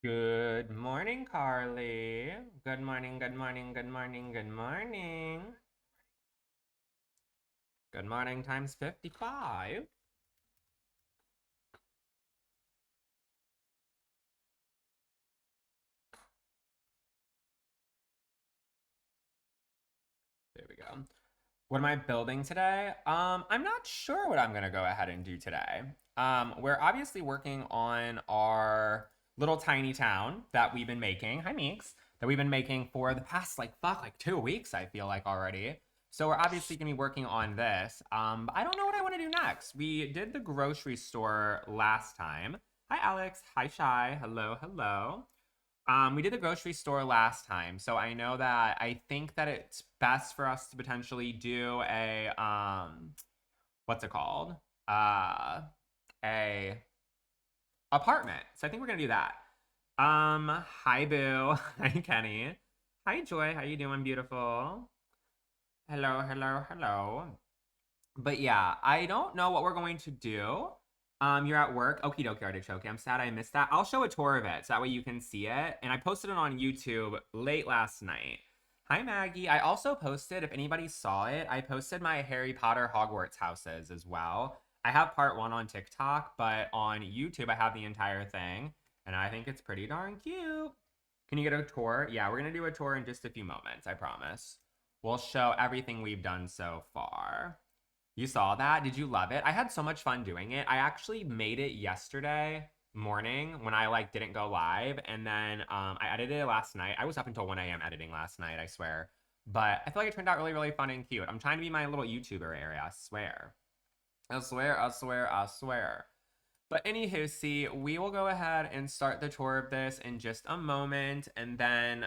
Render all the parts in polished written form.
Good morning, Carly. Good morning, good morning, good morning, good morning. Good morning times 55. There we go. What am I building today? I'm not sure what I'm gonna go ahead and do today. We're obviously working on our little tiny town that we've been making. Hi, Meeks. That we've been making for the past like 2 weeks. I feel like already. So we're obviously gonna be working on this. But I don't know what I want to do next. We did the grocery store last time. Hi, Alex. Hi, Shy. Hello, hello. We did the grocery store last time, so I know that I think that it's best for us to potentially do a what's it called? Uh, a apartment. So I think we're gonna do that. Hi Boo. Hi Kenny. Hi Joy. How you doing, beautiful? Hello, hello, hello. But yeah, I don't know what we're going to do. You're at work. Okie dokie, Artichoke. I'm sad I missed that. I'll show a tour of it so that way you can see it. And I posted it on YouTube late last night. Hi, Maggie. I also posted, if anybody saw it, I posted my Harry Potter Hogwarts houses as well. I have part one on TikTok, but on YouTube, I have the entire thing. And I think it's pretty darn cute. Can you get a tour? Yeah, we're going to do a tour in just a few moments, I promise. We'll show everything we've done so far. You saw that? Did you love it? I had so much fun doing it. I actually made it yesterday morning when I didn't go live, and then I edited it last night. I was up until 1 a.m. editing last night, I swear. But I feel like it turned out really, really fun and cute. I'm trying to be my little YouTuber area, I swear. I swear, I swear, I swear. But anywho, see, we will go ahead and start the tour of this in just a moment, and then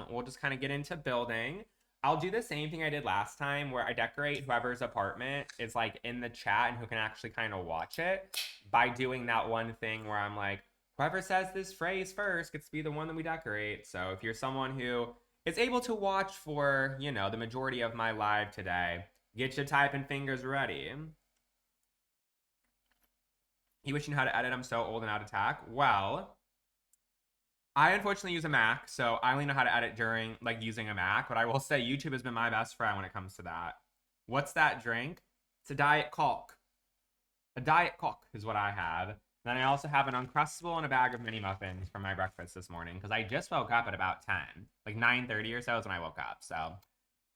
we'll just kind of get into building. I'll do the same thing I did last time where I decorate whoever's apartment is in the chat and who can actually kind of watch it by doing that one thing where I'm like, whoever says this phrase first gets to be the one that we decorate. So if you're someone who is able to watch for, the majority of my live today, get your typing fingers ready. You wish you knew how to edit. I'm so old and out of tack. Well, I unfortunately use a Mac, so I only know how to edit during using a Mac. But I will say YouTube has been my best friend when it comes to that. What's that drink? It's a Diet Coke. A Diet Coke is what I have. Then I also have an Uncrustable and a bag of mini muffins for my breakfast this morning because I just woke up at about 10, like 9:30 or so is when I woke up. So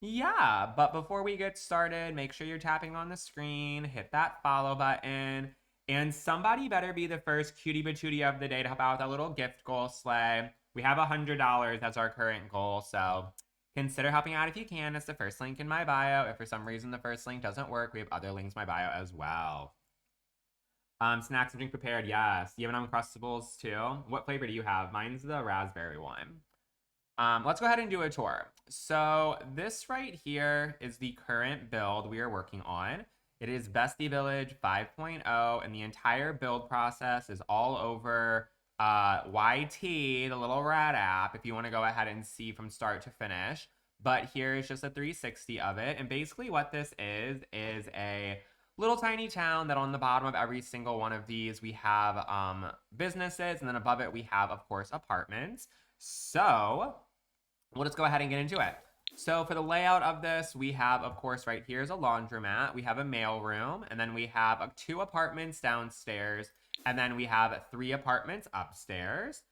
yeah, but before we get started, make sure you're tapping on the screen, hit that follow button, and somebody better be the first cutie patootie of the day to help out with that little gift goal sleigh. We have $100 as our current goal, so consider helping out if you can. It's the first link in my bio. If for some reason the first link doesn't work, we have other links in my bio as well. Snacks and drink prepared, yes. You have an Uncrustables too? What flavor do you have? Mine's the raspberry one. Let's go ahead and do a tour. So this right here is the current build we are working on. It is Bestie Village 5.0, and the entire build process is all over YT, the little rat app, if you want to go ahead and see from start to finish. But here is just a 360 of it. And basically what this is a little tiny town that on the bottom of every single one of these, we have businesses, and then above it, we have, of course, apartments. So we'll just go ahead and get into it. So for the layout of this, we have, of course, right here is a laundromat. We have a mail room, and then we have 2 apartments downstairs, and then we have 3 apartments upstairs.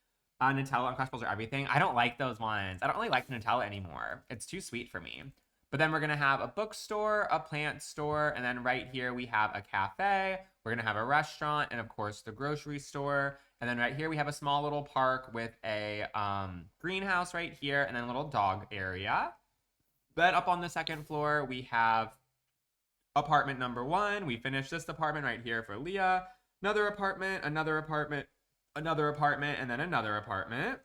Nutella, Uncrustables are everything. I don't like those ones. I don't really like the Nutella anymore. It's too sweet for me. But then we're going to have a bookstore, a plant store, and then right here we have a cafe. We're going to have a restaurant, and of course the grocery store. And then right here we have a small little park with a greenhouse right here, and then a little dog area. Then up on the second floor, we have apartment number 1. We finished this apartment right here for Leah. Another apartment, another apartment, another apartment, and then another apartment.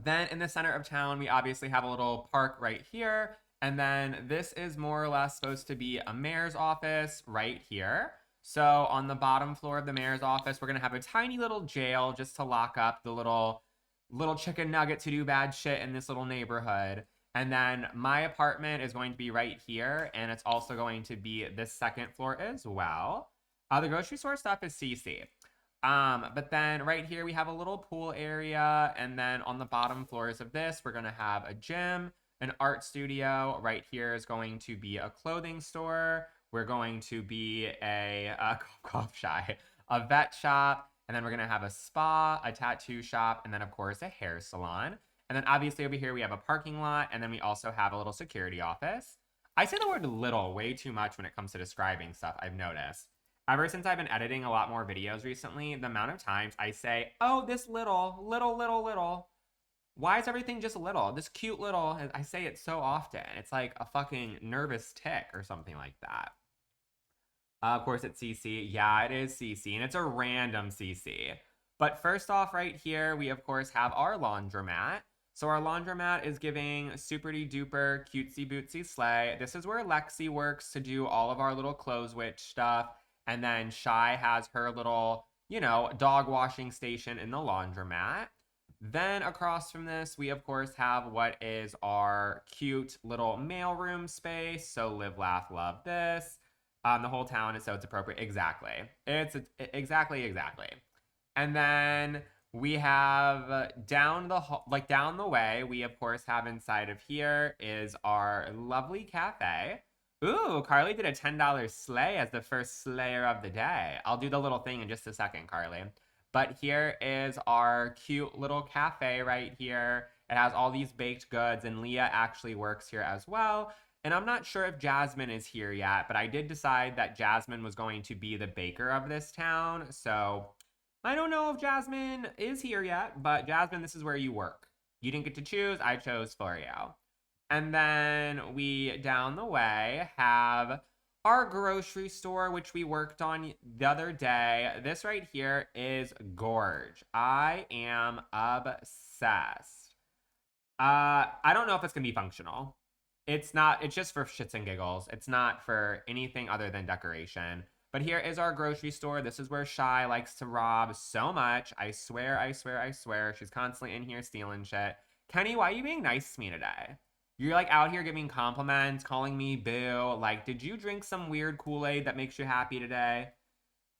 Then in the center of town, we obviously have a little park right here. And then this is more or less supposed to be a mayor's office right here. So on the bottom floor of the mayor's office, we're going to have a tiny little jail just to lock up the little chicken nuggets who do bad shit in this little neighborhood. And then my apartment is going to be right here, and it's also going to be this second floor as well. The grocery store stuff is CC. But then right here we have a little pool area, and then on the bottom floors of this, we're gonna have a gym, an art studio. Right here is going to be a clothing store. We're going to be a cough shy, a vet shop, and then we're gonna have a spa, a tattoo shop, and then of course a hair salon. And then obviously over here we have a parking lot, and then we also have a little security office. I say the word little way too much when it comes to describing stuff, I've noticed. Ever since I've been editing a lot more videos recently, the amount of times I say, oh, this little. Why is everything just little? This cute little, I say it so often. It's like a fucking nervous tick or something like that. Of course, it's CC. Yeah, it is CC, and it's a random CC. But first off, right here, we of course have our laundromat. So our laundromat is giving super-duper cutesy bootsy slay. This is where Lexi works to do all of our little clothes witch stuff. And then Shy has her little, you know, dog washing station in the laundromat. Then across from this, we of course have what is our cute little mailroom space. So live, laugh, love this. The whole town is so it's appropriate. Exactly. Exactly. And then we have down the way, we of course have inside of here is our lovely cafe. Ooh, Carly did a $10 slay as the first slayer of the day. I'll do the little thing in just a second, Carly. But here is our cute little cafe right here. It has all these baked goods, and Leah actually works here as well. And I'm not sure if Jasmine is here yet, but I did decide that Jasmine was going to be the baker of this town. So I don't know if Jasmine is here yet, but Jasmine, this is where you work. You didn't get to choose, I chose for you. And then we, down the way, have our grocery store, which we worked on the other day. This right here is Gorge. I am obsessed. I don't know if it's going to be functional. It's not, it's just for shits and giggles. It's not for anything other than decoration. But here is our grocery store. This is where Shy likes to rob so much. I swear. She's constantly in here stealing shit. Kenny, why are you being nice to me today? You're like out here giving compliments, calling me boo. Like, did you drink some weird Kool-Aid that makes you happy today?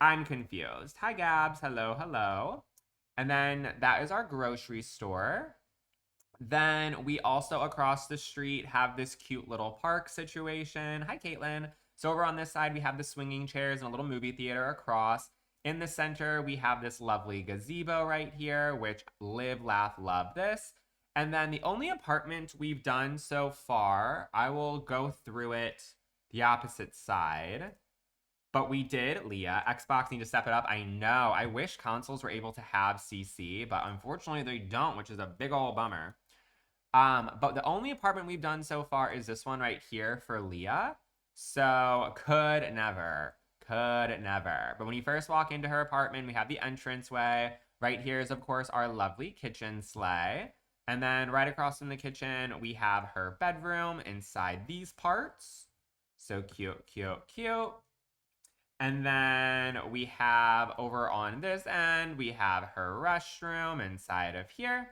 I'm confused. Hi, Gabs. Hello. And then that is our grocery store. Then we also across the street have this cute little park situation. Hi, Caitlin. So over on this side, we have the swinging chairs and a little movie theater across. In the center, we have this lovely gazebo right here, which live, laugh, love this. And then the only apartment we've done so far, I will go through it the opposite side. But we did, Leah. Xbox need to step it up. I know. I wish consoles were able to have CC, but unfortunately they don't, which is a big old bummer. But the only apartment we've done so far is this one right here for Leah. So could never. But when you first walk into her apartment, we have the entranceway. Right here is, of course, our lovely kitchen sleigh. And then right across from the kitchen, we have her bedroom inside these parts. So cute. And then we have over on this end, we have her restroom inside of here.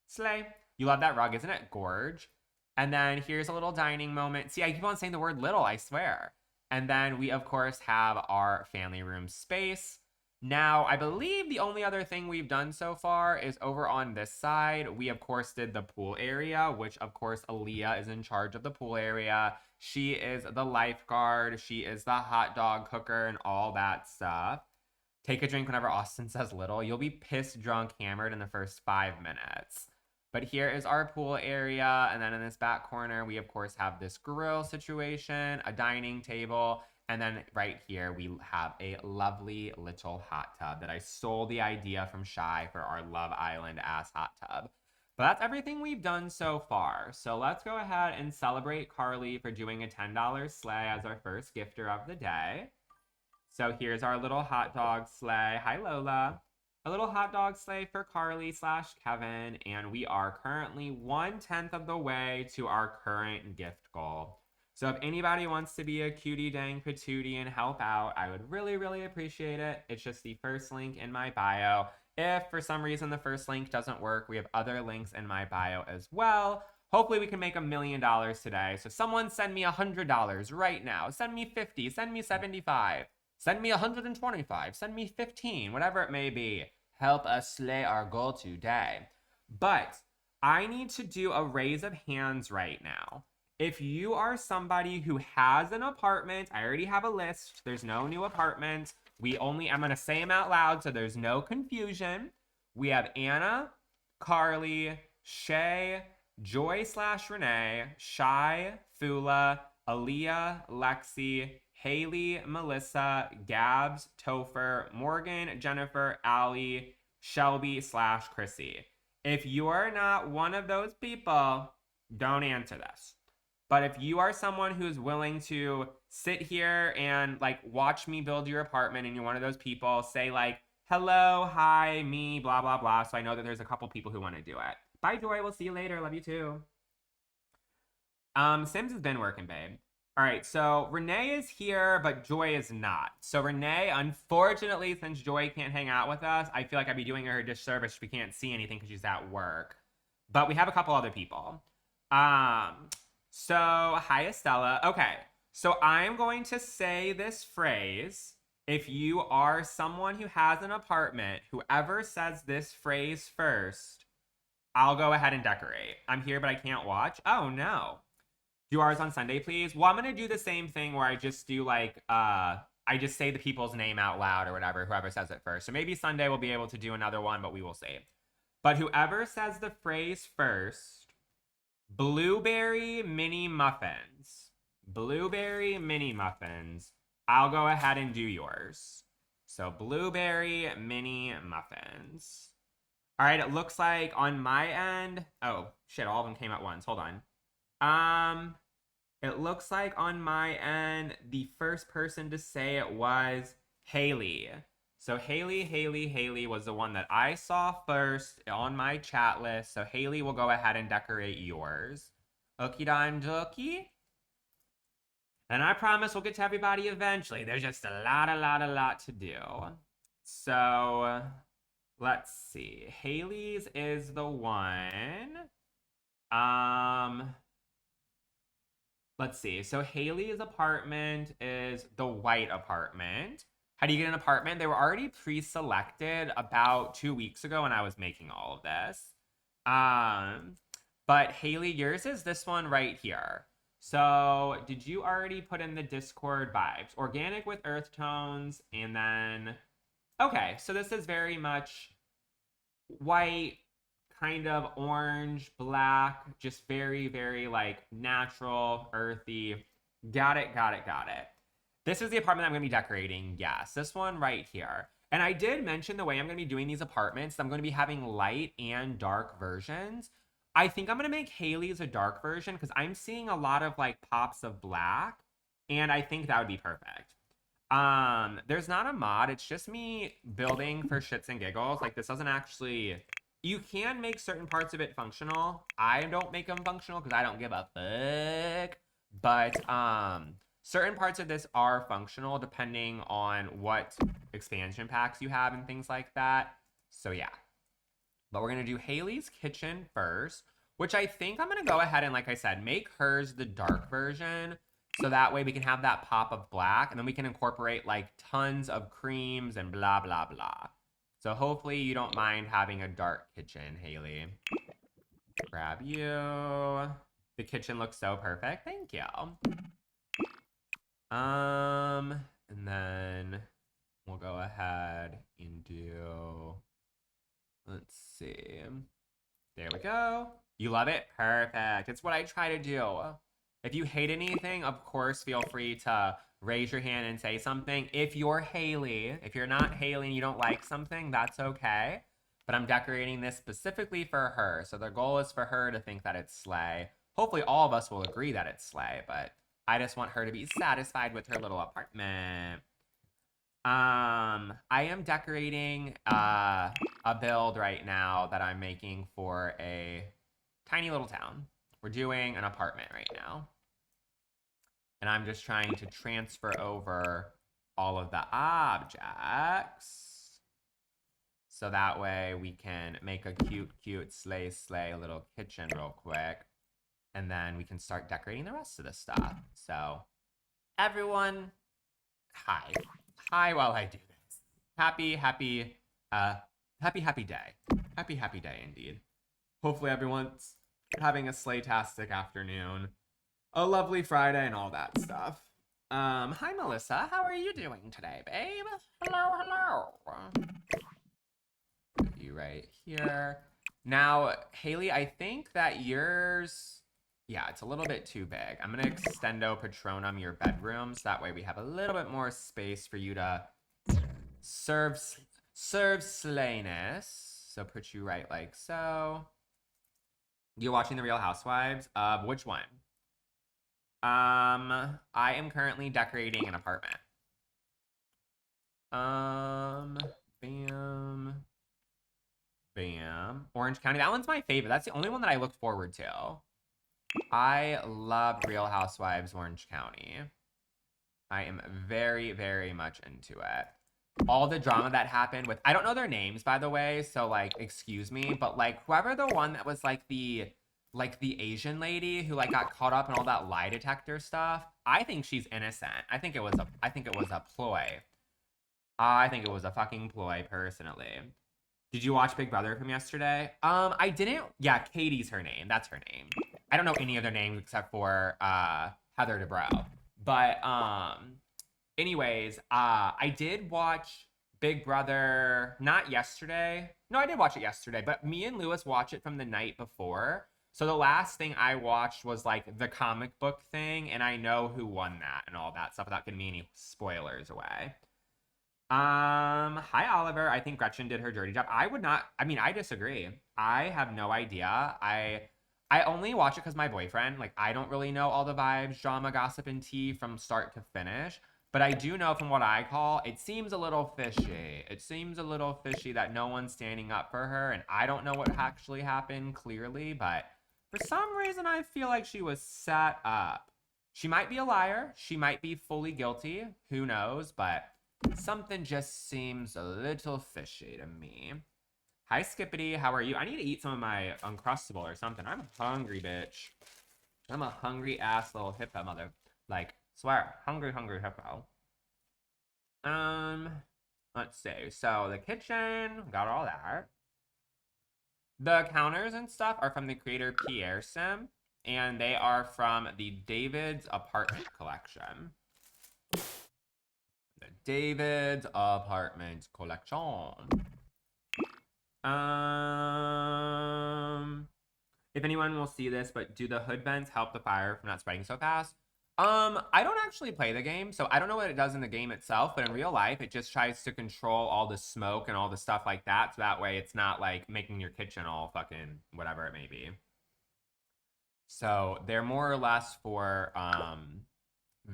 Slay. You love that rug, isn't it? Gorge. And then here's a little dining moment. See, I keep on saying the word little, I swear. And then we, of course, have our family room space. Now, I believe the only other thing we've done so far is over on this side. We, of course, did the pool area, which, of course, Aaliyah is in charge of the pool area. She is the lifeguard. She is the hot dog cooker and all that stuff. Take a drink whenever Austin says little. You'll be pissed, drunk, hammered in the first 5 minutes. But here is our pool area. And then in this back corner, we, of course, have this grill situation, a dining table. And then right here, we have a lovely little hot tub that I stole the idea from Shy for our Love Island ass hot tub. But that's everything we've done so far. So let's go ahead and celebrate Carly for doing a $10 sleigh as our first gifter of the day. So here's our little hot dog sleigh. Hi, Lola. A little hot dog sleigh for Carly/Kevin. And we are currently 1/10 of the way to our current gift goal. So if anybody wants to be a cutie dang patootie and help out, I would really appreciate it. It's just the first link in my bio. If for some reason the first link doesn't work, we have other links in my bio as well. Hopefully we can make $1 million today. So someone send me $100 right now. Send me 50, send me 75. Send me 125. Send me 15, whatever it may be. Help us slay our goal today. But I need to do a raise of hands right now. If you are somebody who has an apartment, I already have a list. There's no new apartments. I'm going to say them out loud so there's no confusion. We have Anna, Carly, Shay, Joy/Renee, Shy, Fula, Aaliyah, Lexi, Haley, Melissa, Gabs, Topher, Morgan, Jennifer, Allie, Shelby/Chrissy. If you are not one of those people, don't answer this. But if you are someone who's willing to sit here and like watch me build your apartment and you're one of those people, say like, hello, hi, me, blah, blah, blah. So I know that there's a couple people who want to do it. Bye, Joy. We'll see you later. Love you too. Sims has been working, babe. All right, so Renee is here, but Joy is not. So Renee, unfortunately, since Joy can't hang out with us, I feel like I'd be doing her a disservice if we can't see anything because she's at work. But we have a couple other people. So hi, Estella. Okay, so I'm going to say this phrase. If you are someone who has an apartment, whoever says this phrase first, I'll go ahead and decorate. I'm here, but I can't watch. Oh, no. Do ours on Sunday, please. Well, I'm going to do the same thing where I just do like, I just say the people's name out loud or whatever, whoever says it first. So maybe Sunday we'll be able to do another one, but we will see. But whoever says the phrase first, blueberry mini muffins. Blueberry mini muffins. I'll go ahead and do yours. So blueberry mini muffins. All right, it looks like on my end, oh shit, all of them came at once. Hold on. It looks like on my end, the first person to say it was Haley. So Haley was the one that I saw first on my chat list. So Haley will go ahead and decorate yours. Okie dokie. And I promise we'll get to everybody eventually. There's just a lot to do. So let's see. Haley's is the one. Let's see. So Haley's apartment is the white apartment. How do you get an apartment? They were already pre-selected about 2 weeks ago when I was making all of this. But Haley, yours is this one right here. So did you already put in the Discord vibes? Organic with earth tones, and then... Okay, so this is very much white, kind of orange, black, just very, very like natural, earthy. Got it. This is the apartment I'm going to be decorating. Yes, this one right here. And I did mention the way I'm going to be doing these apartments, I'm going to be having light and dark versions. I think I'm going to make Haley's a dark version because I'm seeing a lot of like pops of black, and I think that would be perfect. There's not a mod. It's just me building for shits and giggles. Like this doesn't actually... You can make certain parts of it functional. I don't make them functional because I don't give a fuck. But certain parts of this are functional depending on what expansion packs you have and things like that. So yeah. But we're going to do Haley's kitchen first, which I think I'm going to go ahead and, like I said, make hers the dark version. So that way we can have that pop of black, and then we can incorporate like tons of creams and blah, blah, blah. So hopefully you don't mind having a dark kitchen, Haley. Grab you. The kitchen looks so perfect. Thank you. And then we'll go ahead and do... Let's see. There we go. You love it? Perfect. It's what I try to do. If you hate anything, of course, feel free to raise your hand and say something. If you're Haley, if you're not Haley and you don't like something, that's okay. But I'm decorating this specifically for her. So the goal is for her to think that it's slay. Hopefully all of us will agree that it's slay, but I just want her to be satisfied with her little apartment. I am decorating a build right now that I'm making for a tiny little town. We're doing an apartment right now. And I'm just trying to transfer over all of the objects. So that way we can make a cute slay little kitchen real quick. And then we can start decorating the rest of the stuff. So everyone, hi. high while I do this. Happy day. Happy day indeed. Hopefully everyone's having a slaytastic afternoon, a lovely Friday, and all that stuff. Hi Melissa, how are you doing today, babe? Hello. Put you right here. Now, Haley, I think that yours, yeah, it's a little bit too big. I'm gonna extendo Patronum your bedroom, so that way we have a little bit more space for you to serve slayness. So put you right like so. You're watching The Real Housewives of which one? I am currently decorating an apartment. Bam. Bam. Orange County. That one's my favorite. That's the only one that I look forward to. I love Real Housewives Orange County. I am very, very much into it. All the drama that happened with, I don't know their names, by the way, so like excuse me, but like whoever the one that was like the Asian lady who like got caught up in all that lie detector stuff, I think she's innocent. I think it was a ploy. I think it was a fucking ploy, personally. Did you watch Big Brother from yesterday? I didn't. Yeah, Katie's her name. That's her name. I don't know any other names except for Heather Dubrow. But anyways, I did watch Big Brother, not yesterday. No, I did watch it yesterday, but me and Lewis watched it from the night before. So the last thing I watched was like the comic book thing, and I know who won that and all that stuff without giving me any spoilers away. Hi Oliver. I think Gretchen did her dirty job. I disagree. I have no idea. I only watch it because my boyfriend, like, I don't really know all the vibes, drama, gossip, and tea from start to finish. But I do know from what I call, it seems a little fishy. It seems a little fishy that no one's standing up for her, and I don't know what actually happened clearly, but for some reason I feel like she was set up. She might be a liar. She might be fully guilty. Who knows? But something just seems a little fishy to me. Hi, Skippity. How are you? I need to eat some of my Uncrustable or something. I'm hungry, bitch. I'm a hungry ass little hippo mother. Like, swear. Hungry hippo. Let's see. So, the kitchen. Got all that. The counters and stuff are from the creator Pierre Sim. And they are from the David's Apartment collection. The David's Apartment collection. If anyone will see this, but do the hood vents help the fire from not spreading so fast? I don't actually play the game, so I don't know what it does in the game itself, but in real life, it just tries to control all the smoke and all the stuff like that, so that way it's not like making your kitchen all fucking whatever it may be. So they're more or less for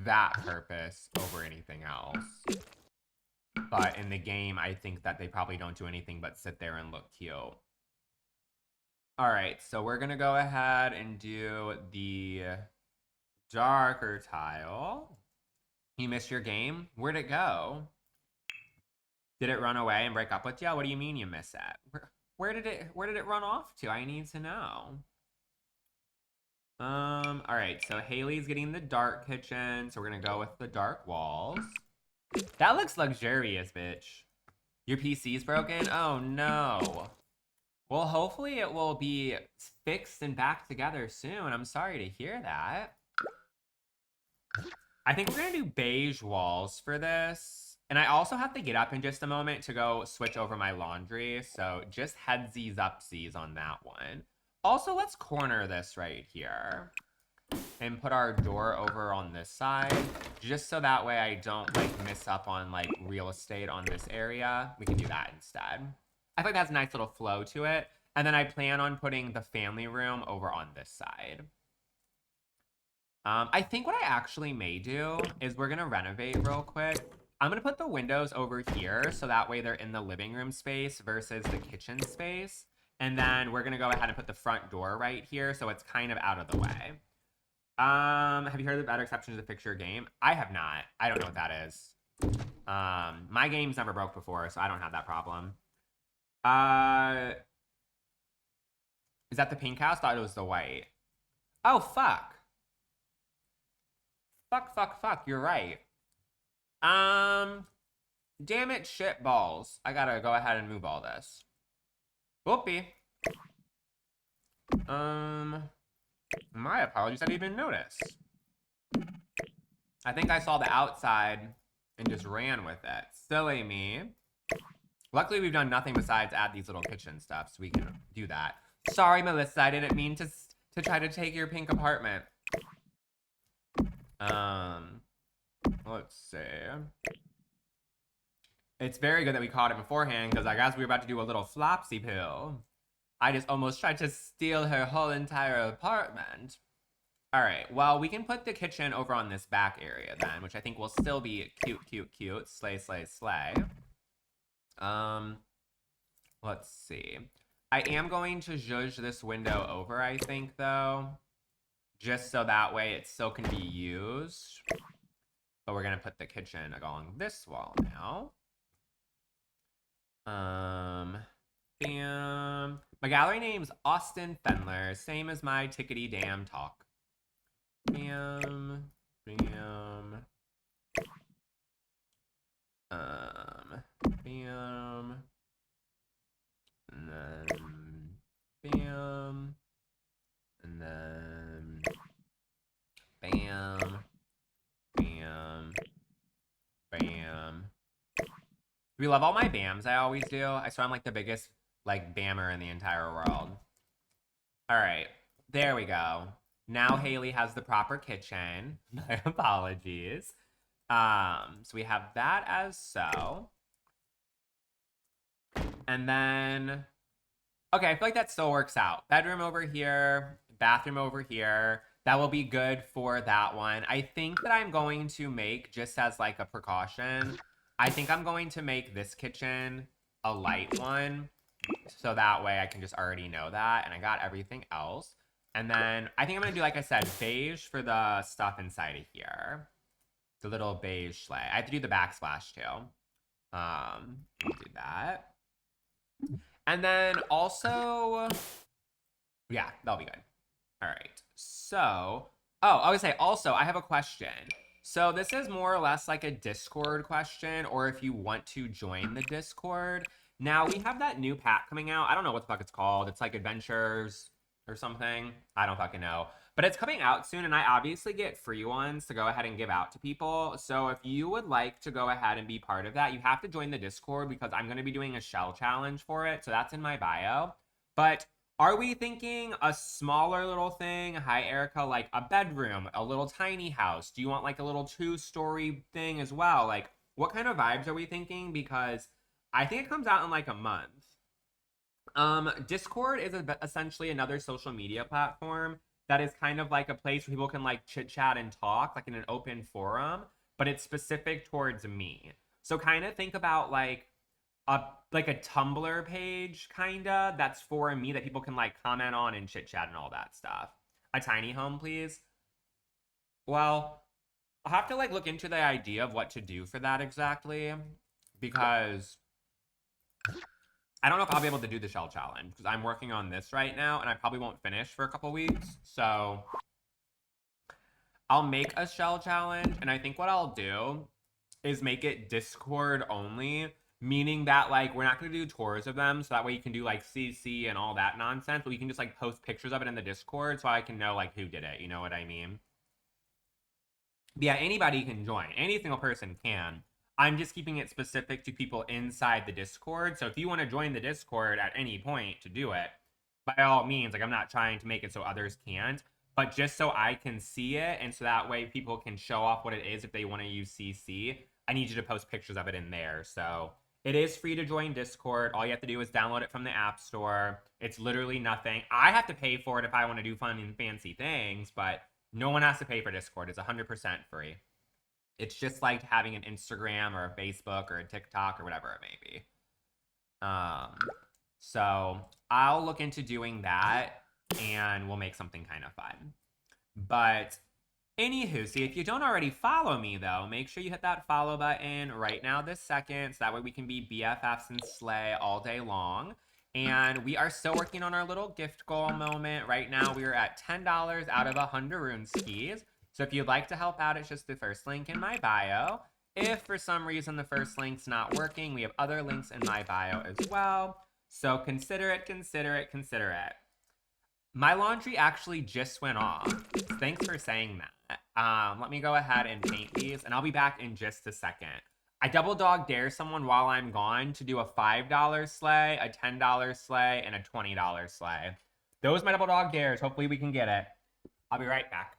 that purpose over anything else. But in the game, I think that they probably don't do anything but sit there and look cute. All right, so we're going to go ahead and do the darker tile. You missed your game? Where'd it go? Did it run away and break up with you? What do you mean you miss it? Where did it run off to? I need to know. All right, so Haley's getting the dark kitchen, so we're going to go with the dark walls. That looks luxurious, bitch. Your PC's broken? Oh, no. Well, hopefully it will be fixed and back together soon. I'm sorry to hear that. I think we're going to do beige walls for this. And I also have to get up in just a moment to go switch over my laundry. So just headsies upsies on that one. Also, let's corner this right here. And put our door over on this side, just so that way I don't like miss up on like real estate on this area. We can do that instead. I think that's a nice little flow to it. And then I plan on putting the family room over on this side. I think what I actually may do is we're gonna renovate real quick. I'm gonna put the windows over here so that way they're in the living room space versus the kitchen space. And then we're gonna go ahead and put the front door right here so it's kind of out of the way. Have you heard of the better exceptions to fix your game? I have not. I don't know what that is. My game's never broke before, so I don't have that problem. Is that the pink house? I thought it was the white. Oh, fuck. Fuck. You're right. Damn it, shit balls. I gotta go ahead and move all this. Whoopee. My apologies, I didn't even notice. I think I saw the outside and just ran with it. Silly me. Luckily, we've done nothing besides add these little kitchen stuff, so we can do that. Sorry, Melissa, I didn't mean to try to take your pink apartment. Let's see. It's very good that we caught it beforehand, because I guess we were about to do a little flopsy pill. I just almost tried to steal her whole entire apartment. All right, well, we can put the kitchen over on this back area then, which I think will still be cute, cute, cute. Slay, slay, slay. Let's see. I am going to zhuzh this window over, I think, though. Just so that way it still can be used. But we're going to put the kitchen along this wall now. Bam. My gallery name's AUSTINFENDLER, same as my tickety damn talk. Bam. Bam. Bam. And then bam. And then bam. Bam. Bam. Do we love all my bams I always do? I swear I'm like the biggest like bammer in the entire world. All right, there we go. Now Haley has the proper kitchen. My apologies. So we have that as so. And then, okay, I feel like that still works out. Bedroom over here, bathroom over here. That will be good for that one. I think that I'm going to make, just as like a precaution, I think I'm going to make this kitchen a light one. So that way I can just already know that. And I got everything else. And then I think I'm going to do, like I said, beige for the stuff inside of here. The little beige sleigh. I have to do the backsplash too. Do that. And then also, yeah, that'll be good. All right. So, I would say also, I have a question. So this is more or less like a Discord question, or if you want to join the Discord. Now, we have that new pack coming out. I don't know what the fuck it's called. It's like Adventures or something. I don't fucking know. But it's coming out soon, and I obviously get free ones to go ahead and give out to people. So if you would like to go ahead and be part of that, you have to join the Discord because I'm going to be doing a shell challenge for it. So that's in my bio. But are we thinking a smaller little thing? Hi, Erica, like a bedroom, a little tiny house? Do you want like a little 2-story thing as well? Like, what kind of vibes are we thinking? Because I think it comes out in like a month. Discord is essentially another social media platform that is kind of like a place where people can like chit chat and talk, like in an open forum, but it's specific towards me. So kind of think about like a Tumblr page, kinda, that's for me that people can like comment on and chit chat and all that stuff. A tiny home, please. Well, I'll have to like look into the idea of what to do for that exactly, because I don't know if I'll be able to do the shell challenge because I'm working on this right now and I probably won't finish for a couple weeks. So I'll make a shell challenge, and I think what I'll do is make it Discord only, meaning that like we're not going to do tours of them, so that way you can do like CC and all that nonsense, but we can just like post pictures of it in the Discord so I can know like who did it, you know what I mean? But yeah, anybody can join. Any single person can. I'm just keeping it specific to people inside the Discord. So if you want to join the Discord at any point to do it, by all means, like I'm not trying to make it so others can't, but just so I can see it and so that way people can show off what it is if they want to use CC, I need you to post pictures of it in there. So it is free to join Discord. All you have to do is download it from the App Store. It's literally nothing. I have to pay for it if I want to do fun and fancy things, but no one has to pay for Discord. It's 100% free. It's just like having an Instagram or a Facebook or a TikTok or whatever it may be. So I'll look into doing that and we'll make something kind of fun. But anywho, see, if you don't already follow me though, make sure you hit that follow button right now this second, so that way we can be BFFs and slay all day long. And we are still working on our little gift goal moment. Right now we are at $10 out of 100 rune skis. So if you'd like to help out, it's just the first link in my bio. If for some reason the first link's not working, we have other links in my bio as well. So consider it, consider it, consider it. My laundry actually just went off. Thanks for saying that. Let me go ahead and paint these, and I'll be back in just a second. I double dog dare someone while I'm gone to do a $5 sleigh, a $10 sleigh, and a $20 sleigh. Those are my double dog dares. Hopefully we can get it. I'll be right back.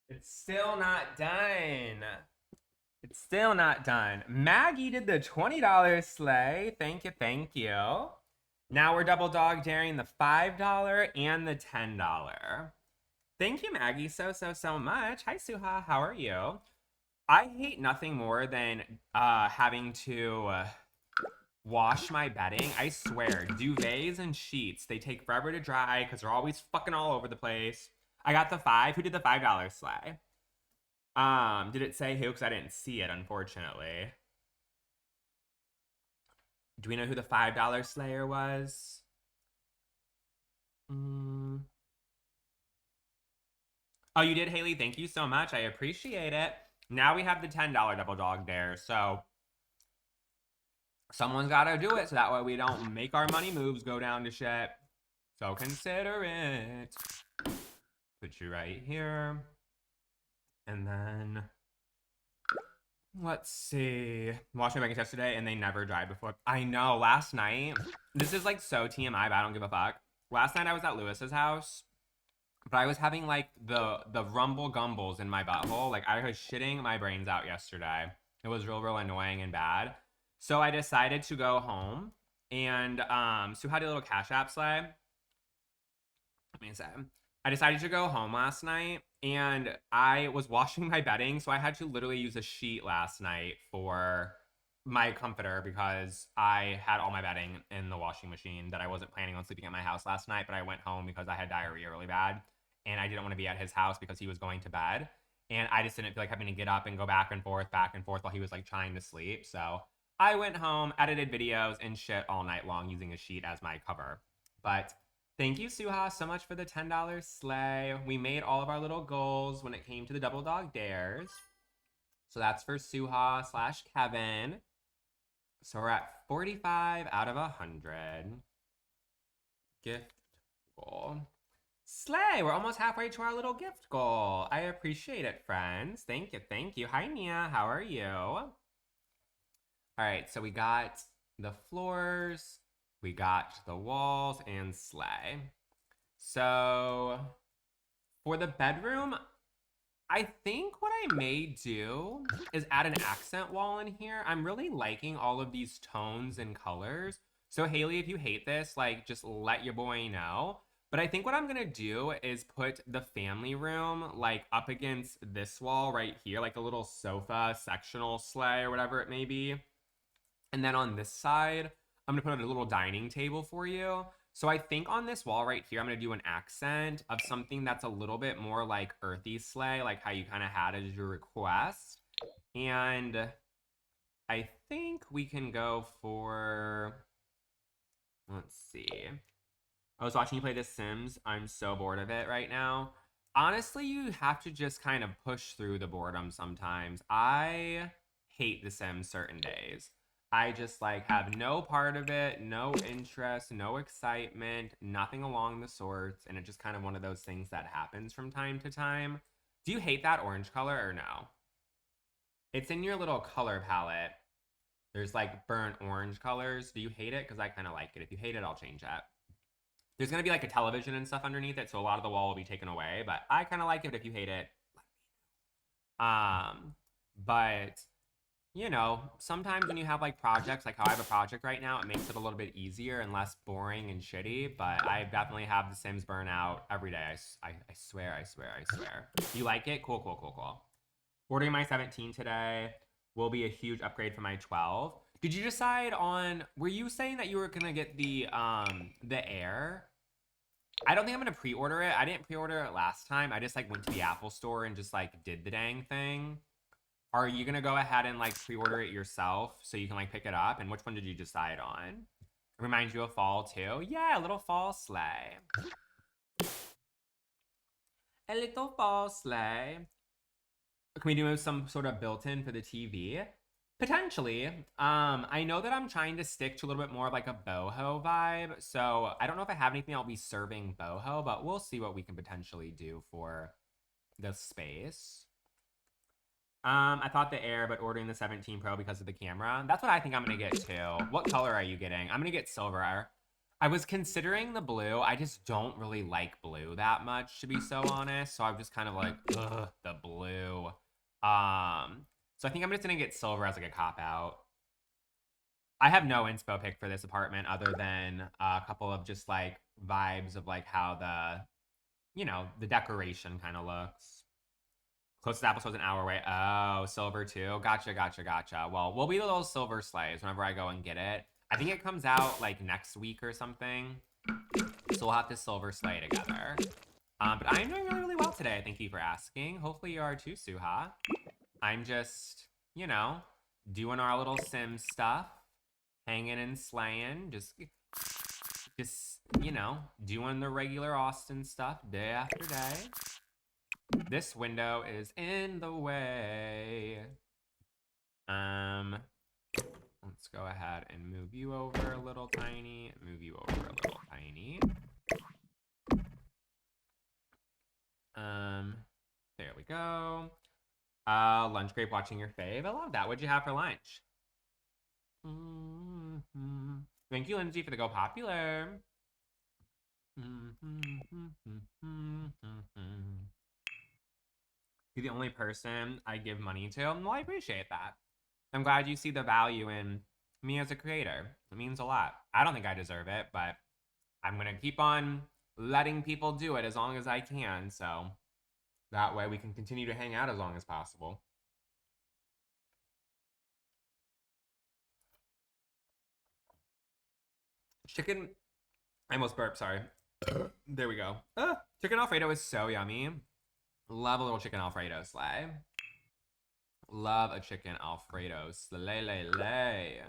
It's still not done. It's still not done. Maggie did the $20 sleigh. Thank you, thank you. Now we're double dog daring the $5 and the $10. Thank you, Maggie, so much. Hi, Suha. How are you? I hate nothing more than having to wash my bedding. I swear, duvets and sheets, they take forever to dry because they're always fucking all over the place. I got the 5. Who did the $5 sleigh? Did it say who? Because I didn't see it, unfortunately. Do we know who the $5 slayer was? Oh, you did, Haley? Thank you so much. I appreciate it. Now we have the $10 double dog dare. So someone's got to do it so that way we don't make our money moves go down to shit. So consider it. Put you right here. And then let's see. Washed my blanket yesterday and they never dried before. I know. Last night, this is like so TMI, but I don't give a fuck. Last night I was at Lewis's house, but I was having like the rumble gumbles in my butthole. Like I was shitting my brains out yesterday. It was real annoying and bad. So I decided to go home and Sue had a little Cash App sleigh. Let me say. I decided to go home last night and I was washing my bedding, so I had to literally use a sheet last night for my comforter because I had all my bedding in the washing machine that I wasn't planning on sleeping at my house last night, but I went home because I had diarrhea really bad and I didn't want to be at his house because he was going to bed. And I just didn't feel like having to get up and go back and forth while he was like trying to sleep. So I went home, edited videos and shit all night long using a sheet as my cover. But thank you, Suha, so much for the $10 sleigh. We made all of our little goals when it came to the double dog dares. So that's for Suha / Kevin. So we're at 45 out of 100. Gift goal. Slay! We're almost halfway to our little gift goal. I appreciate it, friends. Thank you, thank you. Hi, Nia. How are you? All right, so we got the floors, we got the walls, and sleigh. So for the bedroom, I think what I may do is add an accent wall in here. I'm really liking all of these tones and colors. So Haley, if you hate this, like just let your boy know. But I think what I'm gonna do is put the family room like up against this wall right here, like a little sofa sectional sleigh or whatever it may be. And then on this side, I'm gonna put a little dining table for you. So I think on this wall right here, I'm gonna do an accent of something that's a little bit more like earthy sleigh, like how you kind of had as your request. And I think we can go for, let's see. I was watching you play The Sims. I'm so bored of it right now. Honestly, you have to just kind of push through the boredom sometimes. I hate The Sims certain days. I just like have no part of it, no interest, no excitement, nothing along the sorts. And it's just kind of one of those things that happens from time to time. Do you hate that orange color or no? It's in your little color palette. There's like burnt orange colors. Do you hate it? Because I kind of like it. If you hate it, I'll change that. There's going to be like a television and stuff underneath it, so a lot of the wall will be taken away, but I kind of like it. If you hate it, but you know, sometimes when you have like projects, like how I have a project right now, it makes it a little bit easier and less boring and shitty. But I definitely have the Sims burnout every day. I swear, I swear, I swear. You like it? Cool, cool, cool, cool. Ordering my 17 today will be a huge upgrade for my 12. Did you decide on, were you saying that you were gonna get the Air? I don't think I'm gonna pre-order it. I didn't pre-order it last time. I just like went to the Apple store and just like did the dang thing. Are you gonna go ahead and like pre-order it yourself so you can like pick it up? And which one did you decide on? It reminds you of fall too? Yeah, a little fall sleigh. A little fall sleigh. Can we do some sort of built-in for the TV? Potentially. I know that I'm trying to stick to a little bit more of like a boho vibe. So I don't know if I have anything I'll be serving boho, but we'll see what we can potentially do for the space. I thought the Air, but ordering the 17 Pro because of the camera. That's what I think I'm gonna get too. What color are you getting? I'm gonna get silver. I was considering the blue. I just don't really like blue that much, to be so honest. So I'm just kind of like, ugh, the blue. So I think I'm just gonna get silver as like a cop out. I have no inspo pick for this apartment other than a couple of just like vibes of like how the, you know, the decoration kind of looks. Closest Apple Store's an hour away. Oh, silver too. Gotcha, gotcha, gotcha. Well, we'll be the little silver slaves whenever I go and get it. I think it comes out like next week or something. So we'll have this silver sleigh together. But I'm doing really, really well today. Thank you for asking. Hopefully you are too, Suha. I'm just, you know, doing our little Sim stuff. Hanging and slaying. Just, you know, doing the regular Austin stuff day after day. This window is in the way. Let's go ahead and move you over a little tiny. Move you over a little tiny. There we go. Lunch grape watching your fave. I love that. What'd you have for lunch? Thank you, Lindsay, for the Go Popular. You're the only person I give money to. Well, I appreciate that. I'm glad you see the value in me as a creator. It means a lot. I don't think I deserve it, but I'm going to keep on letting people do it as long as I can. So that way we can continue to hang out as long as possible. Chicken. I almost burped, sorry. There we go. Chicken Alfredo is so yummy. Love a little chicken Alfredo sleigh. Love a chicken Alfredo sleigh.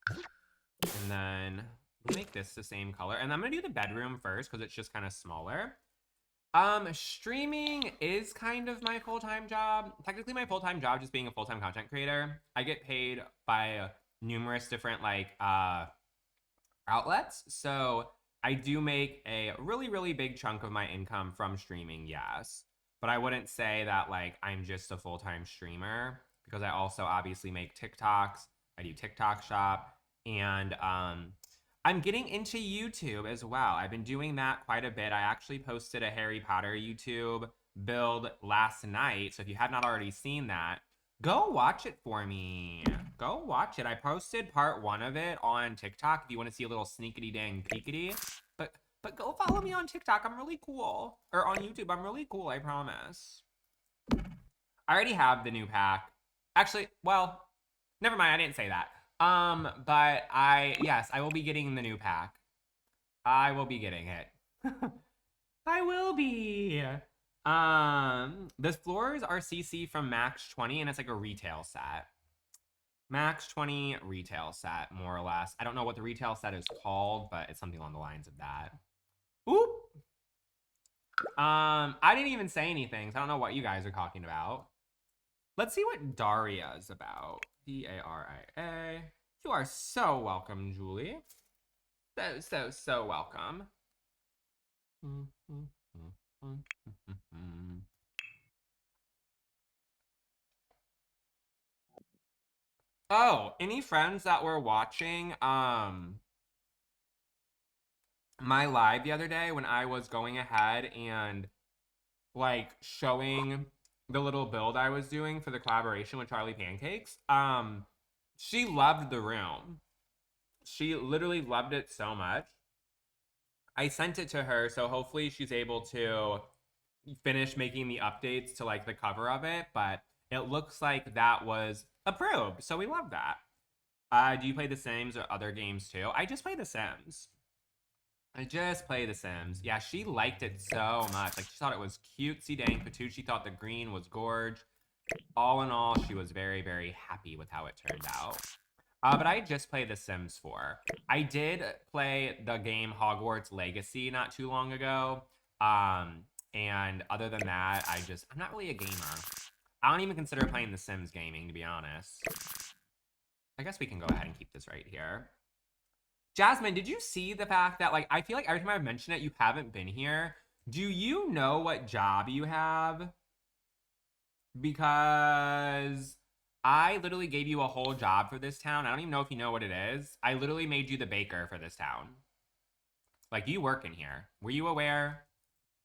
And then we'll make this the same color. And I'm gonna do the bedroom first because it's just kind of smaller. Streaming is kind of my full-time job. Technically my full-time job just being a full-time content creator. I get paid by numerous different like outlets. So I do make a really, really big chunk of my income from streaming, yes. But I wouldn't say that like I'm just a full-time streamer because I also obviously make TikToks. I do TikTok shop and I'm getting into YouTube as well. I've been doing that quite a bit. I actually posted a Harry Potter YouTube build last night. So if you have not already seen that, go watch it for me. Go watch it. I posted part 1 of it on TikTok if you want to see a little sneakity dang peekity. But go follow me on TikTok. I'm really cool. Or on YouTube. I'm really cool, I promise. I already have the new pack. Actually, well, never mind. I didn't say that. But yes, I will be getting the new pack. I will be getting it. I will be. The floors are CC from Max 20 and it's like a retail set. Max 20 retail set, more or less. I don't know what the retail set is called, but it's something along the lines of that. Oop. I didn't even say anything, so I don't know what you guys are talking about. Let's see what Daria is about. Daria. You are so welcome, Julie. So welcome. Oh, any friends that were watching my live the other day when I was going ahead and like showing the little build I was doing for the collaboration with Charlie Pancakes. She loved the room. She literally loved it so much. I sent it to her, so hopefully she's able to finish making the updates to like the cover of it, but it looks like that was approved. So we love that. Do you play The Sims or other games too? I just play The Sims. I just play The Sims. Yeah, she liked it so much. Like, she thought it was cutesy dang patootie. She thought the green was gorge. All in all, she was very, very happy with how it turned out. But I just played The Sims 4. I did play the game Hogwarts Legacy not too long ago. And other than that, I'm not really a gamer. I don't even consider playing The Sims gaming, to be honest. I guess we can go ahead and keep this right here. Jasmine, did you see the fact that, like, I feel like every time I've mentioned it, you haven't been here? Do you know what job you have? Because I literally gave you a whole job for this town. I don't even know if you know what it is. I literally made you the baker for this town. Like, you work in here. Were you aware?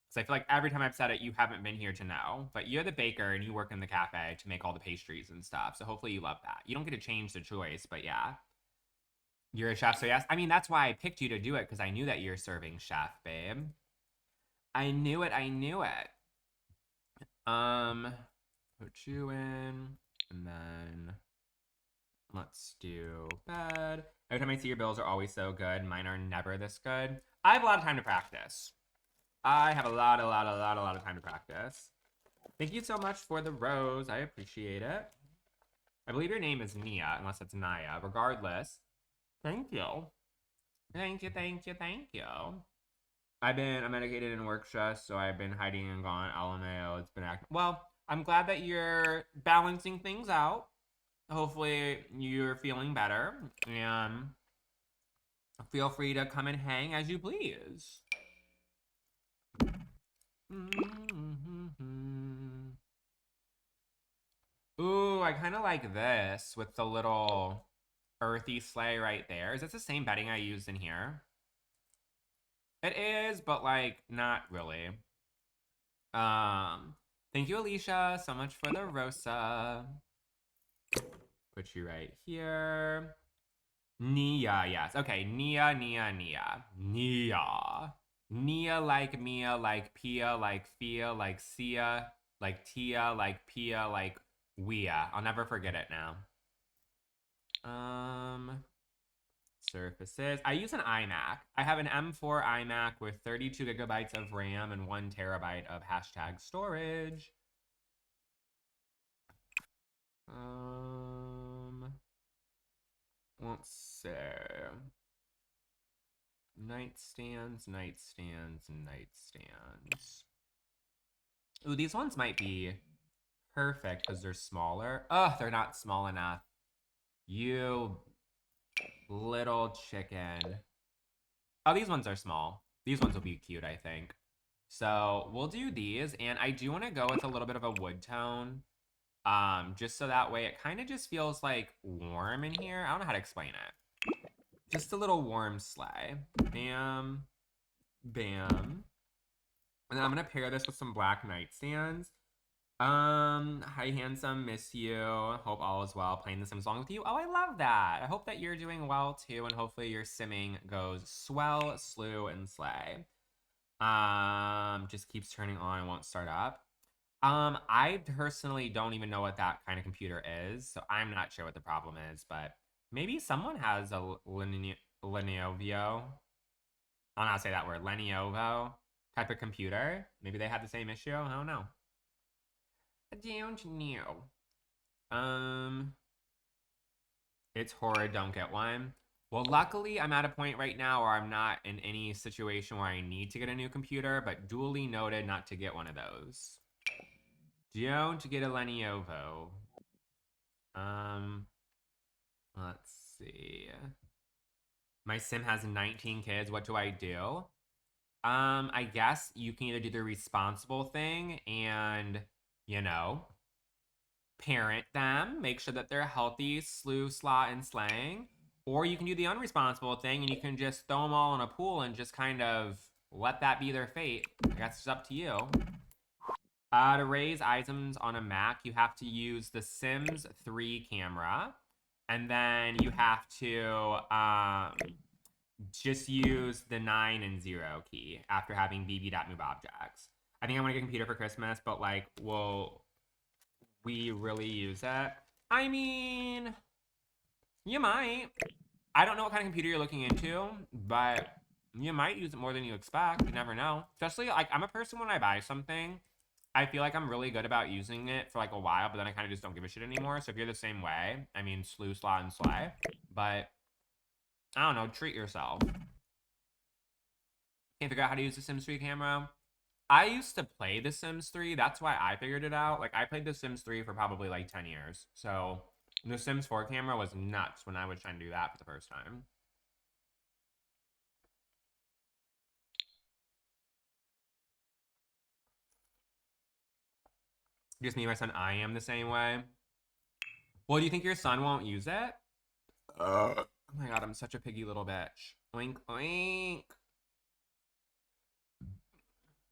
Because I feel like every time I've said it, you haven't been here to know. But you're the baker and you work in the cafe to make all the pastries and stuff. So hopefully you love that. You don't get to change the choice, but yeah. You're a chef, so yes. I mean, that's why I picked you to do it, because I knew that you're serving chef, babe. I knew it, I knew it. Put you in, and then let's do bed. Every time I see your bills are always so good. Mine are never this good. I have a lot of time to practice. I have a lot of time to practice. Thank you so much for the rose. I appreciate it. I believe your name is Nia, unless it's Naya. Regardless, thank you. Thank you, thank you, thank you. I'm medicated and work stress, so I've been hiding and gone. LMAO, it's been acting. Well, I'm glad that you're balancing things out. Hopefully, you're feeling better, and feel free to come and hang as you please. Ooh, I kind of like this with the little earthy sleigh right there. Is this the same bedding I used in here? It is, but like not really. Thank you, Alicia, so much for the Rosa. Put you right here. Nia, yes. Okay, Nia. Nia like Mia, like Pia, like Fia, like Sia, like Tia, like Pia, like Wea. I'll never forget it now. Surfaces. I use an iMac. I have an M4 iMac with 32 gigabytes of RAM and 1 terabyte of hashtag storage. Let's see. Nightstands. Ooh, these ones might be perfect because they're smaller. Oh, they're not small enough. You little chicken. Oh, these ones are small. These ones will be cute, I think. So we'll do these, and I do want to go with a little bit of a wood tone. Just so that way it kind of just feels like warm in here. I don't know how to explain it. Just a little warm sleigh. Bam. Bam. And then I'm gonna pair this with some black nightstands. Hi handsome, miss you. Hope all is well. Playing the Sims along with you. Oh, I love that. I hope that you're doing well too, and hopefully your simming goes swell, slew, and slay. Just keeps turning on and won't start up. I personally don't even know what that kind of computer is, so I'm not sure what the problem is, but maybe someone has a Lenovo. I'll not say that word, Lenovo type of computer. Maybe they had the same issue. I don't know. I don't know. It's horrid. Don't get one. Well, luckily, I'm at a point right now where I'm not in any situation where I need to get a new computer, but duly noted not to get one of those. Don't get a Lenovo. Let's see. My sim has 19 kids. What do I do? I guess you can either do the responsible thing and, you know, parent them, make sure that they're healthy, slew, slot, and slaying. Or you can do the unresponsible thing and you can just throw them all in a pool and just kind of let that be their fate. I guess it's up to you. To raise items on a Mac, you have to use the Sims 3 camera. And then you have to just use the 9 and 0 key after having bb.move objects. I think I want to get a computer for Christmas, but like, will we really use it? I mean, you might. I don't know what kind of computer you're looking into, but you might use it more than you expect. You never know. Especially, like, I'm a person when I buy something, I feel like I'm really good about using it for like a while, but then I kind of just don't give a shit anymore. So if you're the same way, I mean, slew, slot, and slay. But I don't know, treat yourself. Can't figure out how to use the Sims 3 camera. I used to play The Sims 3. That's why I figured it out. Like, I played The Sims 3 for probably like 10 years. So the Sims 4 camera was nuts when I was trying to do that for the first time. Just me and my son, I am the same way. Well, do you think your son won't use it? Oh my god, I'm such a piggy little bitch. Oink, oink.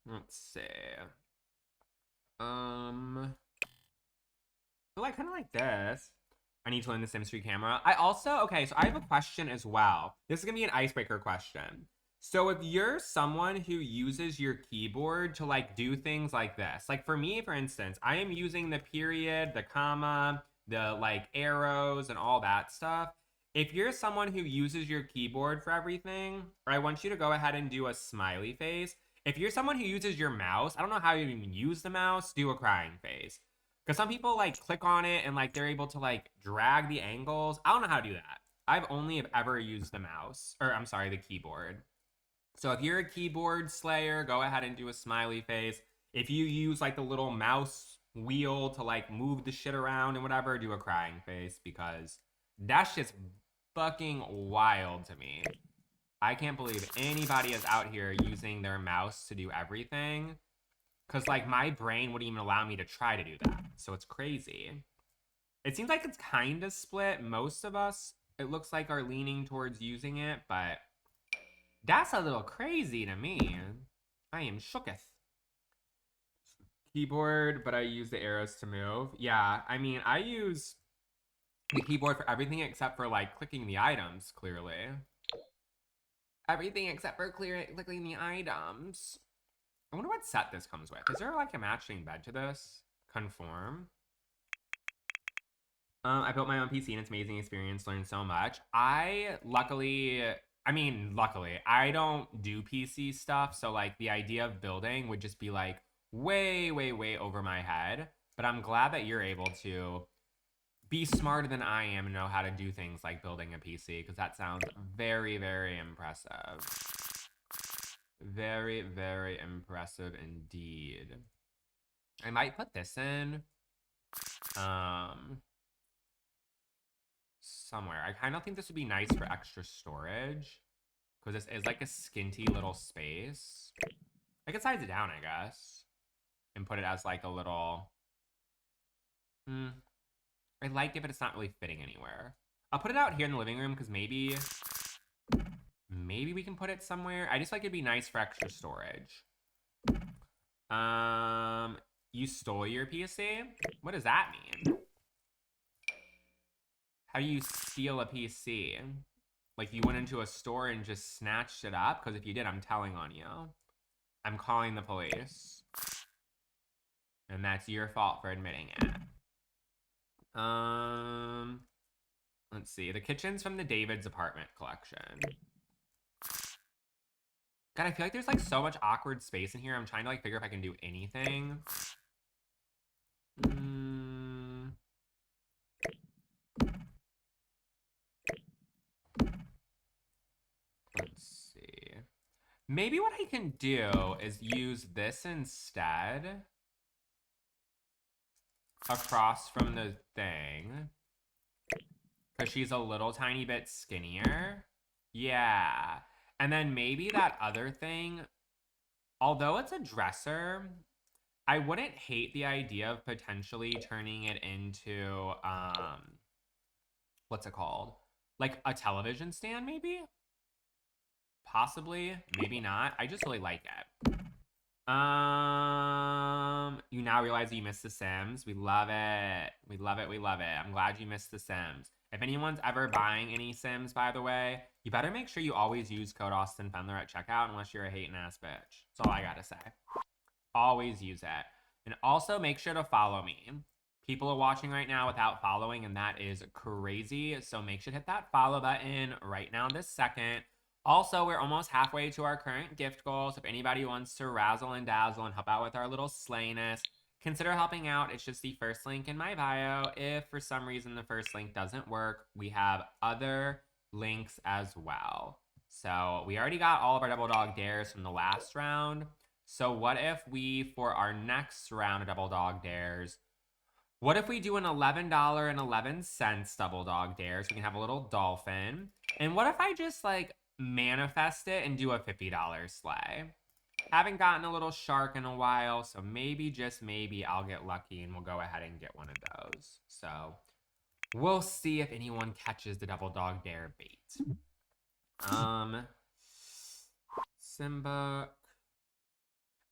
Let's see. Oh, I kind of like this. I need to learn the Sims 3 camera. I also, okay, so I have a question as well. This is gonna be an icebreaker question. So if you're someone who uses your keyboard to like do things like this, like for me, for instance, I am using the period, the comma, the like arrows and all that stuff. If you're someone who uses your keyboard for everything, I want you to go ahead and do a smiley face. If you're someone who uses your mouse, I don't know how you even use the mouse, do a crying face. Because some people like click on it and like they're able to like drag the angles. I don't know how to do that. I've only ever used the mouse, or I'm sorry, the keyboard. So if you're a keyboard slayer, go ahead and do a smiley face. If you use like the little mouse wheel to like move the shit around and whatever, do a crying face because that's just fucking wild to me. I can't believe anybody is out here using their mouse to do everything. Because, like, my brain wouldn't even allow me to try to do that. So it's crazy. It seems like it's kind of split. Most of us, it looks like, are leaning towards using it. But that's a little crazy to me. I am shooketh. Keyboard, but I use the arrows to move. Yeah, I mean, I use the keyboard for everything except for, like, clicking the items, clearly. Everything except for clicking the items. I wonder what set this comes with. Is there like a matching bed to this? Conform. I built my own PC and it's an amazing experience. Learned so much. Luckily, I don't do PC stuff. So like the idea of building would just be like way, way, way over my head. But I'm glad that you're able to be smarter than I am and know how to do things like building a PC because that sounds very, very impressive. Very, very impressive indeed. I might put this in somewhere. I kind of think this would be nice for extra storage because this is like a skinty little space. I could size it down, I guess, and put it as like a little... I like it, but it's not really fitting anywhere. I'll put it out here in the living room because maybe we can put it somewhere. I just like it'd be nice for extra storage. You stole your PC? What does that mean? How do you steal a PC? Like you went into a store and just snatched it up? Because if you did, I'm telling on you. I'm calling the police. And that's your fault for admitting it. Let's see. The kitchen's from the David's apartment collection. God, I feel like there's like so much awkward space in here. I'm trying to like figure if I can do anything. Let's see. Maybe what I can do is use this instead across from the thing. Because she's a little tiny bit skinnier. Yeah. And then maybe that other thing, although it's a dresser, I wouldn't hate the idea of potentially turning it into what's it called? Like a television stand, maybe? Possibly, maybe not. I just really like it. You now realize that you missed The Sims. We love it. We love it. We love it. I'm glad you missed The Sims. If anyone's ever buying any Sims, by the way, you better make sure you always use code AUSTINFENDLER at checkout unless you're a hating ass bitch. That's all I gotta say. Always use it. And also make sure to follow me. People are watching right now without following, and that is crazy. So make sure to hit that follow button right now this second. Also, we're almost halfway to our current gift goals. If anybody wants to razzle and dazzle and help out with our little slayness, consider helping out. It's just the first link in my bio. If for some reason the first link doesn't work, we have other links as well. So we already got all of our double dog dares from the last round. So what if we, for our next round of double dog dares, what if we do an $11.11 double dog dare so we can have a little dolphin? And what if I just like manifest it and do a $50 sleigh? Haven't gotten a little shark in a while, so maybe, just maybe, I'll get lucky and we'll go ahead and get one of those. So we'll see if anyone catches the double dog dare bait. Simba.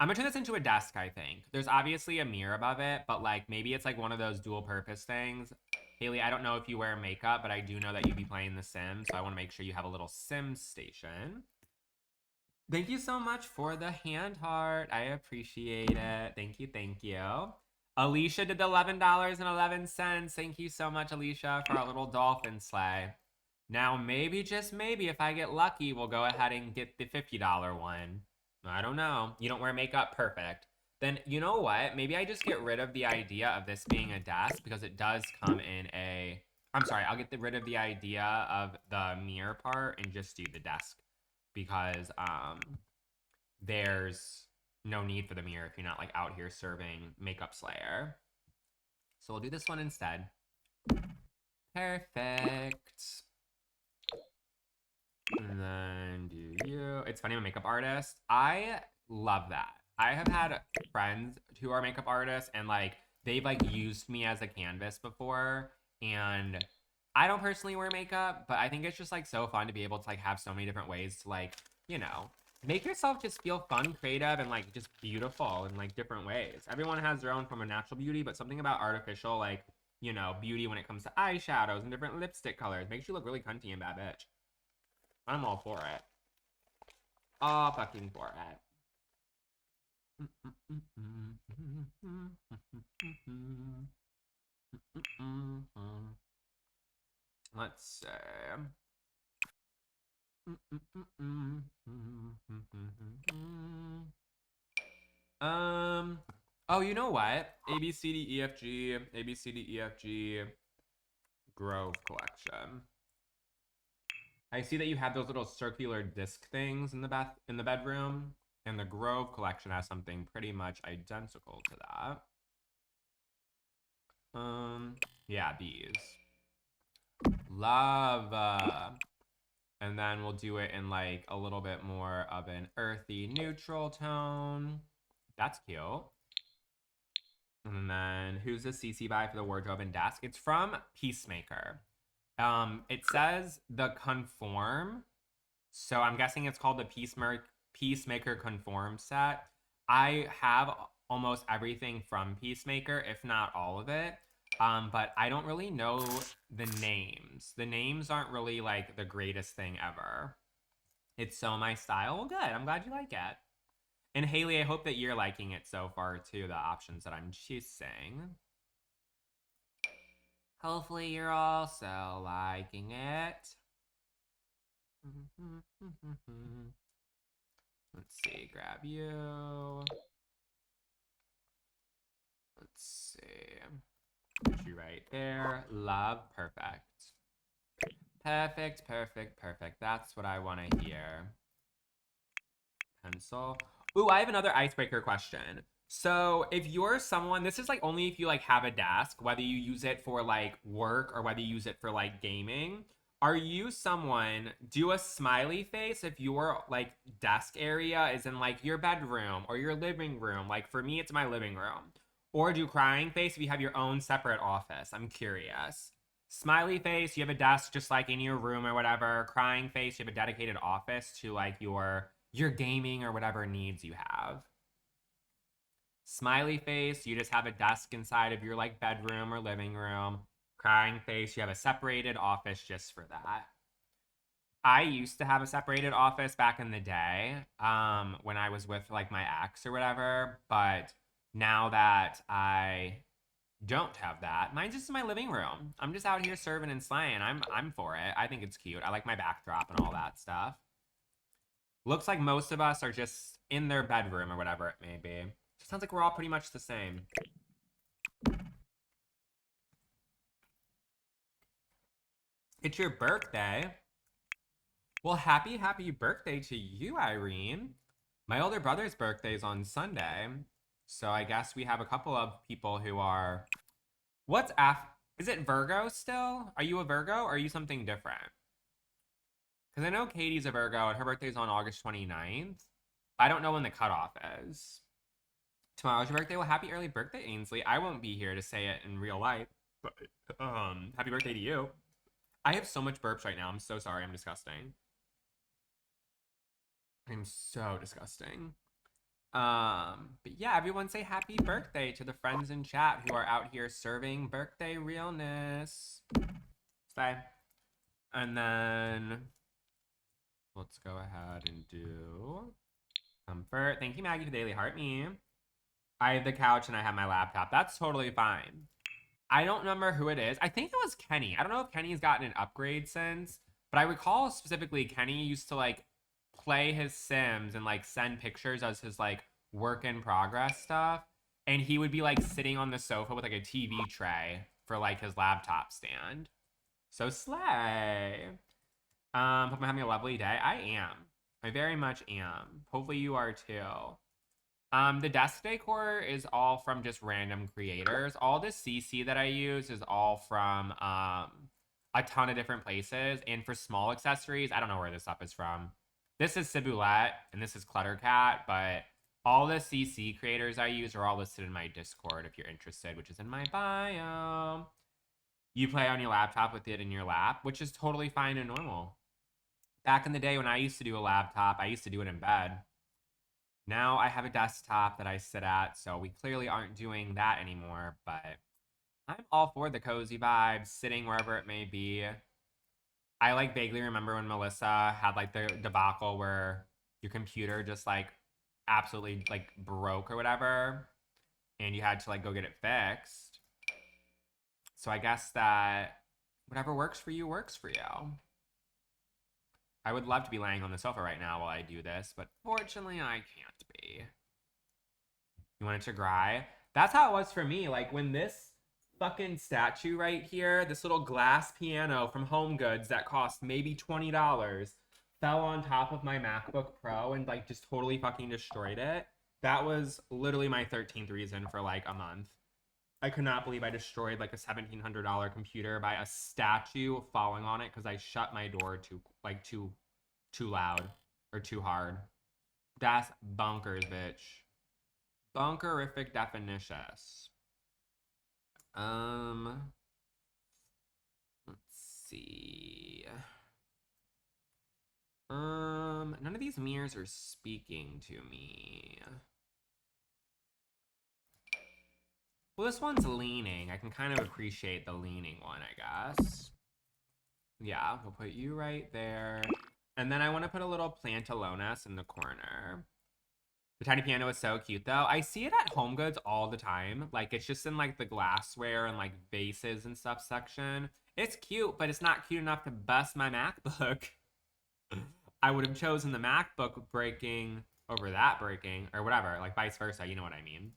I'm gonna turn this into a desk, I think. There's obviously a mirror above it, but like maybe it's like one of those dual purpose things. Haley, I don't know if you wear makeup, but I do know that you be playing The Sims, so I want to make sure you have a little Sims station. Thank you so much for the hand heart. I appreciate it. Thank you, thank you. Alicia did the $11.11. Thank you so much, Alicia, for our little dolphin sleigh. Now, maybe, just maybe, if I get lucky, we'll go ahead and get the $50 one. I don't know. You don't wear makeup? Perfect. Then, you know what? Maybe I just get rid of the idea of this being a desk because it does come in a... I'm sorry, I'll get rid of the idea of the mirror part and just do the desk because there's no need for the mirror if you're not like out here serving makeup slayer. So we'll do this one instead. Perfect. And then do you. It's funny, I'm a makeup artist. I love that. I have had friends who are makeup artists and like they've like used me as a canvas before. And I don't personally wear makeup, but I think it's just like so fun to be able to like have so many different ways to like, you know, make yourself just feel fun, creative, and like just beautiful in like different ways. Everyone has their own form of natural beauty, but something about artificial like, you know, beauty when it comes to eyeshadows and different lipstick colors makes you look really cunty and bad bitch. I'm all for it. All fucking for it. Let's see. Oh, you know what? A, B, C, D, E, F, G. A, B, C, D, E, F, G. Grove collection. I see that you had those little circular disc things in the bedroom, and the Grove collection has something pretty much identical to that. Yeah, these. Love. And then we'll do it in like a little bit more of an earthy neutral tone. That's cute. And then who's the CC by for the wardrobe and desk? It's from Peacemaker. It says the Conform. So I'm guessing it's called the Peacemaker Conform set. I have almost everything from Peacemaker, if not all of it. But I don't really know the names. The names aren't really like the greatest thing ever. It's so my style. Well, good. I'm glad you like it. And Haley, I hope that you're liking it so far too, the options that I'm choosing. Hopefully you're also liking it. Let's see, grab you. Let's see. Put you right there. Love, perfect. Perfect, perfect, perfect. That's what I want to hear. Pencil. Ooh, I have another icebreaker question. So if you're someone, this is like only if you like have a desk, whether you use it for like work or whether you use it for like gaming. Are you someone, do a smiley face if your like desk area is in like your bedroom or your living room? Like for me, it's my living room. Or do crying face if you have your own separate office? I'm curious. Smiley face, you have a desk just like in your room or whatever. Crying face, you have a dedicated office to like your gaming or whatever needs you have. Smiley face, you just have a desk inside of your like bedroom or living room. Crying face, you have a separated office just for that. I used to have a separated office back in the day, when I was with like my ex or whatever. But now that I don't have that, mine's just in my living room. I'm just out here serving and slaying. I'm for it. I think it's cute. I like my backdrop and all that stuff. Looks like most of us are just in their bedroom or whatever it may be. Sounds like we're all pretty much the same. It's your birthday. Well, happy birthday to you, Irene. My older brother's birthday is on Sunday. So I guess we have a couple of people who are. What's af? Is it Virgo still? Are you a Virgo or are you something different? Because I know Katie's a Virgo and her birthday's on August 29th. I don't know when the cutoff is. Tomorrow's your birthday. Well, happy early birthday, Ainsley. I won't be here to say it in real life. But happy birthday to you. I have so much burps right now. I'm so sorry. I'm disgusting. I'm so disgusting. But yeah, everyone say happy birthday to the friends in chat who are out here serving birthday realness. Say. And then let's go ahead and do comfort. Thank you, Maggie, for daily heart me. I have the couch and I have my laptop. That's totally fine. I don't remember who it is. I think it was Kenny. I don't know if Kenny's gotten an upgrade since, but I recall specifically Kenny used to like play his Sims and like send pictures as his like work in progress stuff. And he would be like sitting on the sofa with like a TV tray for like his laptop stand. So slay. Hope I'm having a lovely day. I am. I very much am. Hopefully you are too. The desk decor is all from just random creators. All the CC that I use is all from a ton of different places. And for small accessories, I don't know where this stuff is from. This is Ciboulette and this is Cluttercat, but all the CC creators I use are all listed in my Discord if you're interested, which is in my bio. You play on your laptop with it in your lap, which is totally fine and normal. Back in the day when I used to do a laptop, I used to do it in bed. Now I have a desktop that I sit at, so we clearly aren't doing that anymore, but I'm all for the cozy vibes, sitting wherever it may be. I like vaguely remember when Melissa had like the debacle where your computer just like absolutely like broke or whatever, and you had to like go get it fixed. So I guess that whatever works for you works for you. I would love to be laying on the sofa right now while I do this, but fortunately I can't be. You want it to cry? That's how it was for me. Like when this fucking statue right here, this little glass piano from Home Goods that cost maybe $20, fell on top of my MacBook Pro and like just totally fucking destroyed it. That was literally my 13th reason for like a month. I could not believe I destroyed like a $1,700 computer by a statue falling on it because I shut my door too loud or too hard. That's bonkers, bitch. Bunkerific definitions. Let's see. None of these mirrors are speaking to me. Well, this one's leaning. I can kind of appreciate the leaning one, I guess. Yeah, we'll put you right there. And then I want to put a little Plantalonas in the corner. The tiny piano is so cute, though. I see it at Home Goods all the time. Like, it's just in, like, the glassware and, like, vases and stuff section. It's cute, but it's not cute enough to bust my MacBook. I would have chosen the MacBook breaking over that breaking, or whatever. Like, vice versa. You know what I mean.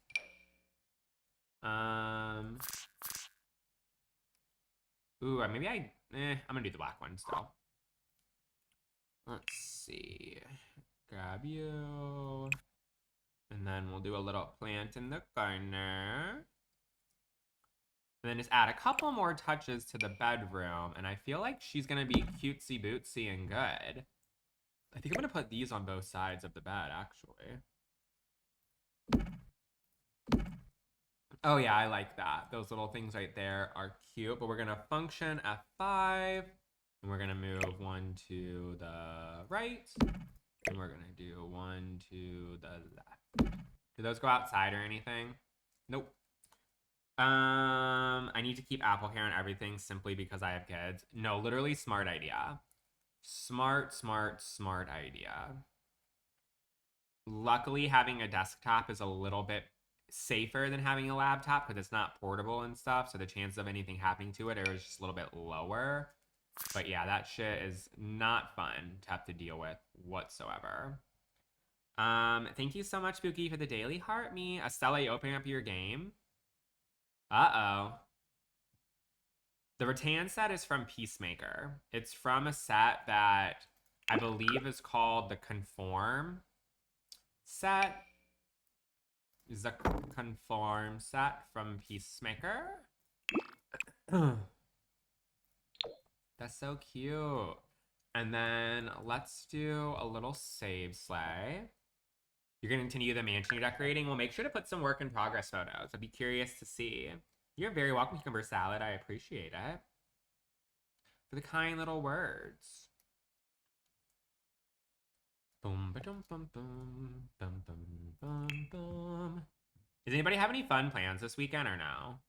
Ooh, maybe I'm gonna do the black one still. Let's see. Grab you. And then we'll do a little plant in the corner. And then just add a couple more touches to the bedroom. And I feel like she's going to be cutesy bootsy and good. I think I'm going to put these on both sides of the bed, actually. Oh, yeah, I like that. Those little things right there are cute. But we're going to function F5. And we're going to move one to the right. And we're going to do one to the left. Do those go outside or anything? Nope. I need to keep Apple Care on everything simply because I have kids. No, literally smart idea. Smart idea. Luckily, having a desktop is a little bit safer than having a laptop because it's not portable and stuff. So the chances of anything happening to it are just a little bit lower. But yeah, that shit is not fun to have to deal with whatsoever. Thank you so much, Spooky, for the daily heart me. Estella, you opening up your game? Uh-oh. The rattan set is from Peacemaker. It's from a set that I believe is called the Conform set. Is the Conform set from Peacemaker? That's so cute. And then let's do a little save sleigh. You're going to continue the mansion you're decorating. Well, make sure to put some work in progress photos. I'd be curious to see. You're very welcome, Cucumber Salad. I appreciate it. For the kind little words. Boom, ba-dum, bum, bum, bum, bum, bum, bum. Does anybody have any fun plans this weekend or no?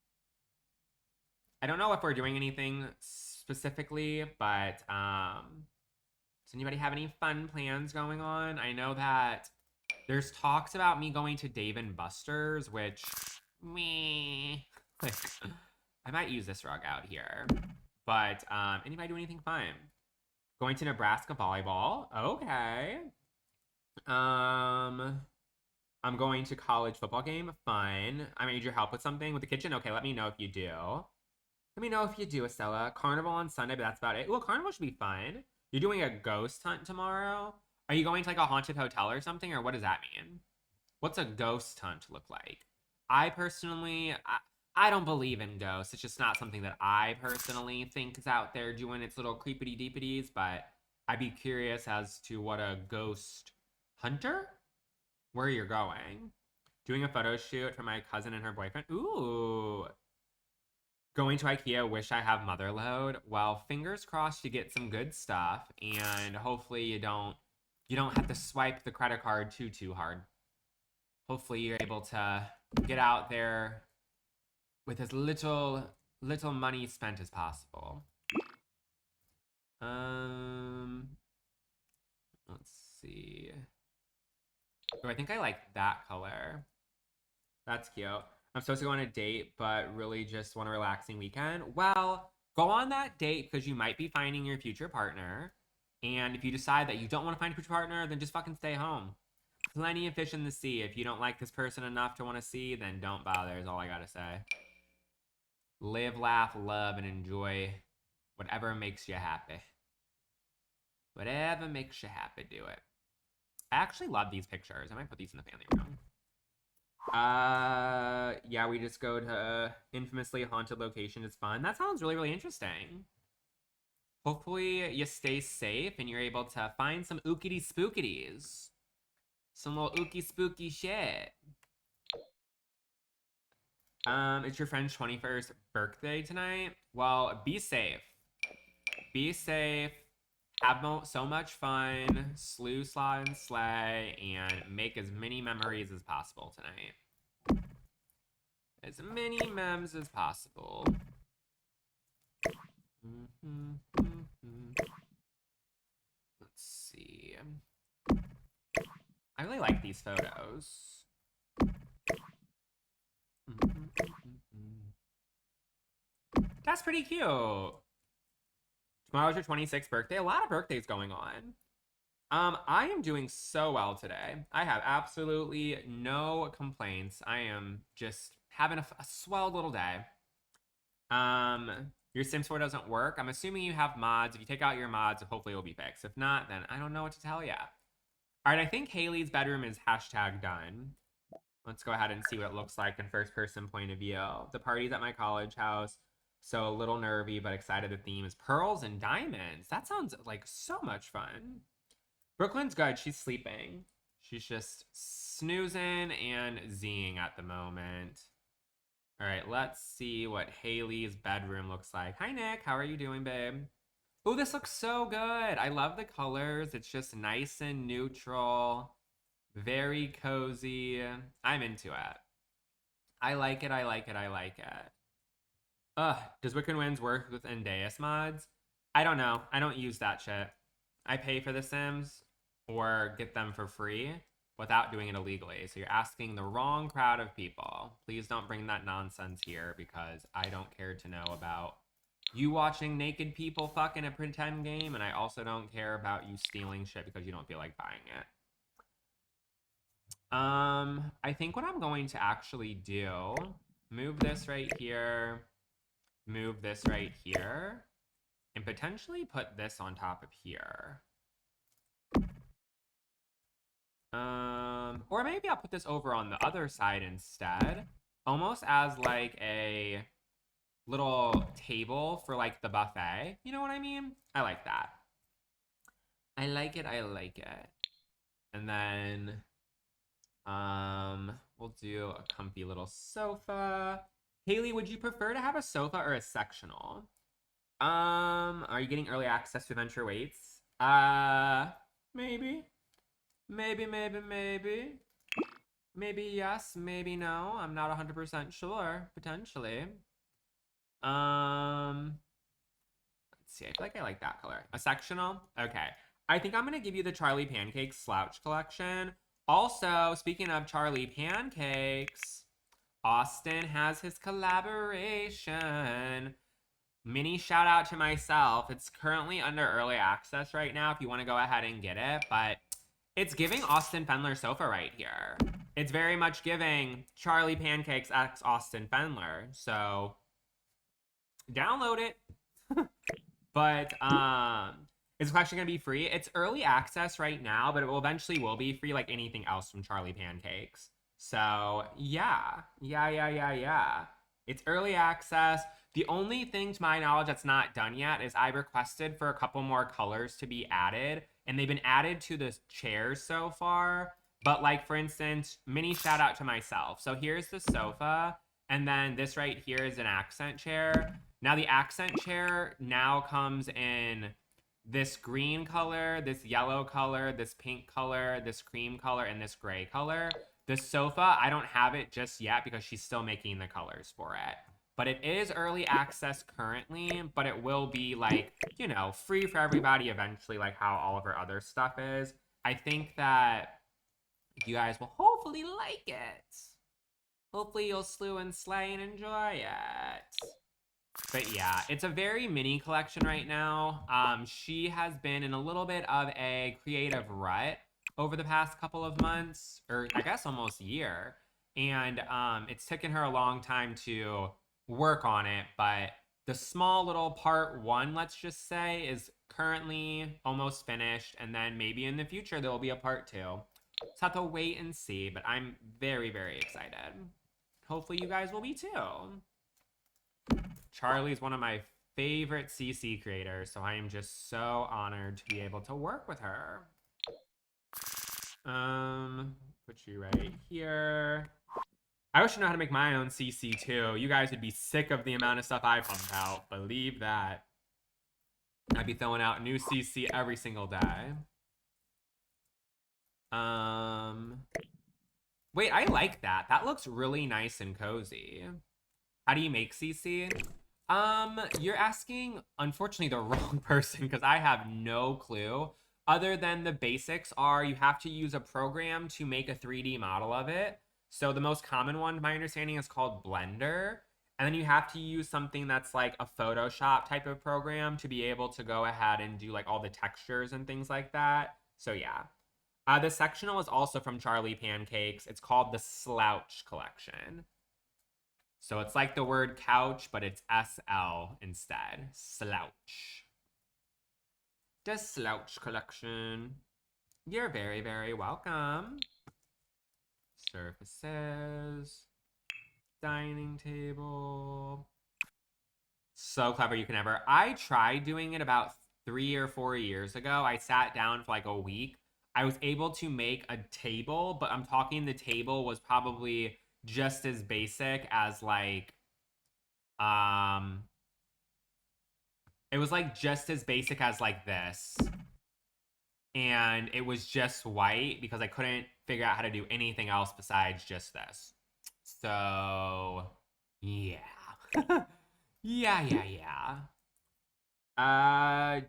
I don't know if we're doing anything specifically, but does anybody have any fun plans going on? I know that there's talks about me going to Dave & Buster's, which me like, I might use this rug out here. But anybody do anything fun? Going to Nebraska volleyball. Okay. I'm going to college football game. Fun. I need your help with something with the kitchen. Okay, let me know if you do. Let me know if you do, Estella. Carnival on Sunday, but that's about it. Well, carnival should be fun. You're doing a ghost hunt tomorrow? Are you going to like a haunted hotel or something, or what does that mean? What's a ghost hunt look like? I personally, I don't believe in ghosts. It's just not something that I personally think is out there doing its little creepity deepities, but I'd be curious as to what a ghost hunter? Where you're going. Doing a photo shoot for my cousin and her boyfriend. Ooh. Going to IKEA, wish I have motherload. Well, fingers crossed you get some good stuff, and hopefully you don't have to swipe the credit card too hard. Hopefully you're able to get out there with as little money spent as possible. Let's see. Oh, I think I like that color. That's cute. I'm supposed to go on a date, but really just want a relaxing weekend. Well, go on that date because you might be finding your future partner. And if you decide that you don't want to find a future partner, then just fucking stay home. Plenty of fish in the sea. If you don't like this person enough to want to see, then don't bother is all I gotta say. Live, laugh, love, and enjoy whatever makes you happy. Whatever makes you happy, do it. I actually love these pictures. I might put these in the family room. Yeah, we just go to infamously haunted location. It's fun. That sounds really interesting. Hopefully you stay safe and you're able to find some ookity spookities. Some little ooky spooky shit. It's your friend's 21st birthday tonight. Well, be safe. Be safe. Have so much fun. Slew, slide, and slay. And make as many memories as possible tonight. As many memes as possible. Let's see. I really like these photos. That's pretty cute. Tomorrow's your 26th birthday. A lot of birthdays going on. I am doing so well today. I have absolutely no complaints. I am just having a swell little day. Your Sims 4 doesn't work. I'm assuming you have mods. If you take out your mods, hopefully it will be fixed. If not, then I don't know what to tell ya. All right, I think Haley's bedroom is #done. Let's go ahead and see what it looks like in first person point of view. The party's at my college house. So a little nervy, but excited. The theme is pearls and diamonds. That sounds like so much fun. Brooklyn's good. She's sleeping. She's just snoozing and zing at the moment. All right, let's see what Haley's bedroom looks like. Hi, Nick. How are you doing, babe? Oh, this looks so good. I love the colors. It's just nice and neutral. Very cozy. I'm into it. I like it. I like it. I like it. Does Wicked Winds work with Endeus mods? I don't know. I don't use that shit. I pay for the Sims or get them for free without doing it illegally. So you're asking the wrong crowd of people. Please don't bring that nonsense here because I don't care to know about you watching naked people fuck in a pretend game, and I also don't care about you stealing shit because you don't feel like buying it. I think what I'm going to actually do, move this right here, move this right here, and potentially put this on top of here. Or maybe I'll put this over on the other side instead, almost as like a little table for like the buffet. You know what I mean? I like that. I like it. I like it. And then we'll do a comfy little sofa. Haley, would you prefer to have a sofa or a sectional? Are you getting early access to Adventure Weights? Maybe. Maybe, maybe, maybe. Maybe yes, maybe no. I'm not 100% sure. Potentially. Let's see. I feel like I like that color. A sectional? Okay. I think I'm going to give you the Charlie Pancakes Slouch Collection. Also, speaking of Charlie Pancakes, Austin has his collaboration. Mini shout out to myself. It's currently under early access right now if you want to go ahead and get it, but it's giving Austin Fendler sofa right here. It's very much giving Charlie Pancakes x Austin Fendler. So download it. But is the collection gonna be free? It's early access right now, but it will eventually will be free like anything else from Charlie Pancakes. So yeah. It's early access. The only thing to my knowledge that's not done yet is I requested for a couple more colors to be added, and they've been added to the chairs so far. But like for instance, mini shout out to myself. So here's the sofa, and then this right here is an accent chair. Now the accent chair now comes in this green color, this yellow color, this pink color, this cream color, and this gray color. The sofa, I don't have it just yet because she's still making the colors for it. But it is early access currently, but it will be like, you know, free for everybody eventually, like how all of her other stuff is. I think that you guys will hopefully like it. Hopefully you'll slew and slay and enjoy it. But yeah, it's a very mini collection right now. She has been in a little bit of a creative rut over the past couple of months, or I guess almost a year. And it's taken her a long time to work on it, but the small little part one, let's just say, is currently almost finished. And then maybe in the future, there will be a part two. Just have to wait and see, but I'm very, very excited. Hopefully you guys will be too. Charlie's one of my favorite CC creators, so I am just so honored to be able to work with her. Put you right here. I wish I knew how to make my own CC too. You guys would be sick of the amount of stuff I pump out. Believe that. I'd be throwing out new CC every single day. Wait, I like that. That looks really nice and cozy. How do you make CC? You're asking, unfortunately, the wrong person because I have no clue. Other than the basics are you have to use a program to make a 3D model of it. So the most common one, my understanding, is called Blender. And then you have to use something that's like a Photoshop type of program to be able to go ahead and do like all the textures and things like that. So yeah. The sectional is also from Charlie Pancakes. It's called the Slouch Collection. So it's like the word couch, but it's SL instead. Slouch. The Slouch Collection. You're very, very welcome. Surfaces. Dining table. So clever you can never. I tried doing it about 3 or 4 years ago. I sat down for like a week. I was able to make a table, but I'm talking the table was probably just as basic as like um it was like just as basic as like this. And it was just white because I couldn't figure out how to do anything else besides just this. So, yeah. Yeah.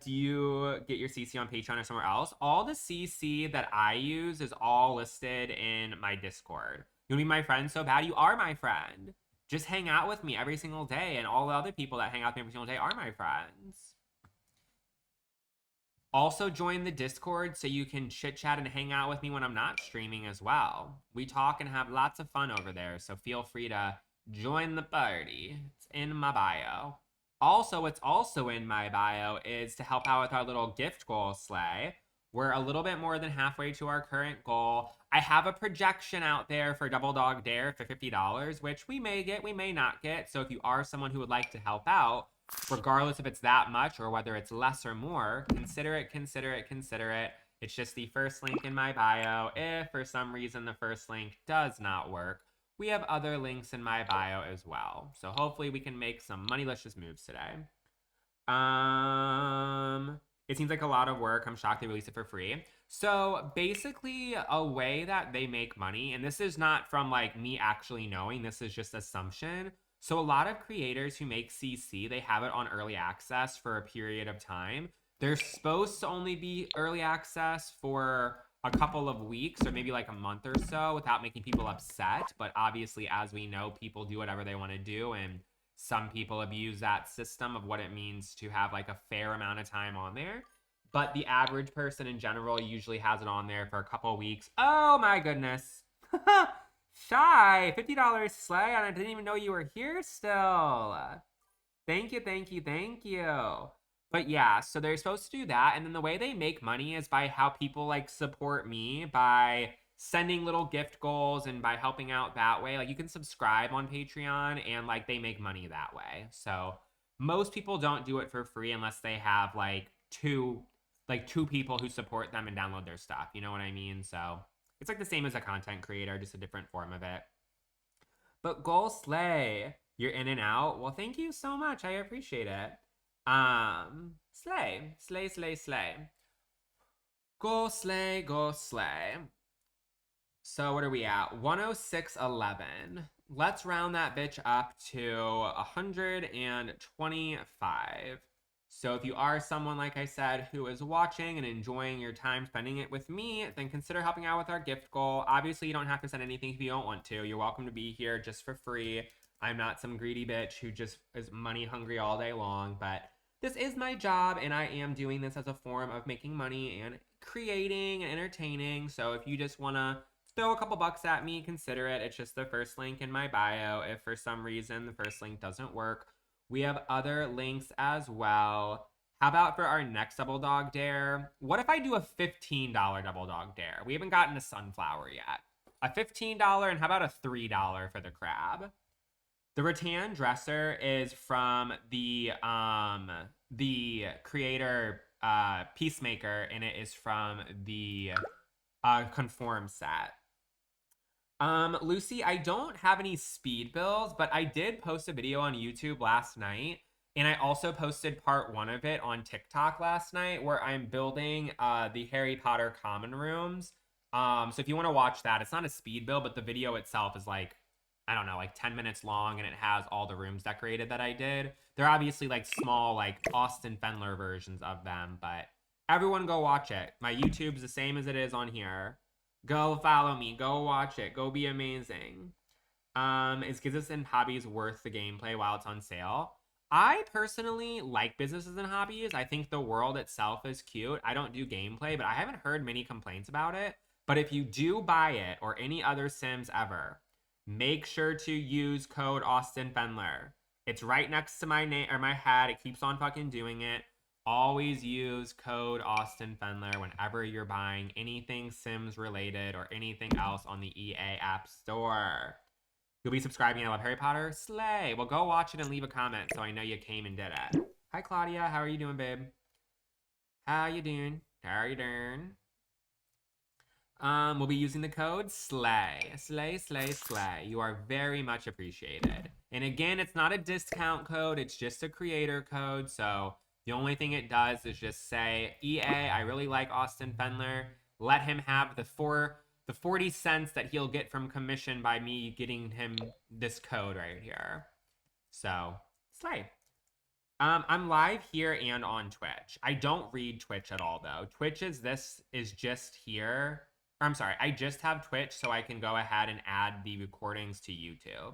Do you get your CC on Patreon or somewhere else? All the CC that I use is all listed in my Discord. You want to be my friend so bad? You are my friend. Just hang out with me every single day, and all the other people that hang out with me every single day are my friends. Also join the Discord so you can chit chat and hang out with me when I'm not streaming as well. We talk and have lots of fun over there, so feel free to join the party. It's in my bio. Also, what's also in my bio is to help out with our little gift goal sleigh. We're a little bit more than halfway to our current goal. I have a projection out there for Double Dog Dare for $50, which we may get, we may not get. So if you are someone who would like to help out, regardless if it's that much or whether it's less or more, consider it. It's just the first link in my bio. If for some reason the first link does not work, we have other links in my bio as well. So hopefully we can make some moneylicious moves today. It seems like a lot of work. I'm shocked they released it for free. So basically a way that they make money, and this is not from like me actually knowing, this is just assumption. So a lot of creators who make CC, they have it on early access for a period of time. They're supposed to only be early access for a couple of weeks or maybe like a month or so without making people upset. But obviously, as we know, people do whatever they want to do. And some people abuse that system of what it means to have like a fair amount of time on there. But the average person in general usually has it on there for a couple of weeks. Oh my goodness. Shy, $50 sleigh, and I didn't even know you were here still. Thank you. But yeah, so they're supposed to do that, and then the way they make money is by how people like support me by sending little gift goals and by helping out that way. Like you can subscribe on Patreon and like they make money that way. So most people don't do it for free unless they have like two people who support them and download their stuff. You know what I mean? So it's like the same as a content creator, just a different form of it. But goal slay, you're in and out. Well, thank you so much. I appreciate it. Slay. Goal slay. So what are we at? 106.11. Let's round that bitch up to 125. So if you are someone, like I said, who is watching and enjoying your time spending it with me, then consider helping out with our gift goal. Obviously, you don't have to send anything if you don't want to. You're welcome to be here just for free. I'm not some greedy bitch who just is money hungry all day long, but this is my job, and I am doing this as a form of making money and creating and entertaining. So if you just want to throw a couple bucks at me, consider it. It's just the first link in my bio. If for some reason the first link doesn't work, we have other links as well. How about for our next Double Dog Dare? What if I do a $15 Double Dog Dare? We haven't gotten a sunflower yet. A $15 and how about a $3 for the crab? The rattan dresser is from the creator Peacemaker, and it is from the Conform set. Lucy, I don't have any speed builds, but I did post a video on YouTube last night, and I also posted part 1 of it on TikTok last night, where I'm building the Harry Potter common rooms. So if you want to watch that, it's not a speed build, but the video itself is like, I don't know, like 10 minutes long, and it has all the rooms decorated that I did. They're obviously like small, like AUSTINFENDLER versions of them, but everyone go watch it. My YouTube's the same as it is on here. Go follow me. Go watch it. Go be amazing. Is business and hobbies worth the gameplay while it's on sale? I personally like businesses and hobbies. I think the world itself is cute. I don't do gameplay, but I haven't heard many complaints about it. But if you do buy it or any other Sims ever, make sure to use code AUSTINFENDLER. It's right next to my name or my hat. It keeps on fucking doing it. Always use code AUSTINFENDLER whenever you're buying anything Sims related or anything else on the EA App Store. You'll be subscribing. I love Harry Potter. Slay. Well, go watch it and leave a comment so I know you came and did it. Hi, Claudia. How are you doing, babe? How you doing? How you doing? We'll be using the code SLAY. Slay, slay, slay. You are very much appreciated. And again, it's not a discount code. It's just a creator code. So the only thing it does is just say, EA, I really like Austin Fendler. Let him have the 40 cents that he'll get from commission by me getting him this code right here. So, slay. I'm live here and on Twitch. I don't read Twitch at all, though. Twitch is just here. I'm sorry, I just have Twitch so I can go ahead and add the recordings to YouTube.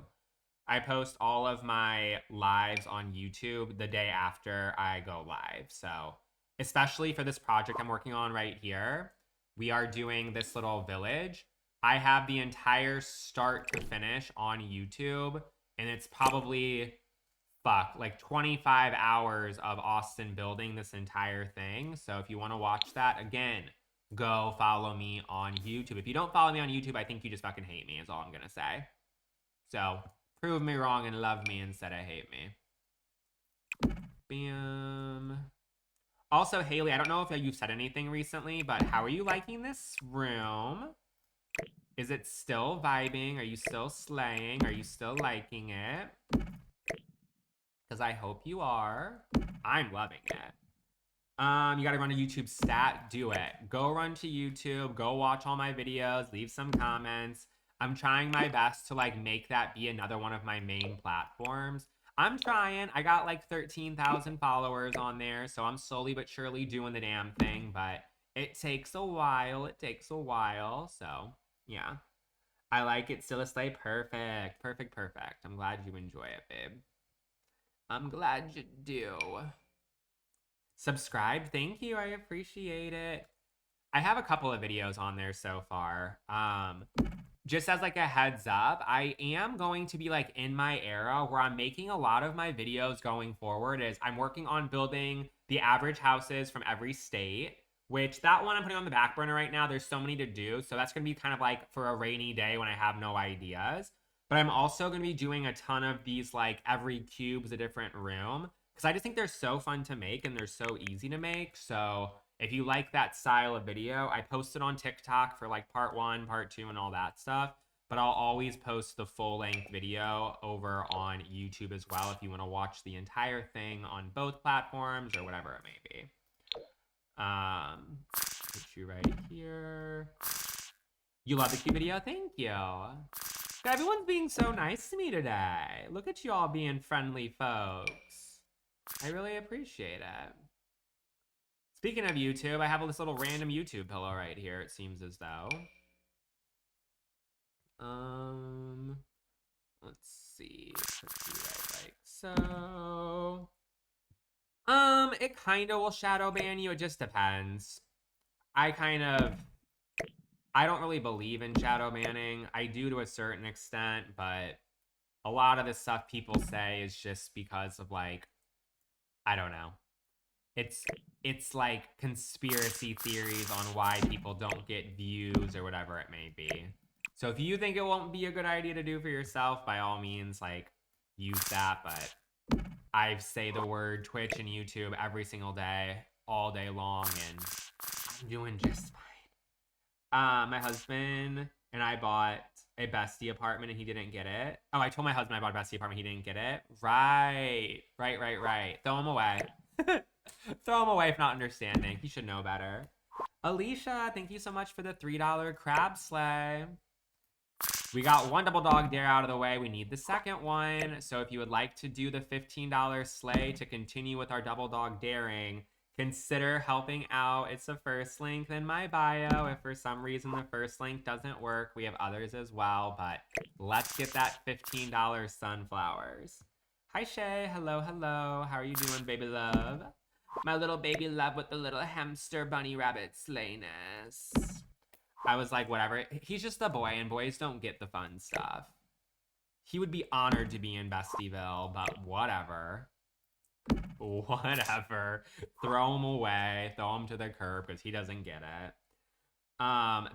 I post all of my lives on YouTube the day after I go live. So, especially for this project I'm working on right here, we are doing this little village. I have the entire start to finish on YouTube, and it's probably, like 25 hours of Austin building this entire thing. So if you want to watch that, again, go follow me on YouTube. If you don't follow me on YouTube, I think you just fucking hate me is all I'm going to say. So prove me wrong and love me instead of hate me. Bam. Also, Haley, I don't know if you've said anything recently, but how are you liking this room? Is it still vibing? Are you still slaying? Are you still liking it? Because I hope you are. I'm loving it. You gotta run a YouTube stat. Do it. Go run to YouTube. Go watch all my videos. Leave some comments. I'm trying my best to like make that be another one of my main platforms. I'm trying. I got like 13,000 followers on there, so I'm slowly but surely doing the damn thing, but it takes a while. It takes a while, so yeah. I like it. Still a slay. Perfect. Perfect, perfect. I'm glad you enjoy it, babe. I'm glad you do. Subscribe. Thank you. I appreciate it. I have a couple of videos on there so far. Just as like a heads up, I am going to be like in my era where I'm making a lot of my videos going forward is I'm working on building the average houses from every state, which that one I'm putting on the back burner right now. There's so many to do. So that's going to be kind of like for a rainy day when I have no ideas. But I'm also going to be doing a ton of these, like, every cube's a different room. Because I just think they're so fun to make and they're so easy to make. So if you like that style of video, I posted on TikTok for, like, part 1, part 2, and all that stuff. But I'll always post the full-length video over on YouTube as well if you want to watch the entire thing on both platforms or whatever it may be. Put you right here. You love the cute video? Thank you. Everyone's being so nice to me today. Look at you all being friendly folks. I really appreciate it. Speaking of YouTube, I have this little random YouTube pillow right here, it seems as though. Let's see. Let's do that like so. It kind of will shadow ban you. It just depends. I don't really believe in shadow banning. I do to a certain extent, but a lot of the stuff people say is just because of like, I don't know. It's like conspiracy theories on why people don't get views or whatever it may be. So if you think it won't be a good idea to do for yourself, by all means, like, use that. But I say the word Twitch and YouTube every single day, all day long, and I'm doing just fine. My husband and I bought a Bestie apartment and he didn't get it. Oh, I told my husband I bought a Bestie apartment. He didn't get it. Right. Throw him away. Throw him away if not understanding. He should know better. Alicia, thank you so much for the $3 crab sleigh. We got one double dog dare out of the way. We need the second one. So if you would like to do the $15 sleigh to continue with our double dog daring, consider helping out. It's the first link in my bio. If for some reason the first link doesn't work, we have others as well. But let's get that $15 sunflowers. Hi, Shay. Hello, hello. How are you doing, baby love? My little baby love with the little hamster bunny rabbit slayness. I was like, whatever. He's just a boy, and boys don't get the fun stuff. He would be honored to be in Bestieville, but whatever. Whatever. Throw him away. Throw him to the curb because he doesn't get it.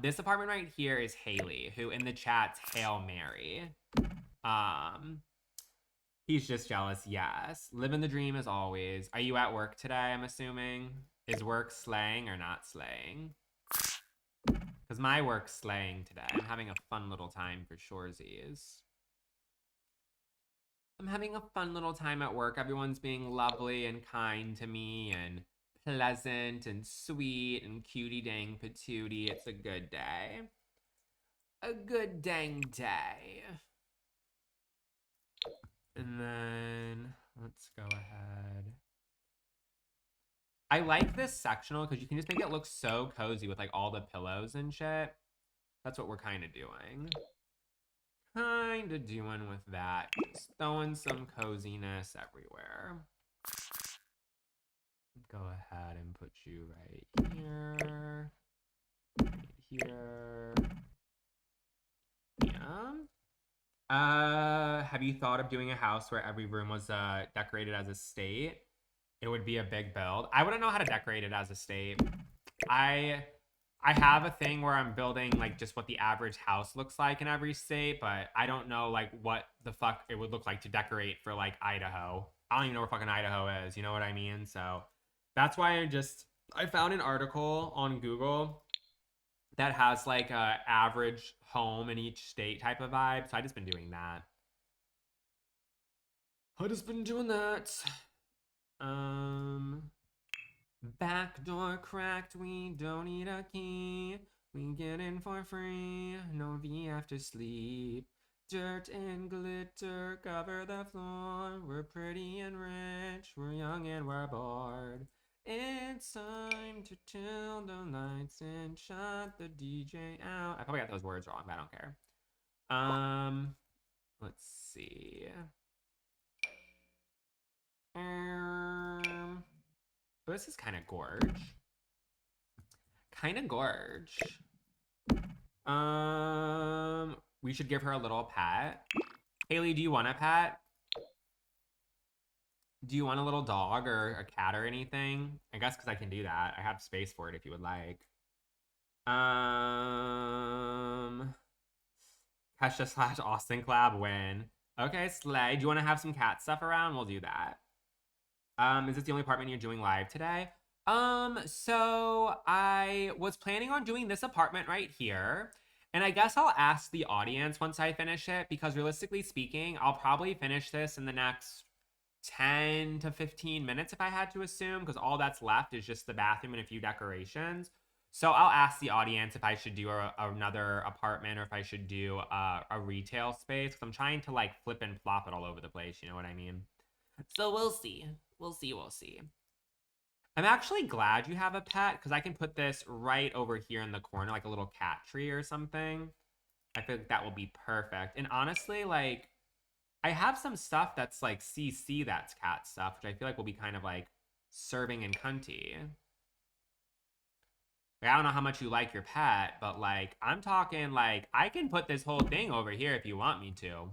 This apartment right here is Haley, who in the chat's Hail Mary. Um, he's just jealous, yes. Living the dream as always. Are you at work today, I'm assuming? Is work slaying or not slaying? Because my work's slaying today. I'm having a fun little time for shoresies. I'm having a fun little time at work. Everyone's being lovely and kind to me and pleasant and sweet and cutie dang patootie. It's a good day. A good dang day. And then let's go ahead. I like this sectional because you can just make it look so cozy with like all the pillows and shit. That's what we're kind of doing. Kind of doing with that. Just throwing some coziness everywhere. Go ahead and put you right here. Right here. Yeah. Have you thought of doing a house where every room was decorated as a state? It would be a big build. I wouldn't know how to decorate it as a state. I have a thing where I'm building like just what the average house looks like in every state, but I don't know like what the fuck it would look like to decorate for like Idaho. I don't even know where fucking Idaho is. You know what I mean? So that's why I found an article on Google that has like a average home in each state type of vibe. So I just been doing that. I just been doing that. Back door cracked, we don't need a key. We get in for free, no V after sleep. Dirt and glitter cover the floor. We're pretty and rich, we're young and we're bored. It's time to turn the lights and shut the DJ out. I probably got those words wrong, but I don't care. Let's see. This is kind of gorge. Kind of gorge. We should give her a little pet. Haley, do you want a pet? Do you want a little dog or a cat or anything? I guess because I can do that. I have space for it if you would like. Kesha / Austin collab win. Okay, Slay. Do you want to have some cat stuff around? We'll do that. Is this the only apartment you're doing live today? So I was planning on doing this apartment right here. And I guess I'll ask the audience once I finish it, because realistically speaking, I'll probably finish this in the next 10 to 15 minutes if I had to assume, because all that's left is just the bathroom and a few decorations. So I'll ask the audience if I should do another apartment or if I should do a retail space, because I'm trying to like flip and flop it all over the place, you know what I mean? So we'll see. We'll see. I'm actually glad you have a pet, because I can put this right over here in the corner, like a little cat tree or something. I feel like that will be perfect. And honestly, like, I have some stuff that's like CC that's cat stuff, which I feel like will be kind of like serving and cunty. Like, I don't know how much you like your pet, but like, I'm talking like, I can put this whole thing over here if you want me to.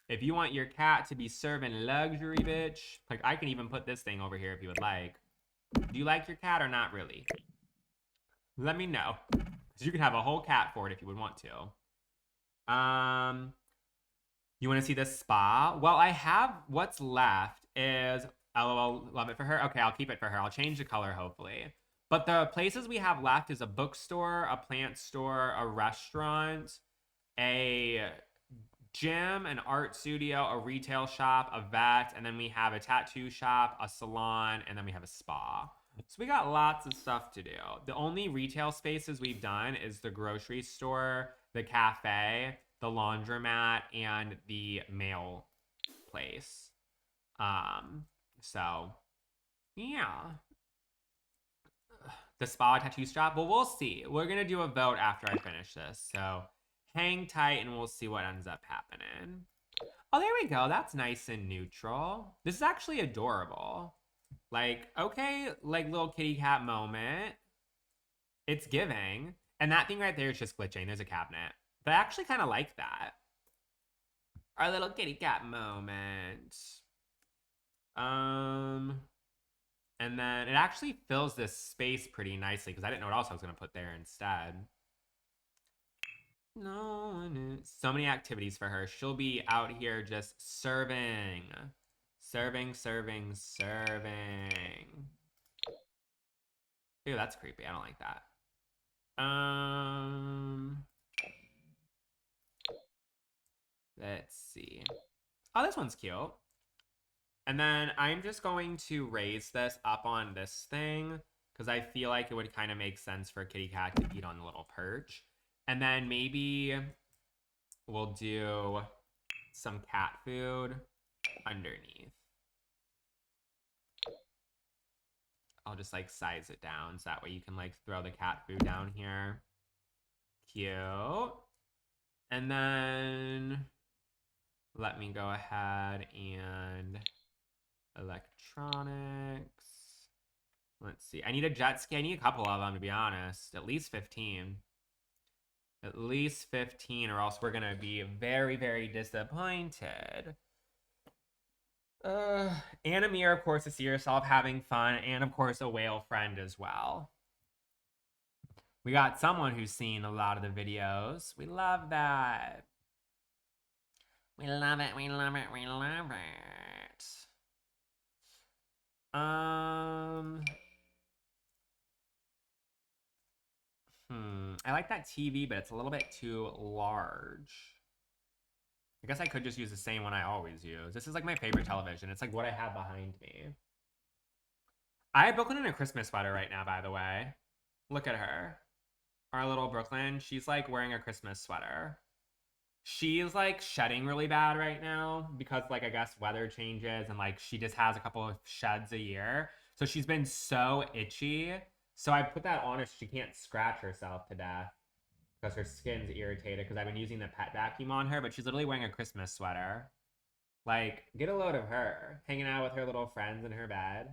If you want your cat to be serving luxury, bitch, like I can even put this thing over here if you would like. Do you like your cat or not really? Let me know. Because you can have a whole cat for it if you would want to. You want to see the spa? Well, I have, what's left is, LOL, love it for her. Okay, I'll keep it for her. I'll change the color, hopefully. But the places we have left is a bookstore, a plant store, a restaurant, a gym, an art studio, a retail shop, a vet, and then we have a tattoo shop, a salon, and then we have a spa. So we got lots of stuff to do. The only retail spaces we've done is the grocery store, the cafe, the laundromat, and the mail place. So yeah. The spa tattoo shop. Well, we'll see. We're gonna do a vote after I finish this. So hang tight and we'll see what ends up happening. Oh, there we go. That's nice and neutral. This is actually adorable. Like, okay, like little kitty cat moment. It's giving. And that thing right there is just glitching. There's a cabinet. But I actually kind of like that. Our little kitty cat moment. And then it actually fills this space pretty nicely because I didn't know what else I was going to put there instead. No, so many activities for her. She'll be out here just serving. Serving, serving, serving. Ew, that's creepy. I don't like that. Let's see. Oh, this one's cute. And then I'm just going to raise this up on this thing because I feel like it would kind of make sense for a kitty cat to eat on the little perch. And then maybe we'll do some cat food underneath. I'll just like size it down so that way you can like throw the cat food down here. Cute. And then let me go ahead and electronics. Let's see. I need a jet ski. I need a couple of them, to be honest. At least 15. At least 15, or else we're going to be very, very disappointed. And Amir, of course, to see yourself having fun, and of course, a whale friend as well. We got someone who's seen a lot of the videos. We love that. We love it, we love it, we love it. I like that TV, but it's a little bit too large. I guess I could just use the same one I always use. This is like my favorite television. It's like what I have behind me. I have Brooklyn in a Christmas sweater right now, by the way. Look at her. Our little Brooklyn. She's like wearing a Christmas sweater. She's like shedding really bad right now because like I guess weather changes and like she just has a couple of sheds a year. So she's been so itchy. So I put that on her so she can't scratch herself to death because her skin's irritated because I've been using the pet vacuum on her, but she's literally wearing a Christmas sweater. Like, get a load of her hanging out with her little friends in her bed.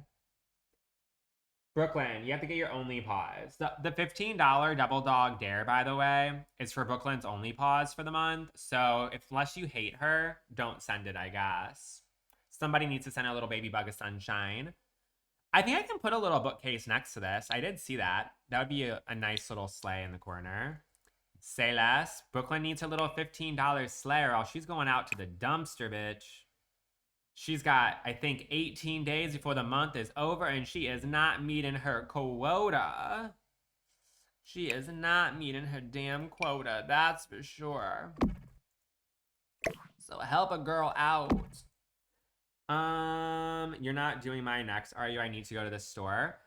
Brooklyn, you have to get your only pause. The $15 double dog dare, by the way, is for Brooklyn's only pause for the month. So unless you hate her, don't send it, I guess. Somebody needs to send a little baby bug of sunshine. I think I can put a little bookcase next to this. I did see that. That would be a nice little sleigh in the corner. Say less. Brooklyn needs her little $15 sleigh or else she's going out to the dumpster, bitch. She's got, I think, 18 days before the month is over, and she is not meeting her quota. She is not meeting her damn quota, that's for sure. So help a girl out. You're not doing mine next, are you? I need to go to the store.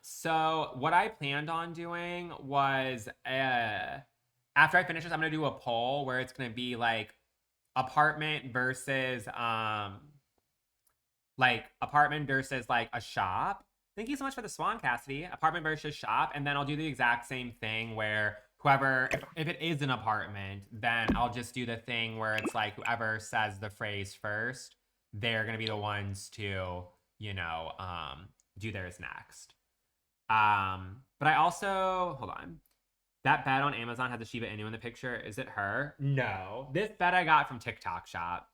So what I planned on doing was, after I finish this, I'm gonna do a poll where it's gonna be like apartment versus like a shop. Thank you so much for the swan, Cassidy. Apartment versus shop, and then I'll do the exact same thing where whoever, if it is an apartment, then I'll just do the thing where it's like whoever says the phrase first, they're gonna be the ones to, you know, do theirs next. But I also, hold on. That bed on Amazon has a Shiba Inu in the picture. Is it her? No. This bed I got from TikTok Shop.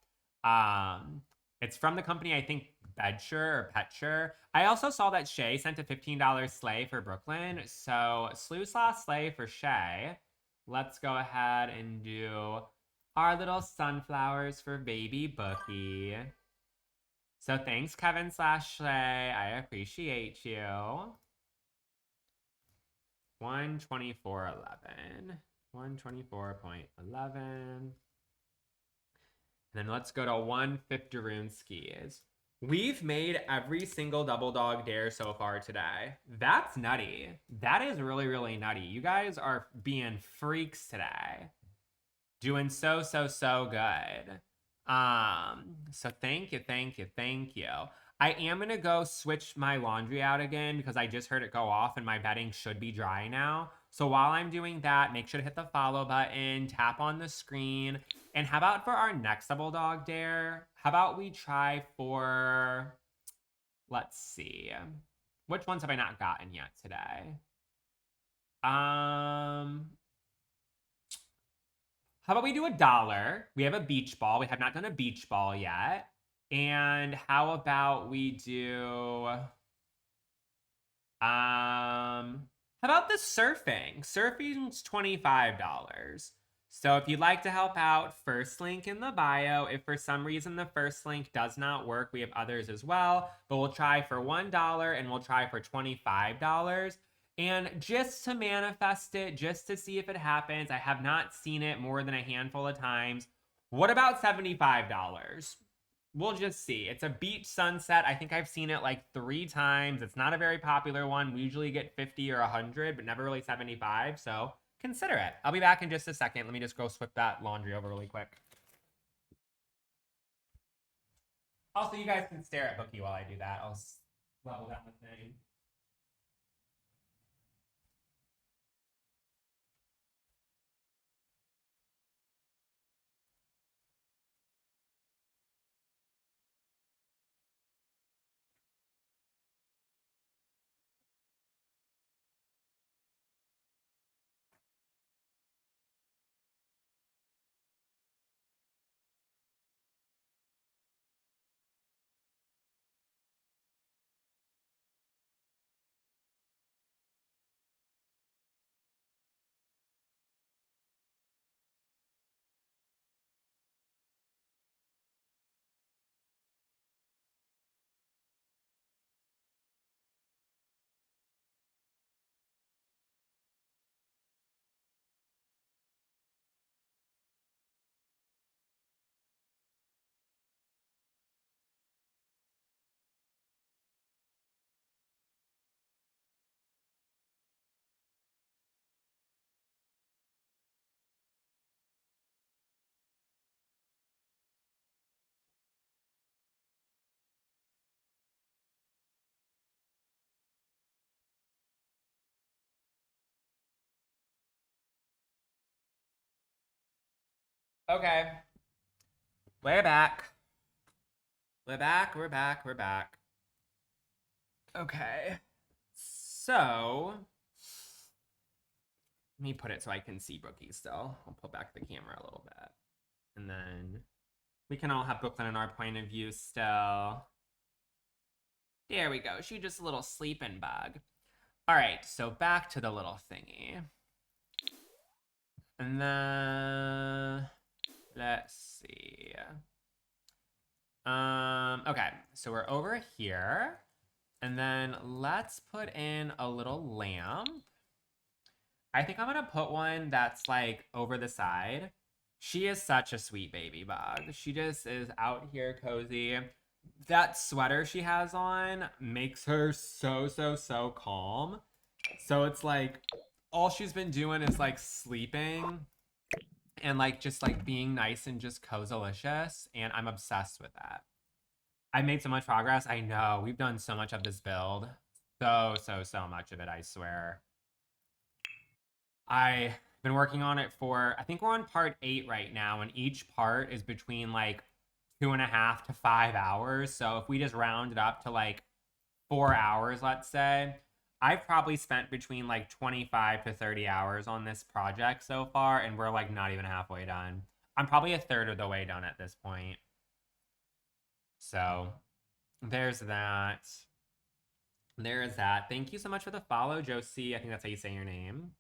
It's from the company, I think, Bedsure or Petsure. I also saw that Shay sent a $15 sleigh for Brooklyn. So, sleigh for Shay. Let's go ahead and do our little sunflowers for baby Bookie. So, thanks, Kevin / Shay. I appreciate you. 124.11. 124.11. And then let's go to 150 skis. We've made every single double dog dare so far today. That's nutty. That is really, really nutty. You guys are being freaks today. Doing so good. So thank you, thank you, thank you. I am going to go switch my laundry out again because I just heard it go off and my bedding should be dry now. So while I'm doing that, make sure to hit the follow button, tap on the screen. And how about for our next double dog dare? How about we try for, let's see. Which ones have I not gotten yet today? How about we do $1? We have a beach ball. We have not done a beach ball yet. And how about we do how about the surfing? Surfing's $25. So if you'd like to help out, first link in the bio. If for some reason the first link does not work, we have others as well. But we'll try for $1 and we'll try for $25. And just to manifest it, just to see if it happens, I have not seen it more than a handful of times. What about $75? We'll just see. It's a beach sunset. I think I've seen it like 3 times. It's not a very popular one. We usually get 50 or 100, but never really 75. So consider it. I'll be back in just a second. Let me just go flip that laundry over really quick. Also, you guys can stare at Bookie while I do that. I'll level down the thing. Okay. We're back. We're back. We're back. We're back. Okay. So let me put it so I can see Brookie still. I'll pull back the camera a little bit. And then we can all have Brooklyn in our point of view still. There we go. She's just a little sleeping bug. All right, so back to the little thingy. And then let's see. Okay, so we're over here. And then let's put in a little lamp. I think I'm gonna put one that's like over the side. She is such a sweet baby bug. She just is out here cozy. That sweater she has on makes her so calm. So it's like all she's been doing is like sleeping and like just like being nice and just cozy-licious, and I'm obsessed with that. I made so much progress. I know. We've done so much of this build. So much of it, I swear. I've been working on it for, I think we're on part 8 right now, and each part is between like 2.5 to 5 hours. So if we just round it up to like 4 hours, let's say, I've probably spent between like 25 to 30 hours on this project so far, and we're like not even halfway done. I'm probably a third of the way done at this point. So there's that. There is that. Thank you so much for the follow, Josie. I think that's how you say your name.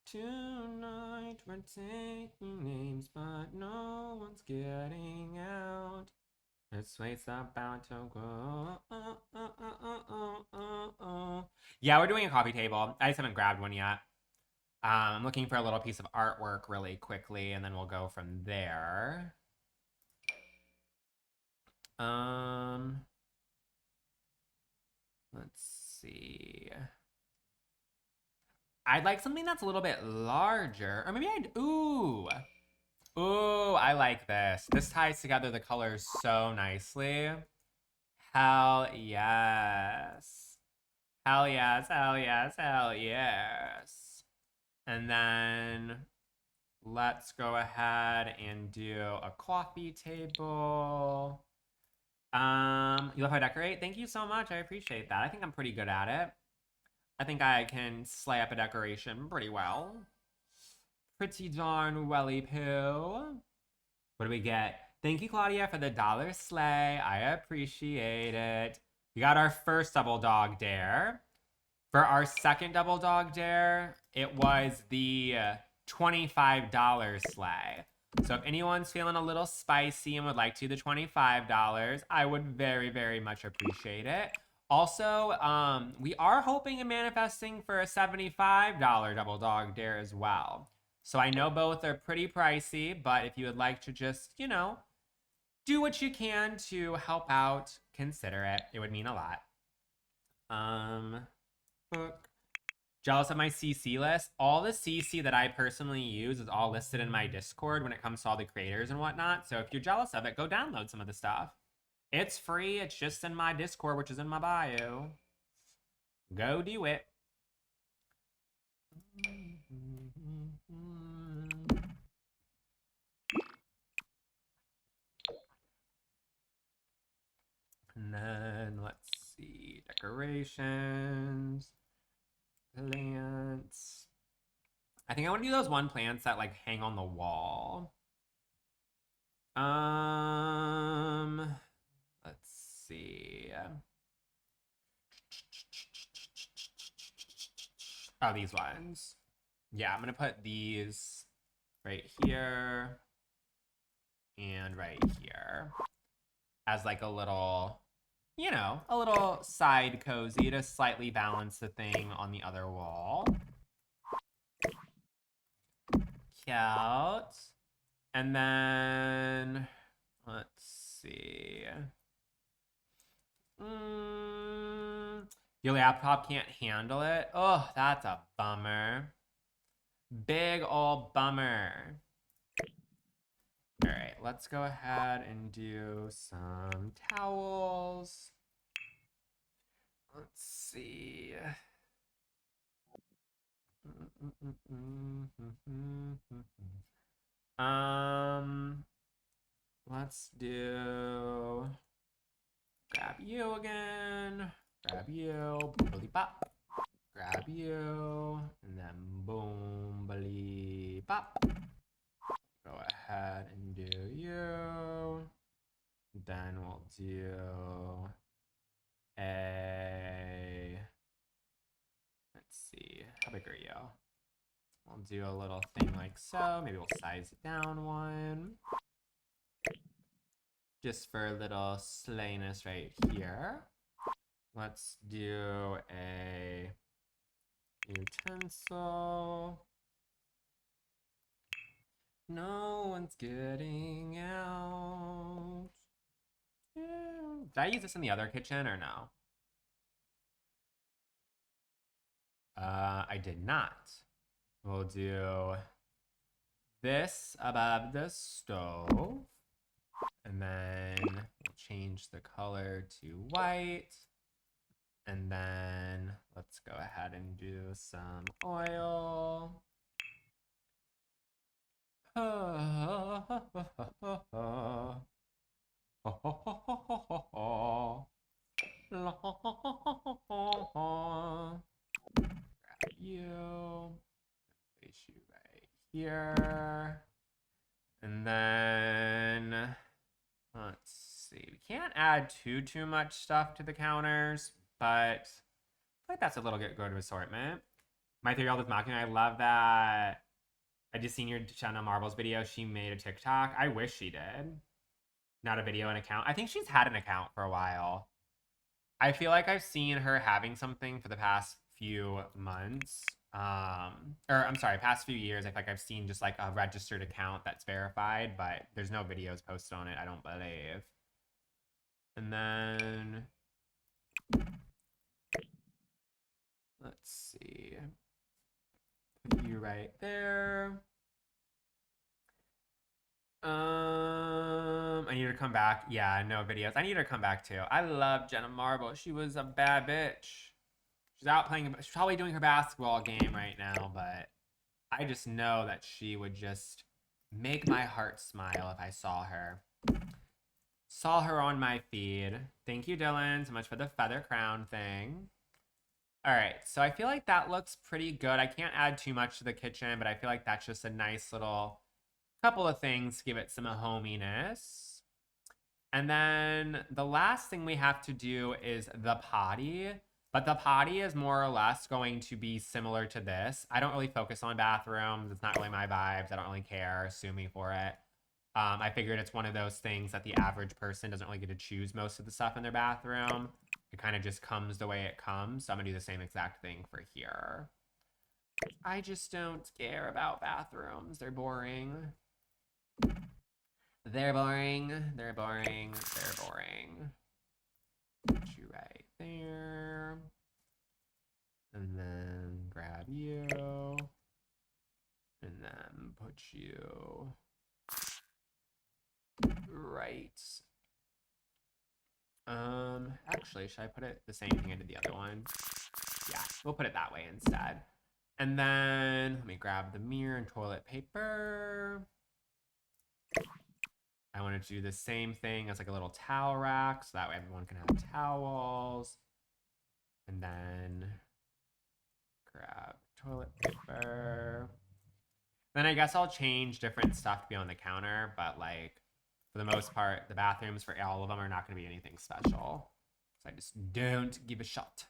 Tonight we're taking names, but no one's getting out. This wait's about to go. Yeah, we're doing a coffee table. I just haven't grabbed one yet. I'm looking for a little piece of artwork really quickly, and then we'll go from there. Let's see. I'd like something that's a little bit larger. Or maybe ooh. Ooh, I like this. This ties together the colors so nicely. Hell yes. Hell yes, hell yes, hell yes. And then let's go ahead and do a coffee table. You love how I decorate? Thank you so much. I appreciate that. I think I'm pretty good at it. I think I can slay up a decoration pretty well. Pretty darn welly poo. What do we get? Thank you, Claudia, for the dollar slay. I appreciate it. We got our first double dog dare. For our second double dog dare, it was the $25 slay. So if anyone's feeling a little spicy and would like to do the $25, I would very, very much appreciate it. Also, we are hoping and manifesting for a $75 double dog dare as well. So I know both are pretty pricey, but if you would like to just, you know, do what you can to help out, consider it. It would mean a lot. Book. Jealous of my CC list. All the CC that I personally use is all listed in my Discord when it comes to all the creators and whatnot. So if you're jealous of it, go download some of the stuff. It's free. It's just in my Discord, which is in my bio. Go do it. And then let's see. Decorations. Plants. I think I want to do those one plants that like hang on the wall. Let's see. Oh, these ones. Yeah, I'm gonna put these right here and right here as like a little, you know, a little side cozy to slightly balance the thing on the other wall. Cute. And then, let's see. Your laptop can't handle it? Oh, that's a bummer. Big old bummer. All right, let's go ahead and do some towels. Let's see. Let's do. Grab you again. Grab you. Boom, pop. Grab you. And then boom, pop. Go ahead and do you. Then we'll do a. Let's see. How big are you? We'll do a little thing like so. Maybe we'll size it down one. Just for a little slayness right here. Let's do a utensil. No one's getting out. Did I use this in the other kitchen or no? I did not. We'll do this above the stove. And then we'll change the color to white. And then let's go ahead and do some oil. Grab you. Place you right here. And then let's see. We can't add too much stuff to the counters, but I think that's a little good assortment. My 3-year-old is mocking. I love that. I just seen your Jenna Marbles video. She made a TikTok. I wish she did. Not a video, an account. I think she's had an account for a while. I feel like I've seen her having something for the past few months. Past few years. I feel like I've seen just like a registered account that's verified, but there's no videos posted on it, I don't believe. And then let's see. Put you right there. I need her to come back. Yeah, no videos. I need her to come back too. I love Jenna Marble. She was a bad bitch. She's out playing. She's probably doing her basketball game right now, but I just know that she would just make my heart smile if I saw her. Saw her on my feed. Thank you, Dylan, so much for the feather crown thing. All right, so I feel like that looks pretty good. I can't add too much to the kitchen, but I feel like that's just a nice little couple of things to give it some hominess. And then the last thing we have to do is the potty. But the potty is more or less going to be similar to this. I don't really focus on bathrooms. It's not really my vibes. I don't really care. Sue me for it. I figured it's one of those things that the average person doesn't really get to choose most of the stuff in their bathroom. It kind of just comes the way it comes. So I'm going to do the same exact thing for here. I just don't care about bathrooms. They're boring. They're boring. They're boring. They're boring. Put you right there. And then grab you. And then put you right. Actually, should I put it the same thing I did the other one? Yeah, we'll put it that way instead. And then let me grab the mirror and toilet paper. I want to do the same thing as like a little towel rack, so that way everyone can have towels. And then grab toilet paper. Then I guess I'll change different stuff to be on the counter, but like for the most part, the bathrooms for all of them are not going to be anything special. So I just don't give a shot.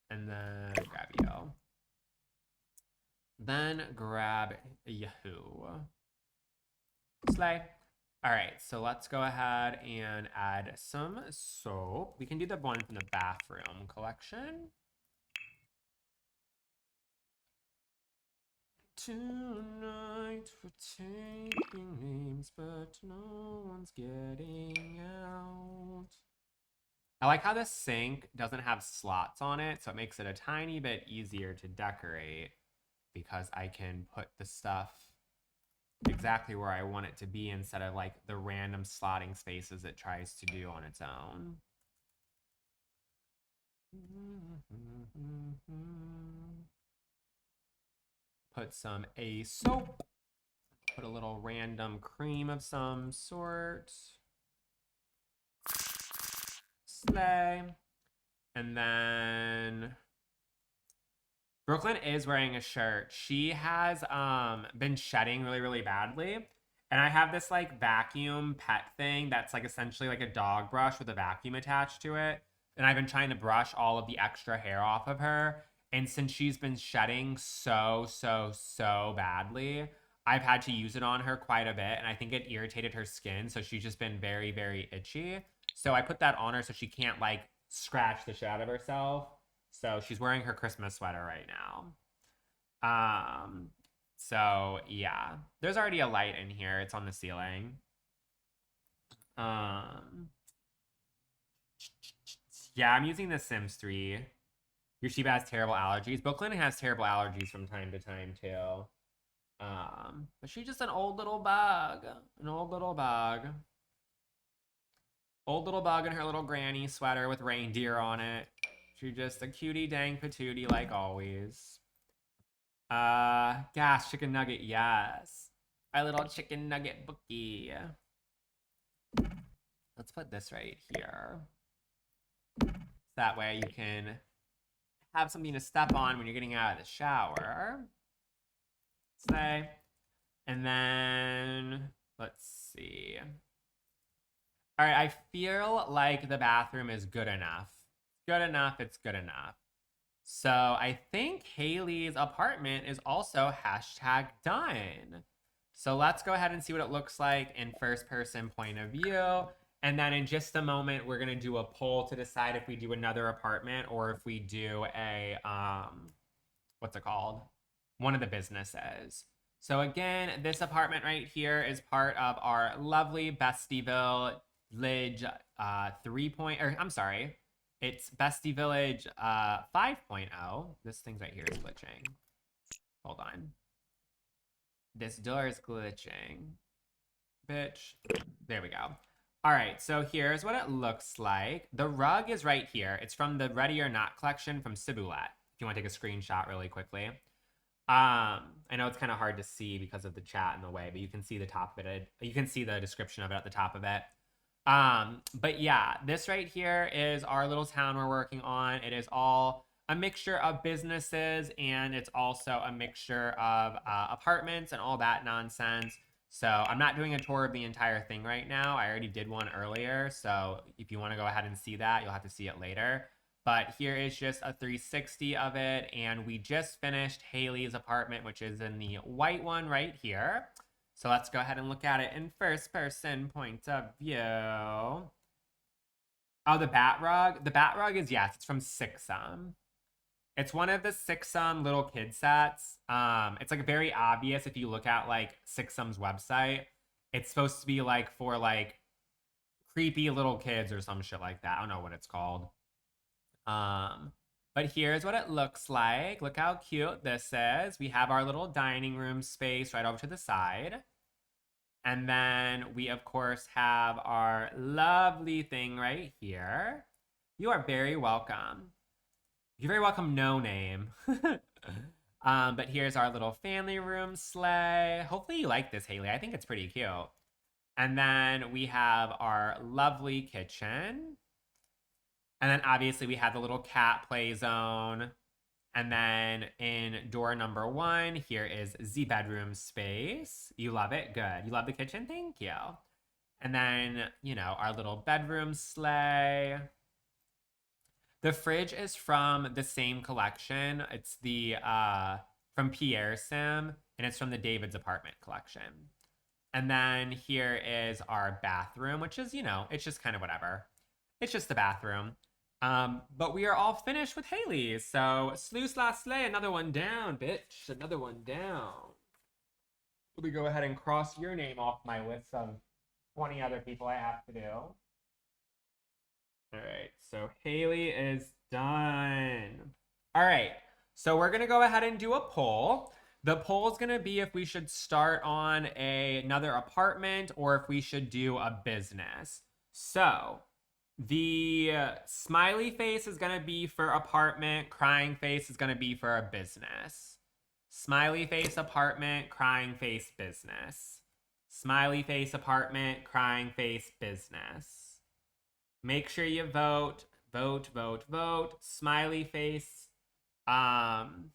And then grab you. Then grab Yahoo. Slay. All right, so let's go ahead and add some soap. We can do the one from the bathroom collection. Tonight we're taking names, but no one's getting out. I like how the sink doesn't have slots on it, so it makes it a tiny bit easier to decorate because I can put the stuff exactly where I want it to be instead of like the random slotting spaces it tries to do on its own. Put some soap. Put a little random cream of some sort. Slay. And then Brooklyn is wearing a shirt. She has been shedding really, really badly. And I have this like vacuum pet thing that's like essentially like a dog brush with a vacuum attached to it. And I've been trying to brush all of the extra hair off of her. And since she's been shedding so badly, I've had to use it on her quite a bit. And I think it irritated her skin. So she's just been very, very itchy. So I put that on her so she can't like scratch the shit out of herself. So she's wearing her Christmas sweater right now. So yeah, there's already a light in here. It's on the ceiling. Yeah, I'm using the Sims 3. Your Sheba has terrible allergies. Brooklyn has terrible allergies from time to time too. But she's just an old little bug. An old little bug. Old little bug in her little granny sweater with reindeer on it. She's just a cutie dang patootie like always. Gosh, chicken nugget, yes. Our little chicken nugget bookie. Let's put this right here. That way you can have something to step on when you're getting out of the shower. Slay. And then, let's see. All right, I feel like the bathroom is good enough. Good enough, it's good enough. So I think Haley's apartment is also #done. So let's go ahead and see what it looks like in first person point of view. And then in just a moment, we're going to do a poll to decide if we do another apartment or if we do a, what's it called? One of the businesses. So again, this apartment right here is part of our lovely Bestie Village 3. I'm sorry. It's Bestie Village 5.0. This thing right here is glitching. Hold on. This door is glitching. Bitch. There we go. All right, so here's what it looks like. The rug is right here. It's from the Ready or Not collection from Ciboulette. If you want to take a screenshot really quickly. I know it's kind of hard to see because of the chat in the way, but you can see the top of it. You can see the description of it at the top of it. But yeah, this right here is our little town we're working on. It is all a mixture of businesses, and it's also a mixture of apartments and all that nonsense. So I'm not doing a tour of the entire thing right now. I already did one earlier. So if you want to go ahead and see that, you'll have to see it later. But here is just a 360 of it. And we just finished Haley's apartment, which is in the white one right here. So let's go ahead and look at it in first person point of view. Oh, the bat rug. The bat rug is, yes, it's from Sixum. It's one of the Sixum little kid sets. It's like very obvious if you look at like Sixum's website. It's supposed to be like for like creepy little kids or some shit like that. I don't know what it's called. But here's what it looks like. Look how cute this is. We have our little dining room space right over to the side. And then we, of course, have our lovely thing right here. You are very welcome. You're very welcome, no name. But here's our little family room sleigh. Hopefully you like this, Haley. I think it's pretty cute. And then we have our lovely kitchen. And then obviously we have the little cat play zone. And then in door number 1, here is the bedroom space. You love it? Good. You love the kitchen? Thank you. And then, you know, our little bedroom sleigh. The fridge is from the same collection. It's the from Pierre Sim, and it's from the David's Apartment collection. And then here is our bathroom, which is, you know, it's just kind of whatever. It's just the bathroom. But we are all finished with Haley's. So, Sluice Last Slay, another one down, bitch. Another one down. Let me go ahead and cross your name off my list of 20 other people I have to do. All right, so Haley is done. All right, so we're gonna go ahead and do a poll. The poll is gonna be if we should start on another apartment or if we should do a business. So the smiley face is gonna be for apartment, crying face is gonna be for a business. Smiley face apartment, crying face business. Smiley face apartment, crying face business. Make sure you vote, vote, vote, vote. Smiley face, another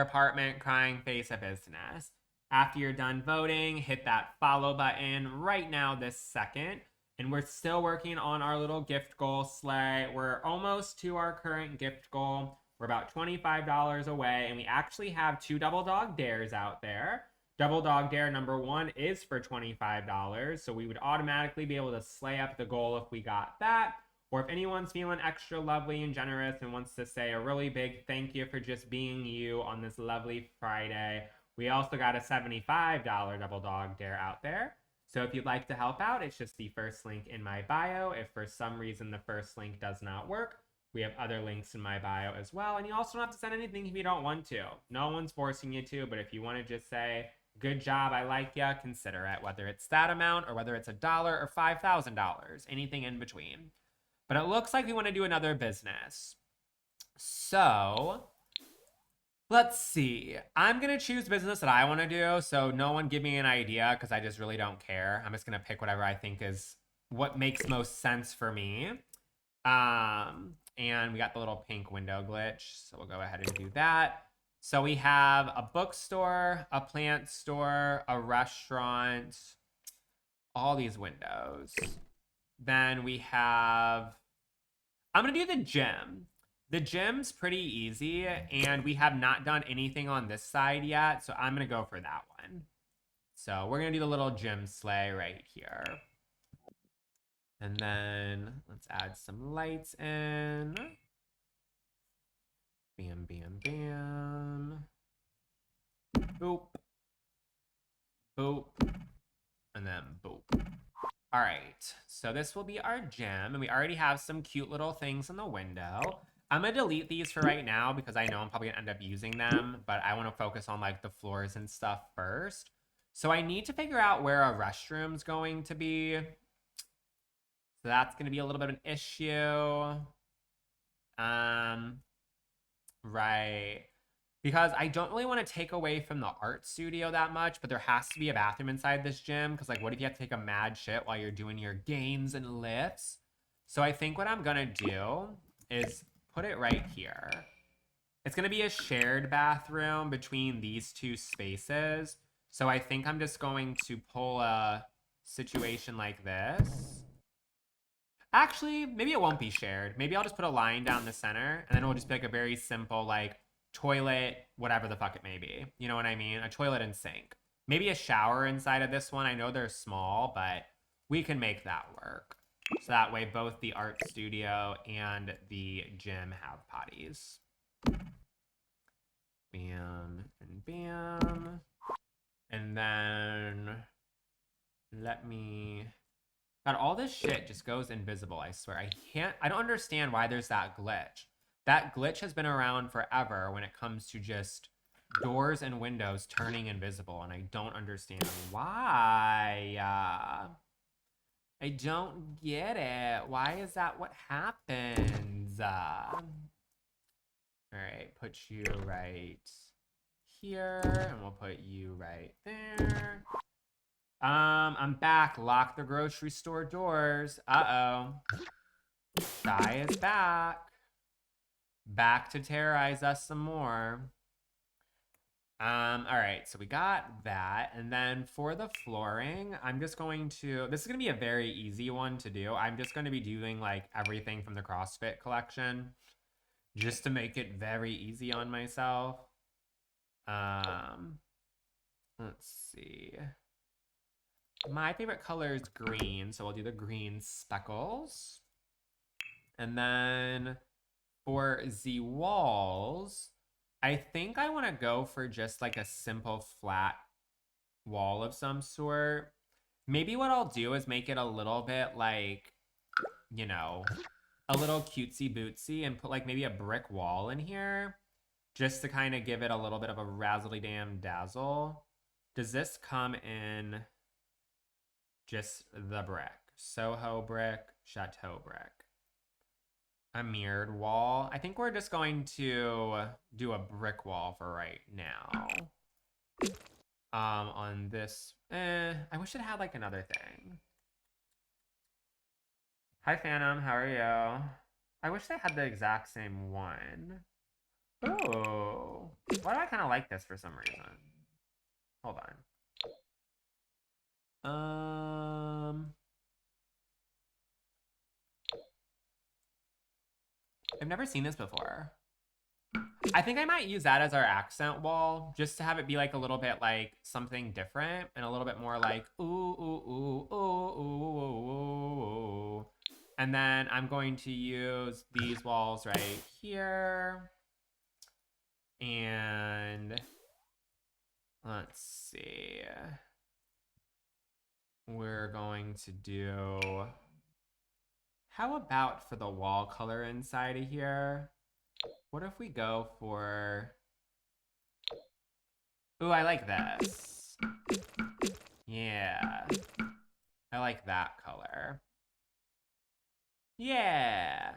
apartment, crying face, a business. After you're done voting, hit that follow button right now this second. And we're still working on our little gift goal sleigh. We're almost to our current gift goal. We're about $25 away, and we actually have 2 Double Dog Dares out there. Double Dog Dare number 1 is for $25, so we would automatically be able to slay up the goal if we got that. Or if anyone's feeling extra lovely and generous and wants to say a really big thank you for just being you on this lovely Friday, we also got a $75 Double Dog Dare out there. So if you'd like to help out, it's just the first link in my bio. If for some reason the first link does not work, we have other links in my bio as well. And you also don't have to send anything if you don't want to. No one's forcing you to, but if you want to just say, good job, I like ya, consider it, whether it's that amount or whether it's $1 or $5,000, anything in between. But it looks like we want to do another business. So let's see. I'm going to choose business that I want to do, so no one give me an idea because I just really don't care. I'm just going to pick whatever I think is what makes most sense for me. And we got the little pink window glitch, so we'll go ahead and do that. So we have a bookstore, a plant store, a restaurant, all these windows. Then we have, I'm going to do the gym. The gym's pretty easy, and we have not done anything on this side yet, so I'm going to go for that one. So we're going to do the little gym sleigh right here. And then let's add some lights in. Bam, bam, bam. Boop. Boop. And then boop. All right, so this will be our gym, and we already have some cute little things in the window. I'm gonna delete these for right now because I know I'm probably gonna end up using them, but I wanna focus on like the floors and stuff first. So I need to figure out where a restroom's going to be. So that's gonna be a little bit of an issue. Right. Because I don't really want to take away from the art studio that much, but there has to be a bathroom inside this gym. Because, like, what if you have to take a mad shit while you're doing your gains and lifts? So I think what I'm going to do is put it right here. It's going to be a shared bathroom between these two spaces. So I think I'm just going to pull a situation like this. Actually, maybe it won't be shared. Maybe I'll just put a line down the center, and then it'll just be like a very simple, like, toilet, whatever the fuck it may be. You know what I mean? A toilet and sink. Maybe a shower inside of this one. I know they're small, but we can make that work. So that way both the art studio and the gym have potties. Bam and bam. And then let me... God, all this shit just goes invisible, I swear. I don't understand why there's that glitch. That glitch has been around forever when it comes to just doors and windows turning invisible, and I don't understand why. I don't get it. Why is that what happens? All right, put you right here, and we'll put you right there. I'm back. Lock the grocery store doors. Uh-oh. Shy is back. Back to terrorize us some more. All right, so we got that. And then for the flooring, I'm just going to, this is going to be a very easy one to do. I'm just going to be doing like everything from the CrossFit collection just to make it very easy on myself. Let's see. My favorite color is green, so we'll do the green speckles. And then for the walls, I think I want to go for just like a simple flat wall of some sort. Maybe what I'll do is make it a little bit like, you know, a little cutesy bootsy and put like maybe a brick wall in here just to kind of give it a little bit of a razzly damn dazzle. Does this come in just the brick? Soho brick, Chateau brick. A mirrored wall. I think we're just going to do a brick wall for right now. On this, I wish it had like another thing. Hi Phantom, how are you? I wish they had the exact same one. Oh, why do I kind of like this for some reason? Hold on. I've never seen this before. I think I might use that as our accent wall, just to have it be like a little bit like something different and a little bit more like ooh, ooh, ooh, ooh, ooh, ooh, ooh. And then I'm going to use these walls right here. And let's see. We're going to do... How about for the wall color inside of here? What if we go for... Ooh, I like this. Yeah. I like that color. Yeah.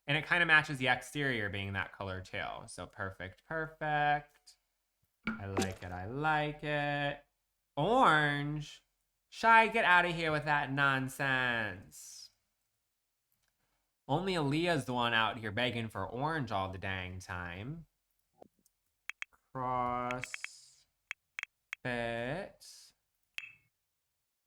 And it kind of matches the exterior being that color too. So perfect, perfect. I like it, I like it. Orange? Shy, get out of here with that nonsense. Only Aaliyah's the one out here begging for orange all the dang time. Cross fit.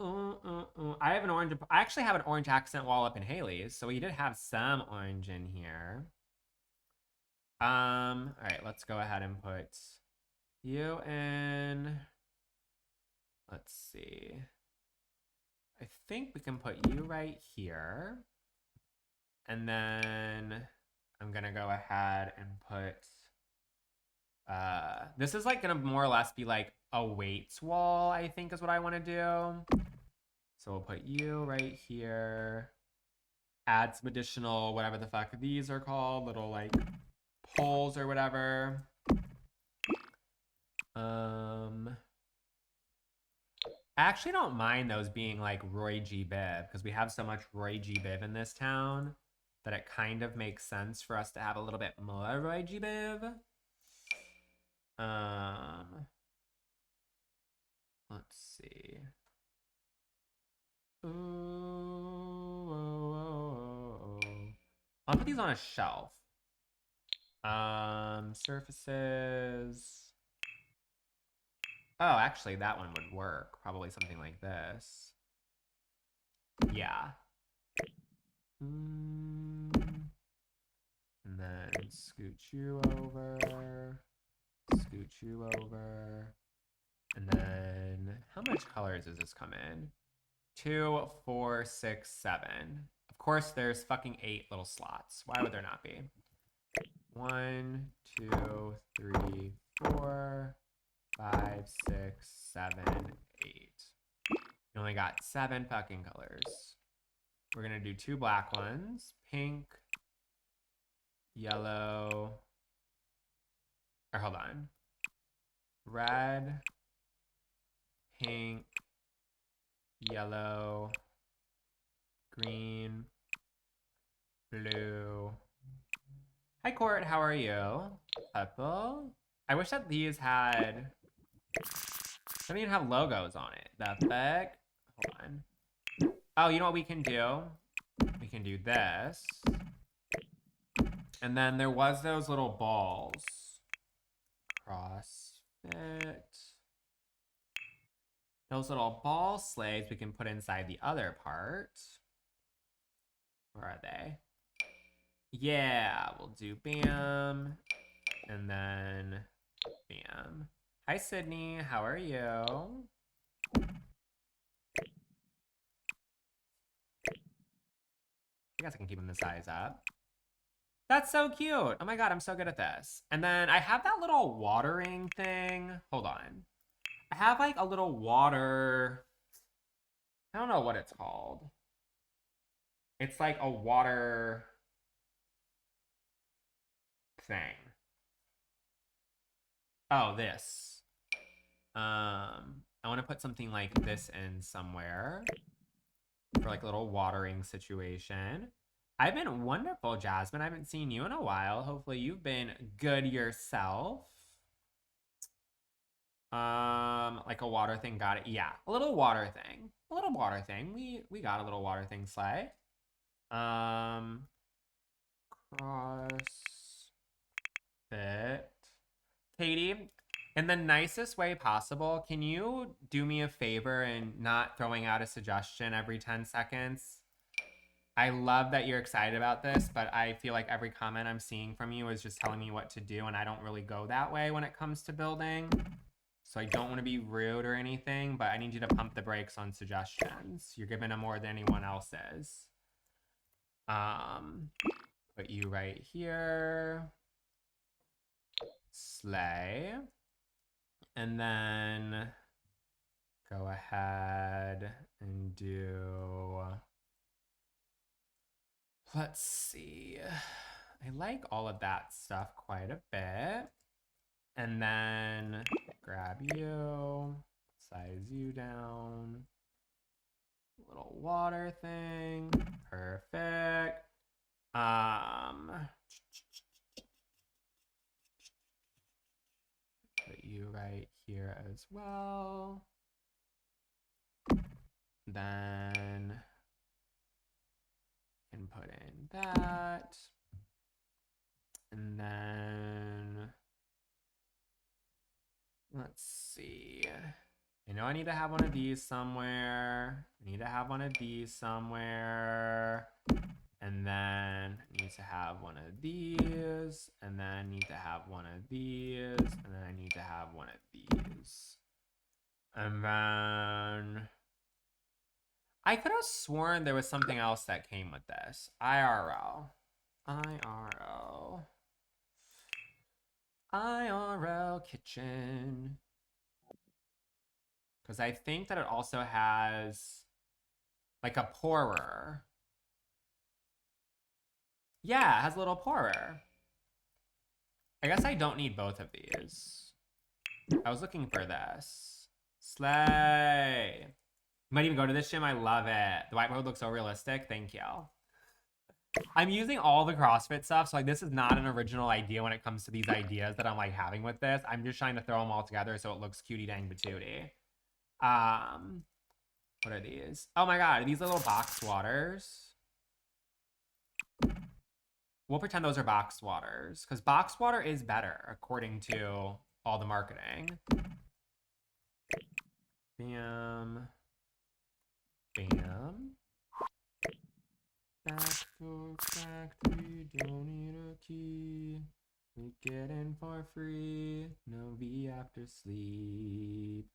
I have an orange. I actually have an orange accent wall up in Haley's, so we did have some orange in here. All right, let's go ahead and put you in. Let's see. I think we can put you right here. And then I'm gonna go ahead and put, this is like gonna more or less be like a weights wall, I think is what I wanna do. So we'll put you right here. Add some additional, whatever the fuck these are called, little like poles or whatever. I actually don't mind those being like Roy G. Biv because we have so much Roy G. Biv in this town that it kind of makes sense for us to have a little bit more Roy G. Biv. Let's see. Ooh, I'll put these on a shelf. Surfaces. Oh, actually, that one would work. Probably something like this. Yeah. And then scooch you over. Scooch you over. And then how much colors does this come in? 2, 4, 6, 7. Of course, there's fucking 8 little slots. Why would there not be? 1, 2, 3, 4, 5, 6, 7, 8. You only got 7 fucking colors. We're gonna do 2 black ones. Pink, yellow, or hold on. Red, pink, yellow, green, blue. Hi, Court. How are you? Purple. I wish that these had... They don't even have logos on it. The fuck? Hold on. Oh, you know what we can do? We can do this. And then there was those little balls. CrossFit. Those little ball slaves we can put inside the other part. Where are they? Yeah, we'll do bam. And then bam. Hi, Sydney. How are you? I guess I can keep them the size up. That's so cute. Oh my God, I'm so good at this. And then I have that little watering thing. Hold on. I have like a little water. I don't know what it's called. It's like a water thing. Oh, this. I want to put something like this in somewhere for like a little watering situation. I've been wonderful, Jasmine. I haven't seen you in a while. Hopefully you've been good yourself. Like a water thing. Got it. Yeah, a little water thing. A little water thing. We got a little water thing, Slay. CrossFit. Katie, in the nicest way possible, can you do me a favor and not throwing out a suggestion every 10 seconds? I love that you're excited about this, but I feel like every comment I'm seeing from you is just telling me what to do, and I don't really go that way when it comes to building. So I don't want to be rude or anything, but I need you to pump the brakes on suggestions. You're giving them more than anyone else is. Put you right here. Slay. And then go ahead and do... Let's see. I like all of that stuff quite a bit. And then grab you, size you down. Little water thing. Perfect. Put you right here as well. Then can put in that. And then let's see. I know I need to have one of these somewhere. I need to have one of these somewhere. And then I need to have one of these. And then I need to have one of these. And then I need to have one of these. And then I could have sworn there was something else that came with this. IRL. IRL. IRL kitchen. Because I think that it also has like a pourer. Yeah, it has a little pourer. I guess I don't need both of these. I was looking for this. Slay. Might even go to this gym. I love it. The whiteboard looks so realistic. Thank you. I'm using all the CrossFit stuff, so like this is not an original idea when it comes to these ideas that I'm like having with this. I'm just trying to throw them all together so it looks cutie dang patootie. What are these? Oh my God, are these little box waters? We'll pretend those are boxed waters because boxed water is better according to all the marketing. Bam. Bam. Back door factory, don't need a key. We get in for free. No V after sleep.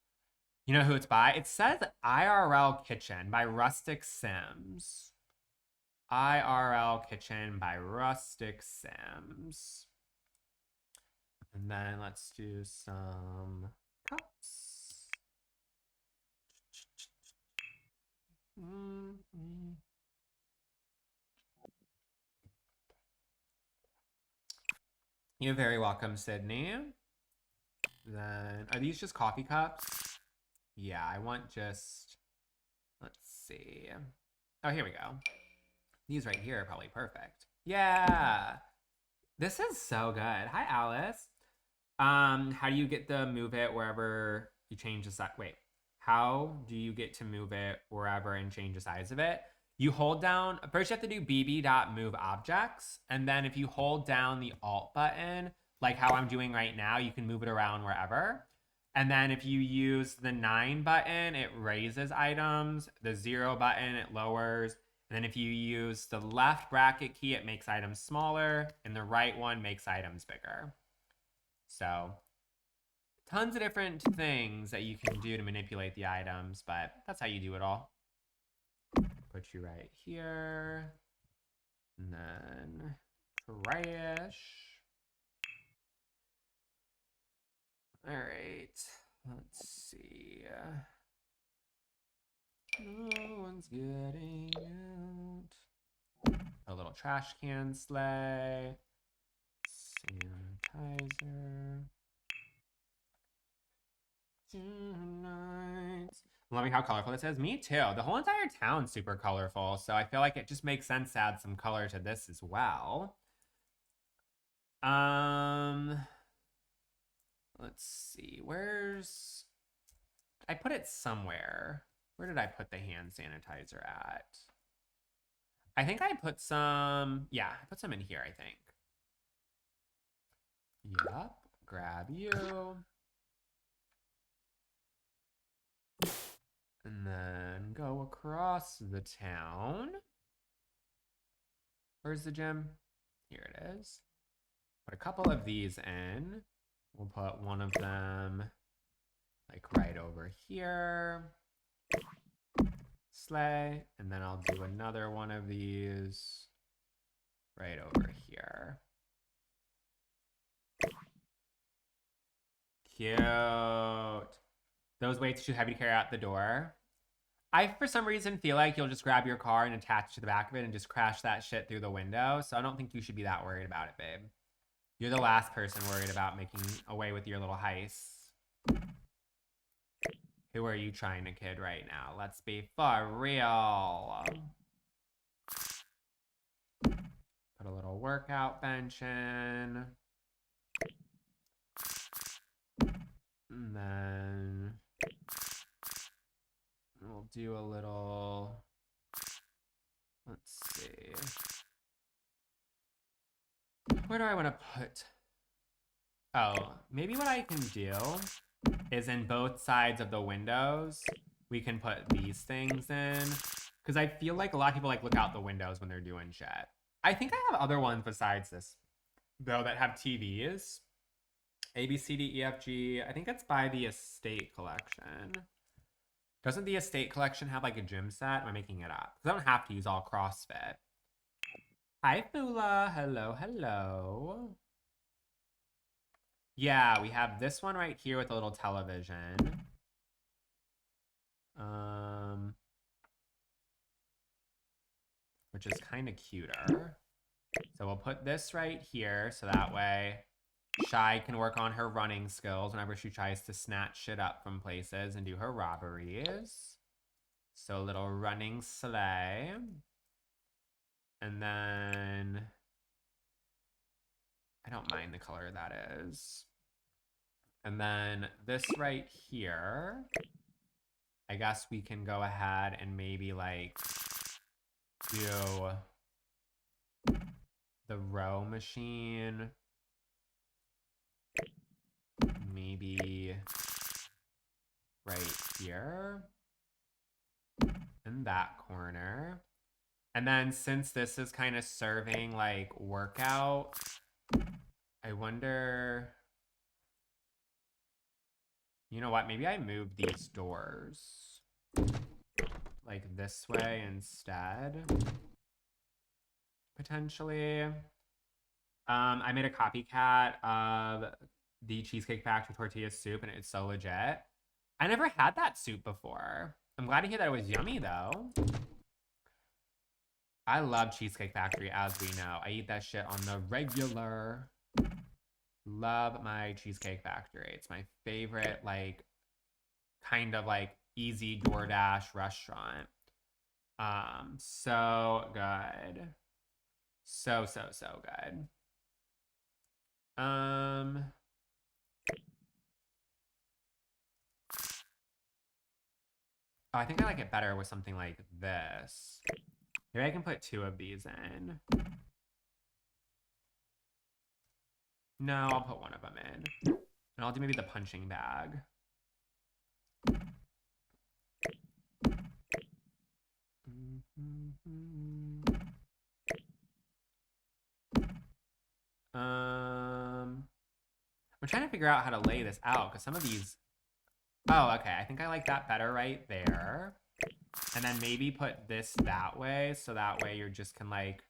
You know who it's by? It says IRL Kitchen by Rustic Sims. IRL Kitchen by Rustic Sims. And then let's do some cups. You're very welcome, Sydney. Then, are these just coffee cups? Yeah, I want just, let's see. Oh, here we go. These right here are probably perfect. Yeah. This is so good. Hi, Alice. How do you get to move it wherever you change the size? Wait, how do you get to move it wherever and change the size of it? You hold down, first you have to do bb.moveObjects, and then if you hold down the Alt button, like how I'm doing right now, you can move it around wherever. And then if you use the 9 button, it raises items, the 0 button, it lowers, and then if you use the left bracket key, it makes items smaller, and the right one makes items bigger. So tons of different things that you can do to manipulate the items, but that's how you do it all. Put you right here. And then trash. All right. Let's see. No one's getting out. A little trash can sleigh. Sanitizer. Tonight. I'm loving how colorful this is. Me too. The whole entire town's super colorful, so I feel like it just makes sense to add some color to this as well. Let's see. Where's... I put it somewhere. Where did I put the hand sanitizer at? I think I put some... Yeah, I put some in here, I think. Yup. Grab you. And then go across the town. Where's the gym? Here it is. Put a couple of these in. We'll put one of them like right over here. Sleigh. And then I'll do another one of these right over here. Cute. Those weights too heavy to carry out the door. I, for some reason, feel like you'll just grab your car and attach it to the back of it and just crash that shit through the window. So I don't think you should be that worried about it, babe. You're the last person worried about making away with your little heist. Who are you trying to kid right now? Let's be for real. Put a little workout bench in. And then we'll do a little, let's see. Where do I want to put? Oh, maybe what I can do is in both sides of the windows, we can put these things in. Because I feel like a lot of people like look out the windows when they're doing shit. I think I have other ones besides this, though, that have TVs. A, B, C, D, E, F, G. I think it's by the Estate Collection. Doesn't the Estate Collection have like a gym set? Am I making it up? Because I don't have to use all CrossFit. Hi, Fula. Hello, hello. Yeah, we have this one right here with a little television. Which is kind of cuter. So we'll put this right here so that way Shy can work on her running skills whenever she tries to snatch shit up from places and do her robberies. So a little running sleigh. And then I don't mind the color that is. And then this right here, I guess we can go ahead and maybe like do the row machine. Maybe right here in that corner. And then since this is kind of serving like workout, I wonder, you know what? Maybe I move these doors like this way instead, potentially. I made a copycat of the Cheesecake Factory tortilla soup, and it's so legit. I never had that soup before. I'm glad to hear that it was yummy, though. I love Cheesecake Factory, as we know. I eat that shit on the regular. Love my Cheesecake Factory. It's my favorite, like, kind of like easy DoorDash restaurant. So good. So good. Oh, I think I like it better with something like this. Maybe I can put 2 of these in. No, I'll put 1 of them in. And I'll do maybe the punching bag. I'm trying to figure out how to lay this out because some of these. Oh, okay. I think I like that better right there. And then maybe put this that way, so that way you just can like.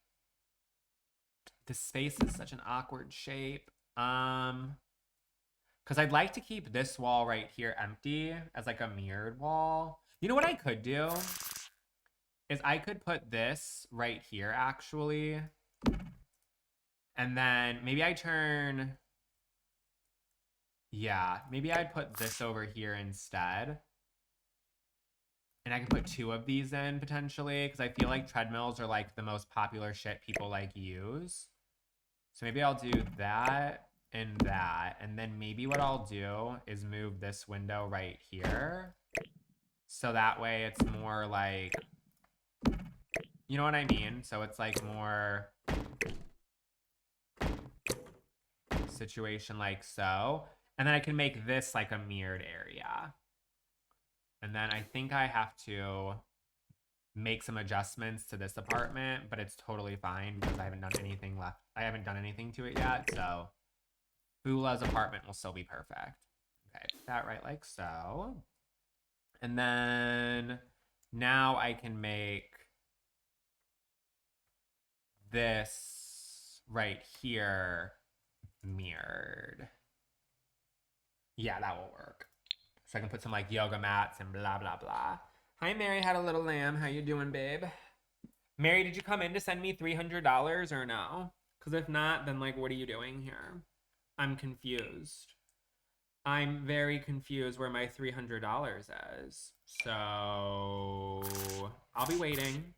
This space is such an awkward shape. Because I'd like to keep this wall right here empty as like a mirrored wall. You know what I could do? Is I could put this right here actually. And then maybe I turn. Yeah, maybe I'd put this over here instead. And I can put 2 of these in potentially because I feel like treadmills are like the most popular shit people like use. So maybe I'll do that and that. And then maybe what I'll do is move this window right here. So that way it's more like, you know what I mean? So it's like more situation like so. And then I can make this like a mirrored area. And then I think I have to make some adjustments to this apartment, but it's totally fine because I haven't done anything left. I haven't done anything to it yet, so Bula's apartment will still be perfect. Okay, put that right like so. And then now I can make this right here mirrored. Yeah, that will work. So I can put some like yoga mats and blah, blah, blah. Hi, Mary had a little lamb. How you doing, babe? Mary, did you come in to send me $300 or no? Because if not, then like, what are you doing here? I'm confused. I'm very confused where my $300 is. So I'll be waiting.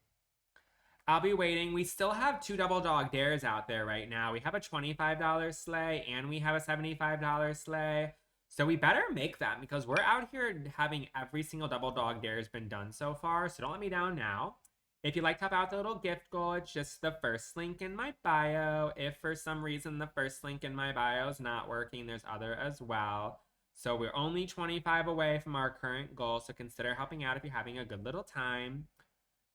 I'll be waiting. We still have 2 double dog dares out there right now. We have a $25 sleigh and we have a $75 sleigh. So we better make them because we're out here having every single double dog dare has been done so far. So don't let me down now. If you'd like to help out the little gift goal, it's just the first link in my bio. If for some reason the first link in my bio is not working, there's other as well. So we're only 25 away from our current goal. So consider helping out if you're having a good little time.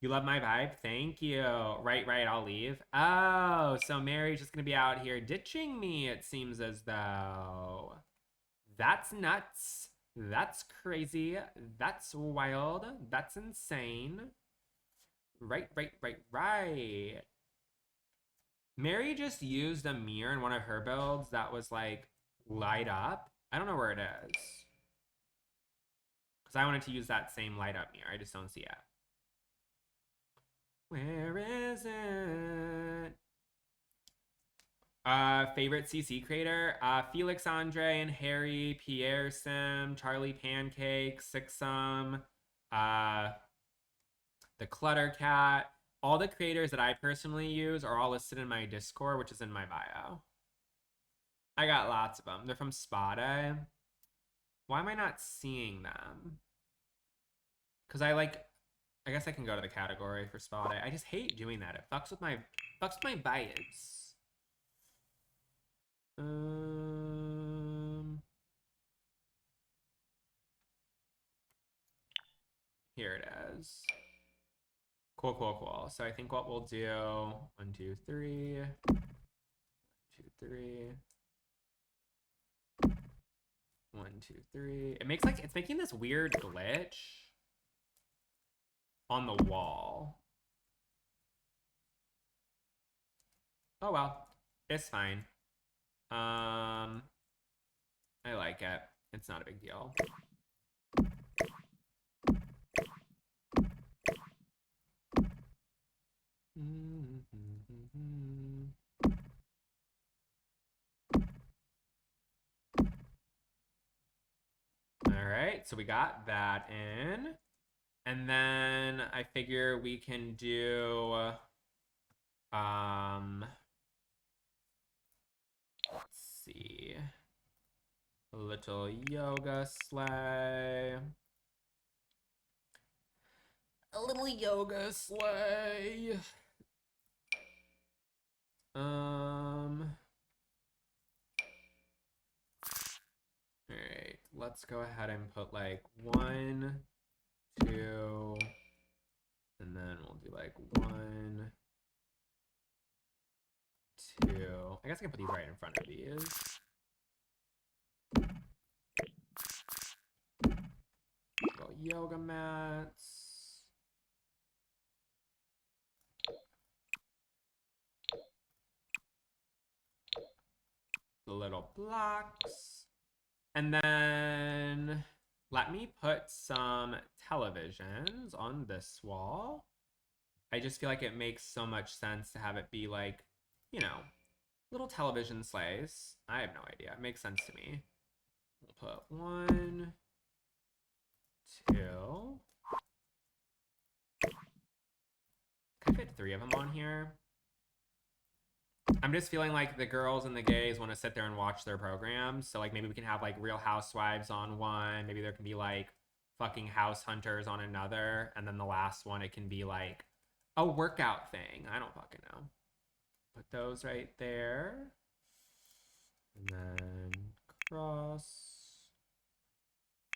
You love my vibe? Thank you. Right, I'll leave. Oh, so Mary's just gonna be out here ditching me, it seems as though. That's nuts. That's crazy. That's wild. That's insane. Right. Mary just used a mirror in one of her builds that was like light up. I don't know where it is. Because I wanted to use that same light up mirror. I just don't see it. Where is it? Favorite CC creator? Felix Andre and Harry, Pierre Sim, Charlie Pancake, Sixum, the Clutter Cat. All the creators that I personally use are all listed in my Discord, which is in my bio. I got lots of them. They're from Spade. Why am I not seeing them? Because I guess I can go to the category for Spade. I just hate doing that. It fucks with my vibes. Here it is. Cool, cool, cool. So I think what we'll do, 1, 2, 3, 1, 2, 3, 1, 2, 3. It makes like, it's making this weird glitch on the wall. Oh well, it's fine. I like it. It's not a big deal. All right, so we got that in. And then I figure we can do, let's see, a little yoga sleigh. A little yoga sleigh. All right, let's go ahead and put like 1, 2, and then we'll do like 1, 2. I guess I can put these right in front of these. Little yoga mats. The little blocks. And then let me put some televisions on this wall. I just feel like it makes so much sense to have it be like, you know, little television sleighs. I have no idea. It makes sense to me. We'll put 1, 2. Can I fit 3 of them on here? I'm just feeling like the girls and the gays want to sit there and watch their programs. So like maybe we can have like Real Housewives on one. Maybe there can be like fucking House Hunters on another. And then the last one, it can be like a workout thing. I don't fucking know. Put those right there. And then cross.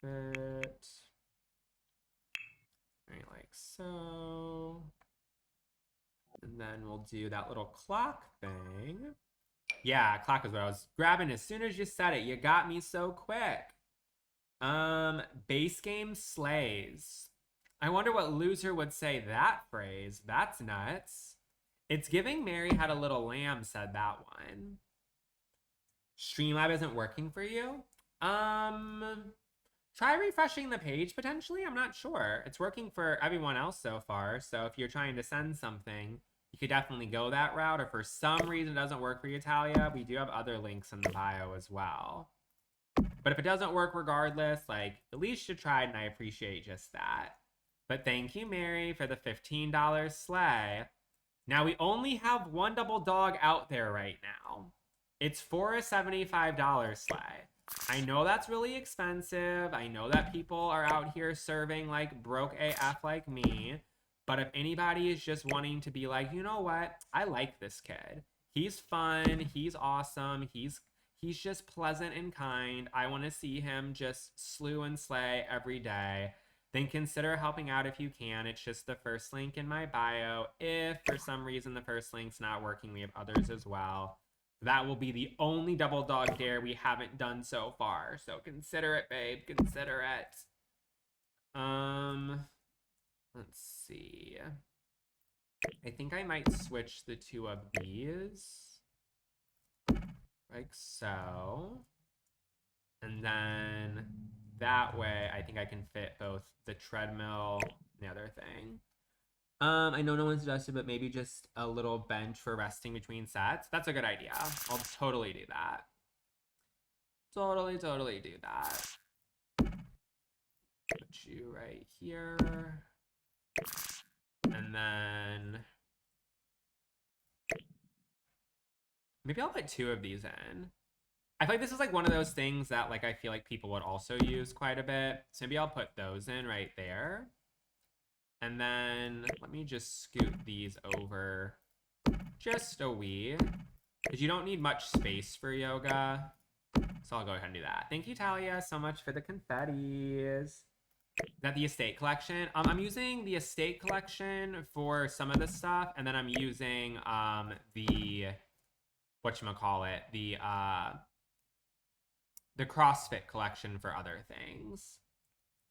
Fit. Right, like so. And then we'll do that little clock thing. Yeah, clock is what I was grabbing as soon as you said it. You got me so quick. Base game slays. I wonder what loser would say that phrase. That's nuts. It's giving Mary Had a Little Lamb said that one. Streamlab isn't working for you? Try refreshing the page potentially. I'm not sure. It's working for everyone else so far. So if you're trying to send something, you could definitely go that route. Or for some reason it doesn't work for you, Talia, we do have other links in the bio as well. But if it doesn't work regardless, like at least you tried and I appreciate just that. But thank you, Mary, for the $15 sleigh. Now we only have one double dog out there right now. It's for a $75 sleigh. I know that's really expensive. I know that people are out here serving like broke AF like me. But if anybody is just wanting to be like, you know what? I like this kid. He's fun. He's awesome. He's just pleasant and kind. I want to see him just slew and slay every day. Then consider helping out if you can. It's just the first link in my bio. If for some reason the first link's not working, we have others as well. That will be the only double dog dare we haven't done so far. So consider it, babe. Consider it. Let's see. I think I might switch the 2 of these. Like so. And then that way, I think I can fit both the treadmill and the other thing. I know no one suggested, but maybe just a little bench for resting between sets. That's a good idea. I'll totally do that. Totally do that. Put you right here. And then maybe I'll put 2 of these in. I feel like this is like one of those things that like I feel like people would also use quite a bit. So maybe I'll put those in right there. And then let me just scoot these over just a wee. Because you don't need much space for yoga. So I'll go ahead and do that. Thank you, Talia, so much for the confettis. Is that the estate collection? I'm using the estate collection for some of this stuff, and then I'm using the whatchamacallit, the CrossFit collection for other things.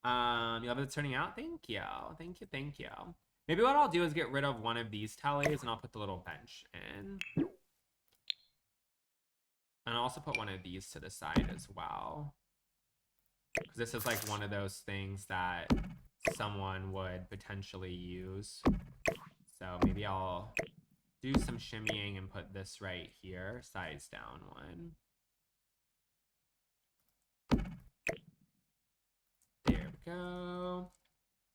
You love it turning out? Thank you. Thank you, thank you. Maybe what I'll do is get rid of one of these tellies and I'll put the little bench in. And I'll also put one of these to the side as well. Because this is like one of those things that someone would potentially use. So maybe I'll do some shimmying and put this right here, size down one. There we go.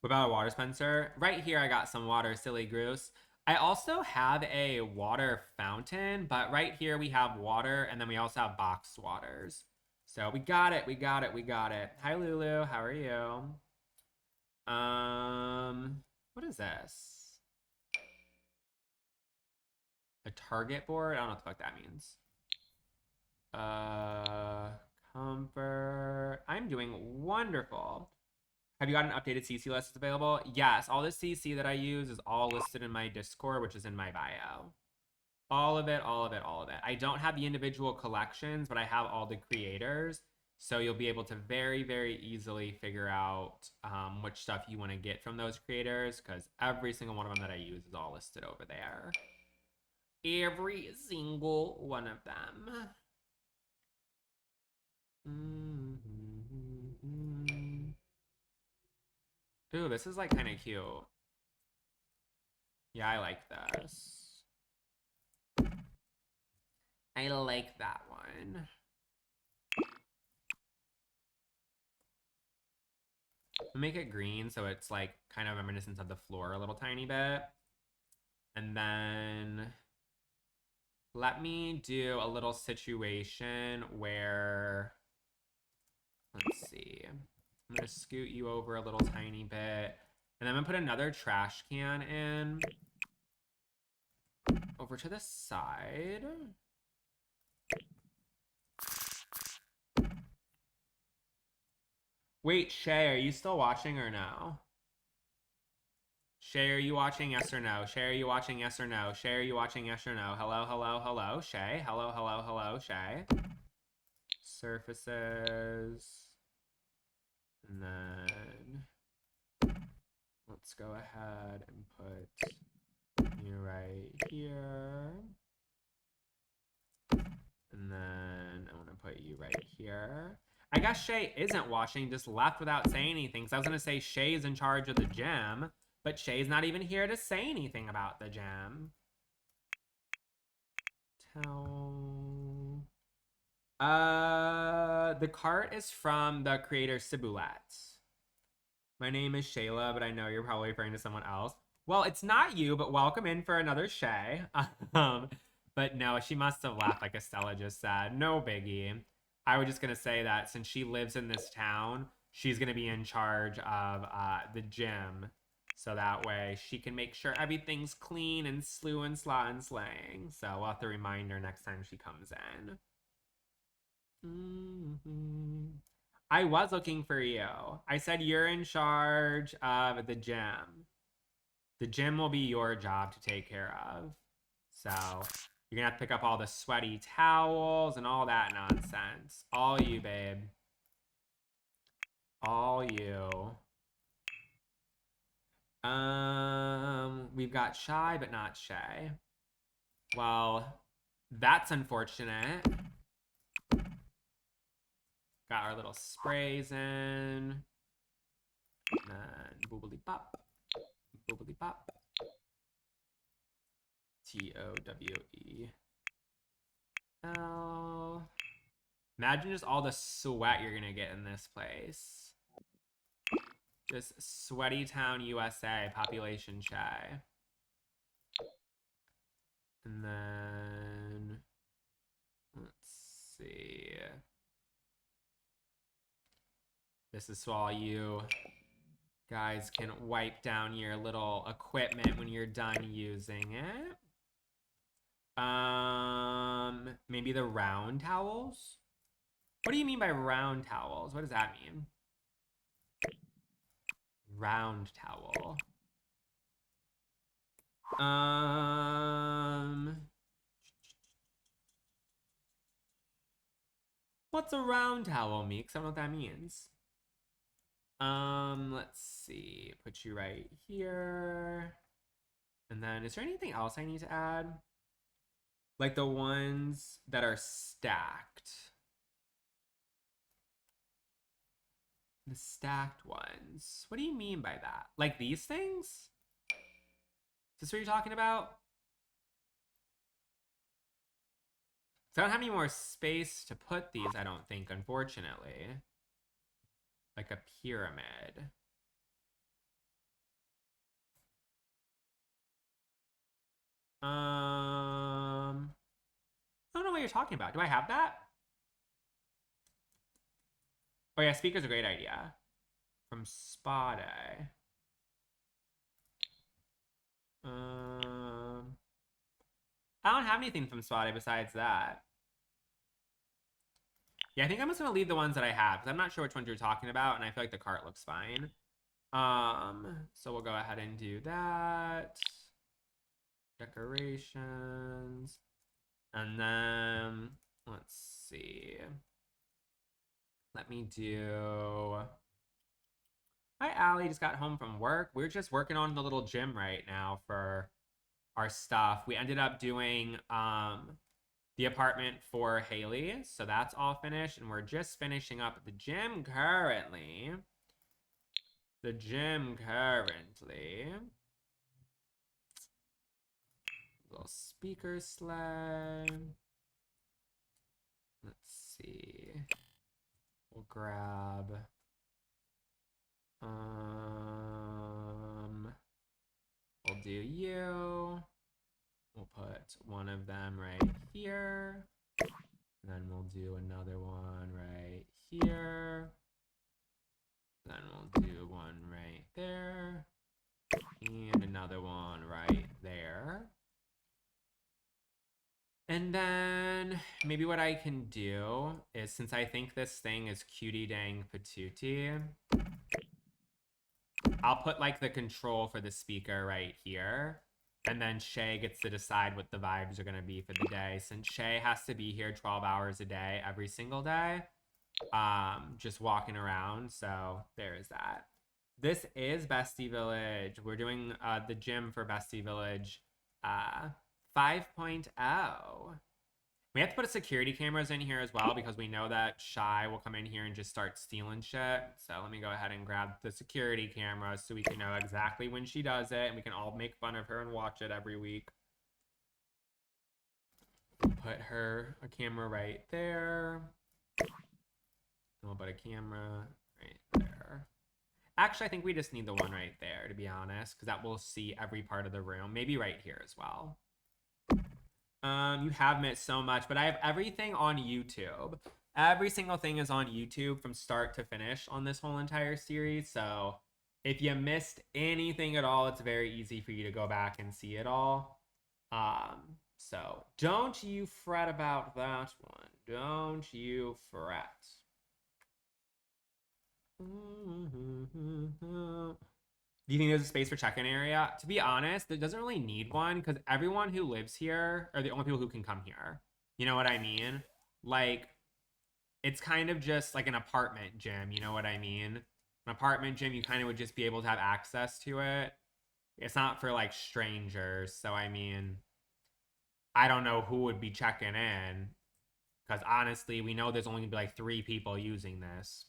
What about a water dispenser? Right here I got some water, silly goose. I also have a water fountain, but right here we have water, and then we also have boxed waters. So we got it, we got it, we got it. Hi, Lulu, how are you? What is this? A target board? I don't know what the fuck that means. Comfort. I'm doing wonderful. Have you got an updated CC list that's available? Yes, all the CC that I use is all listed in my Discord, which is in my bio. All of it, all of it, all of it. I don't have the individual collections, but I have all the creators. So you'll be able to very, very easily figure out which stuff you want to get from those creators, because every single one of them that I use is all listed over there. Every single one of them. Ooh, this is like kind of cute. Yeah, I like this. I like that one. I'll make it green so it's like kind of reminiscent of the floor a little tiny bit. And then let me do a little situation where, let's see. I'm gonna scoot you over a little tiny bit. And I'm gonna put another trash can in over to the side. Wait, Shay, are you still watching or no? Shay, are you watching? Yes or no? Shay, are you watching? Yes or no? Shay, are you watching? Yes or no? Hello, hello, hello, Shay. Hello, hello, hello, Shay. Surfaces. And then let's go ahead and put you right here. And then I want to put you right here. I guess Shay isn't watching, just left without saying anything. So I was going to say Shay's in charge of the gym, but Shay's not even here to say anything about the gym. The cart is from the creator Ciboulette. My name is Shayla, but I know you're probably referring to someone else. Well, it's not you, but welcome in for another Shay. But no, she must have laughed like Estella just said. No biggie. I was just going to say that since she lives in this town, she's going to be in charge of the gym. So that way she can make sure everything's clean and slew and slot and slaying. So we'll have to remind her next time she comes in. I was looking for you. I said you're in charge of the gym. The gym will be your job to take care of. So you're going to have to pick up all the sweaty towels and all that nonsense. All you, babe. All you. We've got Shy, but not Shay. Well, that's unfortunate. Got our little sprays in. And boobly pop. Boobly pop. TOWEL. Imagine just all the sweat you're gonna get in this place. Just Sweaty Town, USA, population Shy. And then let's see. This is so all you guys can wipe down your little equipment when you're done using it. Maybe the round towels? What do you mean by round towels? What does that mean? Round towel. What's a round towel, Meeks? I don't know what that means. Let's see. Put you right here. And then is there anything else I need to add? Like the ones that are stacked. The stacked ones. What do you mean by that? Like these things? Is this what you're talking about? So I don't have any more space to put these, I don't think, unfortunately. Like a pyramid. I don't know what you're talking about. Do I have that? Oh yeah, speaker's a great idea. From Spade. I don't have anything from Spade besides that. Yeah, I think I'm just gonna leave the ones that I have because I'm not sure which ones you're talking about, and I feel like the cart looks fine. So we'll go ahead and do that. Decorations. And then let's see. Let me do. Hi, Allie. Just got home from work. We're just working on the little gym right now for our stuff. We ended up doing the apartment for Haley, so that's all finished, and we're just finishing up the gym currently. Little speaker sleigh. Let's see. We'll grab we'll do you. We'll put one of them right here. And then we'll do another one right here. Then we'll do one right there. And another one right there. And then maybe what I can do is, since I think this thing is cutie dang patootie, I'll put like the control for the speaker right here. And then Shay gets to decide what the vibes are going to be for the day. Since Shay has to be here 12 hours a day, every single day, just walking around. So there is that. This is Bestie Village. We're doing the gym for Bestie Village 5.0. We have to put security cameras in here as well because we know that Shy will come in here and just start stealing shit. So let me go ahead and grab the security cameras so we can know exactly when she does it and we can all make fun of her and watch it every week. Put a camera right there. We'll put a camera right there. Actually, I think we just need the one right there, to be honest, because that will see every part of the room. Maybe right here as well. You have missed so much, but I have everything on YouTube. Every single thing is on YouTube from start to finish on this whole entire series. So if you missed anything at all, it's very easy for you to go back and see it all. So don't you fret about that one. Don't you fret. Do you think there's a space for check-in area? To be honest, it doesn't really need one because everyone who lives here are the only people who can come here. You know what I mean? Like, it's kind of just like an apartment gym. You know what I mean? An apartment gym, you kind of would just be able to have access to it. It's not for like strangers. So, I mean, I don't know who would be checking in because honestly, we know there's only gonna be like 3 people using this.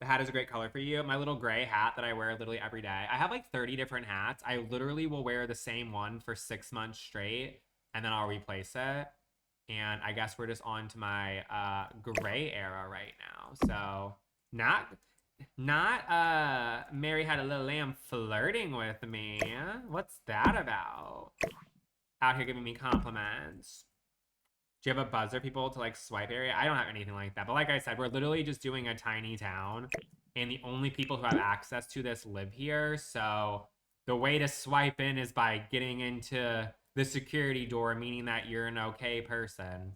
The hat is a great color for you. My little gray hat that I wear literally every day. I have like 30 different hats. I literally will wear the same one for 6 months straight, and then I'll replace it. And I guess we're just on to my gray era right now. So not Mary had a little lamb flirting with me. What's that about? Out here giving me compliments. Do you have a buzzer, people, to like swipe area? I don't have anything like that. But like I said, we're literally just doing a tiny town. And the only people who have access to this live here. So The way to swipe in is by getting into the security door, meaning that you're an okay person.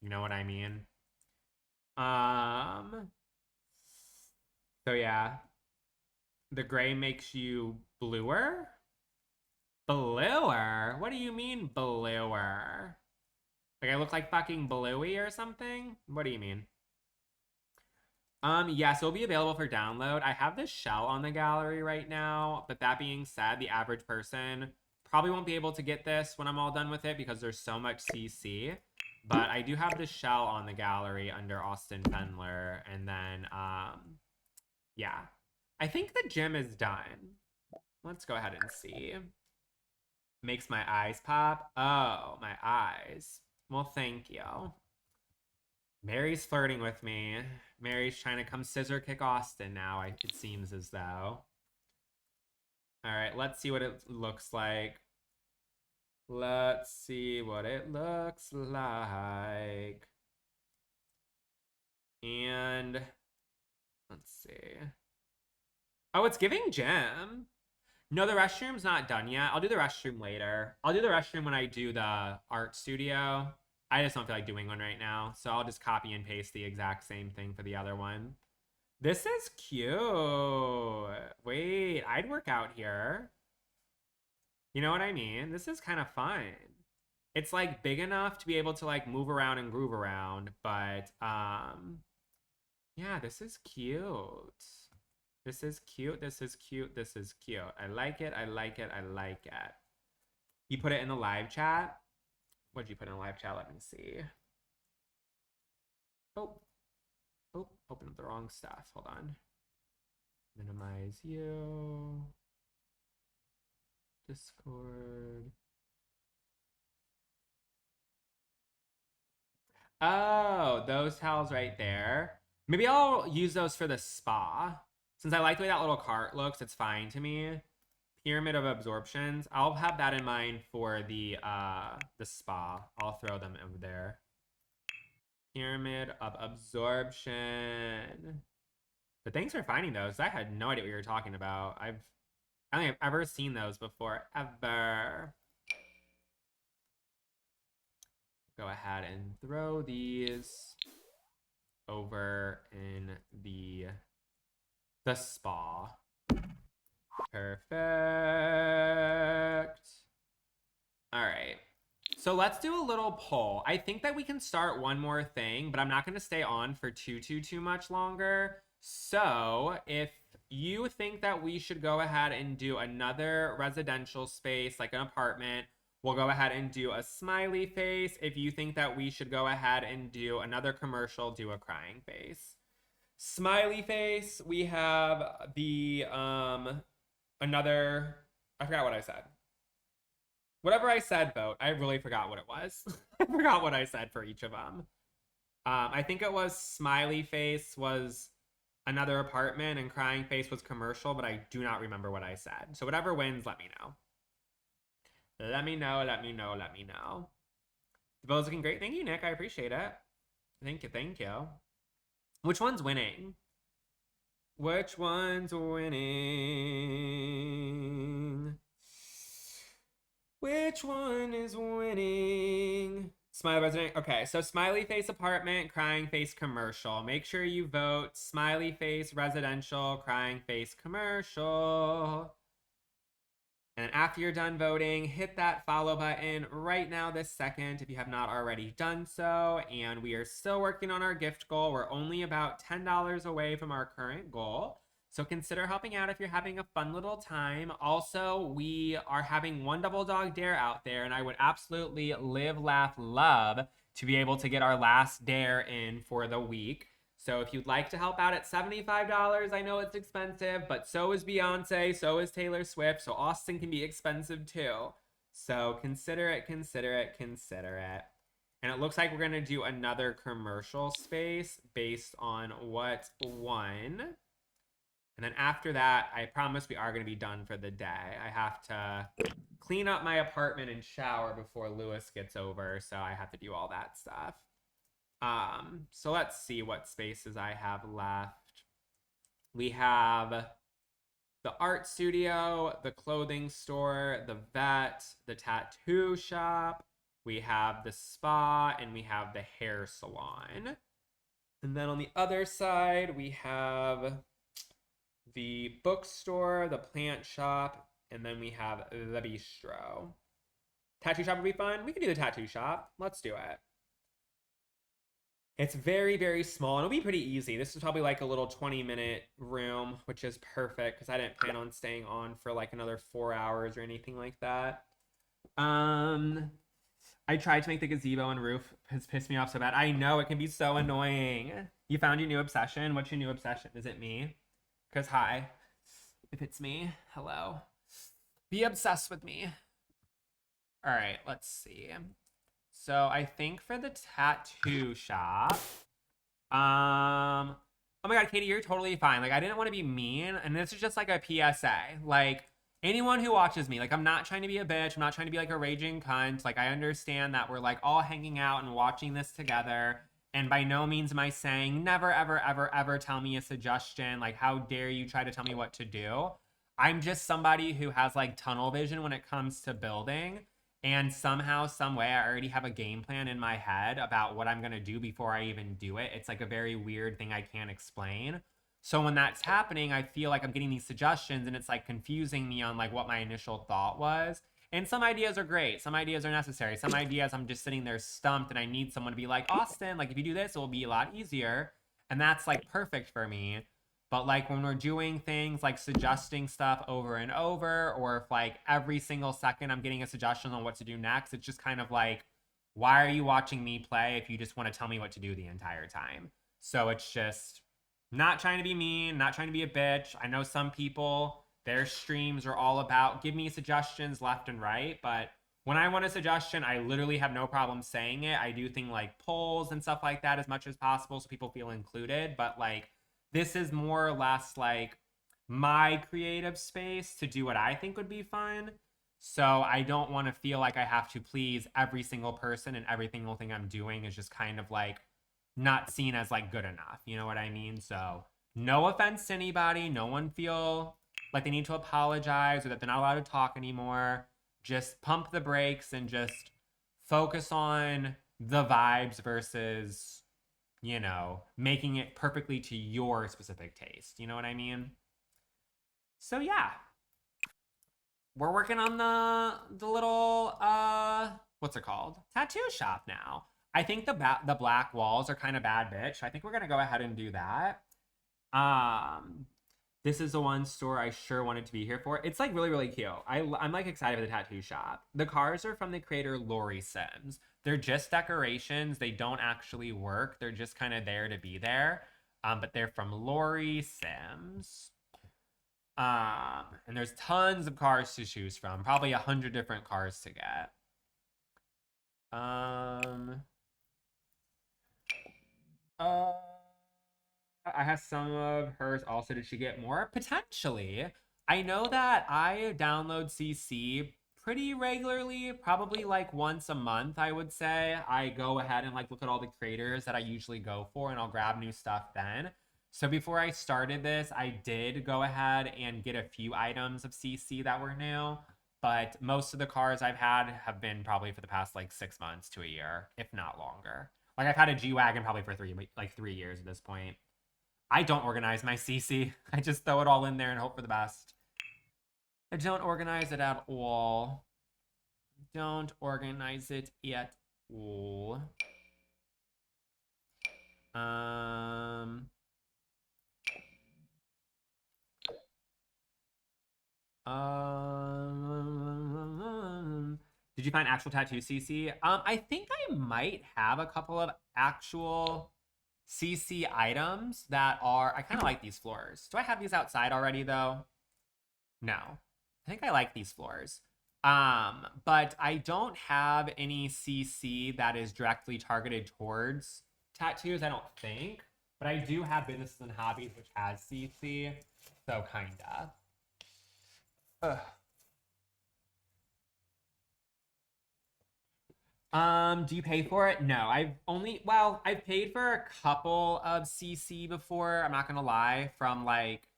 You know what I mean? Um, so yeah. The gray makes you bluer? Bluer? What do you mean bluer? Like I look like fucking Bluey or something? What do you mean? Yes, it'll be available for download. I have this shell on the gallery right now, but that being said, the average person probably won't be able to get this when I'm all done with it because there's so much CC. But I do have the shell on the gallery under AUSTINFENDLER, and then yeah. I think the gym is done. Let's go ahead and see. Makes my eyes pop. Oh, my eyes. Well, thank you. Mary's flirting with me. Mary's trying to come scissor kick Austin now, it seems as though. All right, let's see what it looks like. Let's see what it looks like. And let's see. Oh, it's giving gym. No, the restroom's not done yet. I'll do the restroom later. I'll do the restroom when I do the art studio. I just don't feel like doing one right now. So I'll just copy and paste the exact same thing for the other one. This is cute. Wait, I'd work out here. You know what I mean? This is kind of fun. It's like big enough to be able to like move around and groove around, but yeah, this is cute. This is cute. This is cute. This is cute. I like it. I like it. I like it. You put it in the live chat? What did you put in the live chat? Let me see. Oh, open up the wrong stuff. Hold on. Minimize you. Discord. Oh, those towels right there. Maybe I'll use those for the spa. Since I like the way that little cart looks, it's fine to me. Pyramid of absorptions. I'll have that in mind for the spa. I'll throw them over there. Pyramid of absorption. But thanks for finding those. I had no idea what you were talking about. I don't think I've ever seen those before, ever. Go ahead and throw these over in the spa. Perfect. All right. So let's do a little poll. I think that we can start one more thing, but I'm not going to stay on for too much longer. So if you think that we should go ahead and do another residential space, like an apartment, we'll go ahead and do a smiley face. If you think that we should go ahead and do another commercial, do a crying face. Smiley face, we have the another, I forgot what I said. Whatever I said, vote. I really forgot what it was. I forgot what I said for each of them. I think it was smiley face was another apartment and crying face was commercial, but I do not remember what I said. So whatever wins, let me know. Let me know, let me know, let me know. The bill's looking great. Thank you, Nick. I appreciate it. Thank you, thank you. Which one's winning? Which one's winning? Which one is winning? Smiley resident. Okay, so smiley face apartment, crying face commercial. Make sure you vote smiley face residential, crying face commercial. And after you're done voting, hit that follow button right now this second if you have not already done so. And we are still working on our gift goal. We're only about $10 away from our current goal. So consider helping out if you're having a fun little time. Also, we are having one double dog dare out there, and I would absolutely live, laugh, love to be able to get our last dare in for the week. So if you'd like to help out at $75, I know it's expensive, but so is Beyonce, so is Taylor Swift, so Austin can be expensive too. So consider it, consider it, consider it. And it looks like we're gonna do another commercial space based on what won. And then after that, I promise we are gonna be done for the day. I have to clean up my apartment and shower before Lewis gets over, so I have to do all that stuff. So let's see what spaces I have left. We have the art studio, the clothing store, the vet, the tattoo shop. We have the spa, and we have the hair salon. And then on the other side, we have the bookstore, the plant shop, and then we have the bistro. Tattoo shop would be fun. We can do the tattoo shop. Let's do it. It's very, very small, and it'll be pretty easy. This is probably like a little 20-minute room, which is perfect because I didn't plan on staying on for like another 4 hours or anything like that. I tried to make the gazebo and roof. Has pissed me off so bad. I know, it can be so annoying. You found your new obsession? What's your new obsession? Is it me? Because hi. If it's me, hello. Be obsessed with me. All right, let's see. So I think for the tattoo shop, oh my God, Katie, you're totally fine. Like, I didn't want to be mean, and this is just like a PSA. Like, anyone who watches me, like, I'm not trying to be a bitch. I'm not trying to be like a raging cunt. Like, I understand that we're like all hanging out and watching this together. And by no means am I saying never, ever, ever, ever tell me a suggestion. Like, how dare you try to tell me what to do? I'm just somebody who has like tunnel vision when it comes to building. And somehow, some way, I already have a game plan in my head about what I'm going to do before I even do it. It's like a very weird thing I can't explain. So when that's happening, I feel like I'm getting these suggestions and it's like confusing me on like what my initial thought was. And some ideas are great. Some ideas are necessary. Some ideas I'm just sitting there stumped and I need someone to be like, Austin, like if you do this, it will be a lot easier. And that's like perfect for me. But like when we're doing things like suggesting stuff over and over, or if like every single second I'm getting a suggestion on what to do next, it's just kind of like, why are you watching me play if you just want to tell me what to do the entire time? So it's just not trying to be mean, not trying to be a bitch. I know some people, their streams are all about give me suggestions left and right, but when I want a suggestion, I literally have no problem saying it. I do things like polls and stuff like that as much as possible so people feel included, but like this is more or less like my creative space to do what I think would be fun. So I don't want to feel like I have to please every single person, and every single thing I'm doing is just kind of like not seen as like good enough. You know what I mean? So no offense to anybody. No one feel like they need to apologize or that they're not allowed to talk anymore. Just pump the brakes and just focus on the vibes versus, you know, making it perfectly to your specific taste. You know what I mean? So yeah. We're working on the little what's it called? Tattoo shop now. I think the black walls are kind of bad, bitch. I think we're gonna go ahead and do that. Um, this is the one store I sure wanted to be here for. It's like really, really cute. I'm like excited for the tattoo shop. The cars are from the creator Lori Sims. They're just decorations. They don't actually work. They're just kind of there to be there. But they're from Lori Sims. And there's tons of cars to choose from. Probably 100 different cars to get. I have some of hers also. Did she get more? Potentially. I know that I download CC pretty regularly, probably like once a month, I would say. I go ahead and like look at all the creators that I usually go for, and I'll grab new stuff then. So before I started this, I did go ahead and get a few items of CC that were new, but most of the cars I've had have been probably for the past like 6 months to a year, if not longer. Like I've had a G-Wagon probably for 3 years at this point. I don't organize my CC. I just throw it all in there and hope for the best. I don't organize it at all. Don't organize it at all. Did you find actual tattoo CC? I think I might have a couple of actual CC items that are, I kind of like these floors. Do I have these outside already though? No. I think I like these floors. But I don't have any CC that is directly targeted towards tattoos, I don't think. But I do have businesses and hobbies which has CC, so kinda. Ugh. Do you pay for it? No, I've paid for a couple of CC before. I'm not gonna lie, from like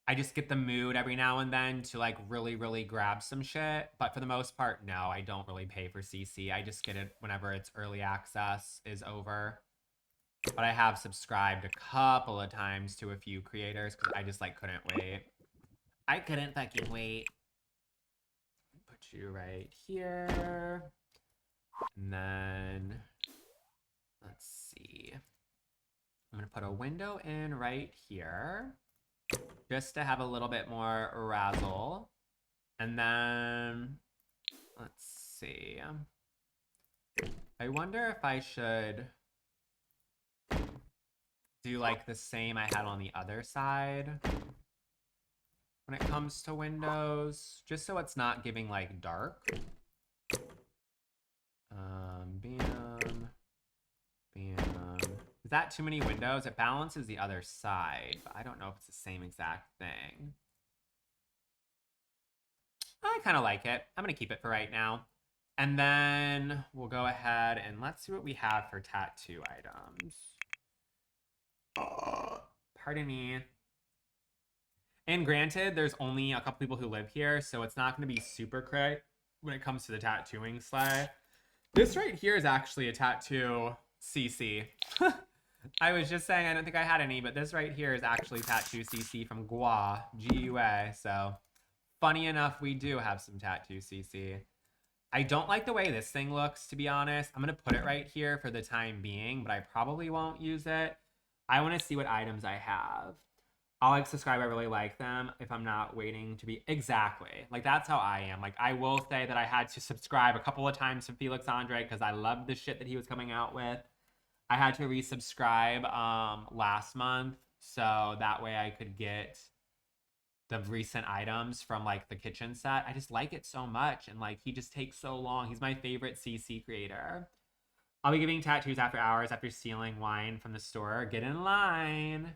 I just get the mood every now and then to like really, really grab some shit. But for the most part, no, I don't really pay for CC. I just get it whenever its early access is over. But I have subscribed a couple of times to a few creators because I just like couldn't wait. I couldn't fucking wait. Put you right here. And then let's see. I'm gonna put a window in right here just to have a little bit more razzle. And then let's see. I wonder if I should do like the same I had on the other side when it comes to windows, just so it's not giving like dark. Bam, bam. Is that too many windows? It balances the other side, but I don't know if it's the same exact thing. I kind of like it. I'm gonna keep it for right now. And then we'll go ahead and let's see what we have for tattoo items. Pardon me. And granted, there's only a couple people who live here, so it's not going to be super cray when it comes to the tattooing sleigh. This right here is actually a tattoo CC. I was just saying I don't think I had any, but this right here is actually tattoo CC from Gua, G-U-A. So funny enough, we do have some tattoo CC. I don't like the way this thing looks, to be honest. I'm going to put it right here for the time being, but I probably won't use it. I want to see what items I have. I'll like subscribe. I really like them if I'm not waiting to be exactly like that's how I am. Like I will say that I had to subscribe a couple of times to Felix Andre because I loved the shit that he was coming out with. I had to resubscribe last month so that way I could get the recent items from like the kitchen set. I just like it so much and like he just takes so long. He's my favorite CC creator. I'll be giving tattoos after hours after stealing wine from the store. Get in line.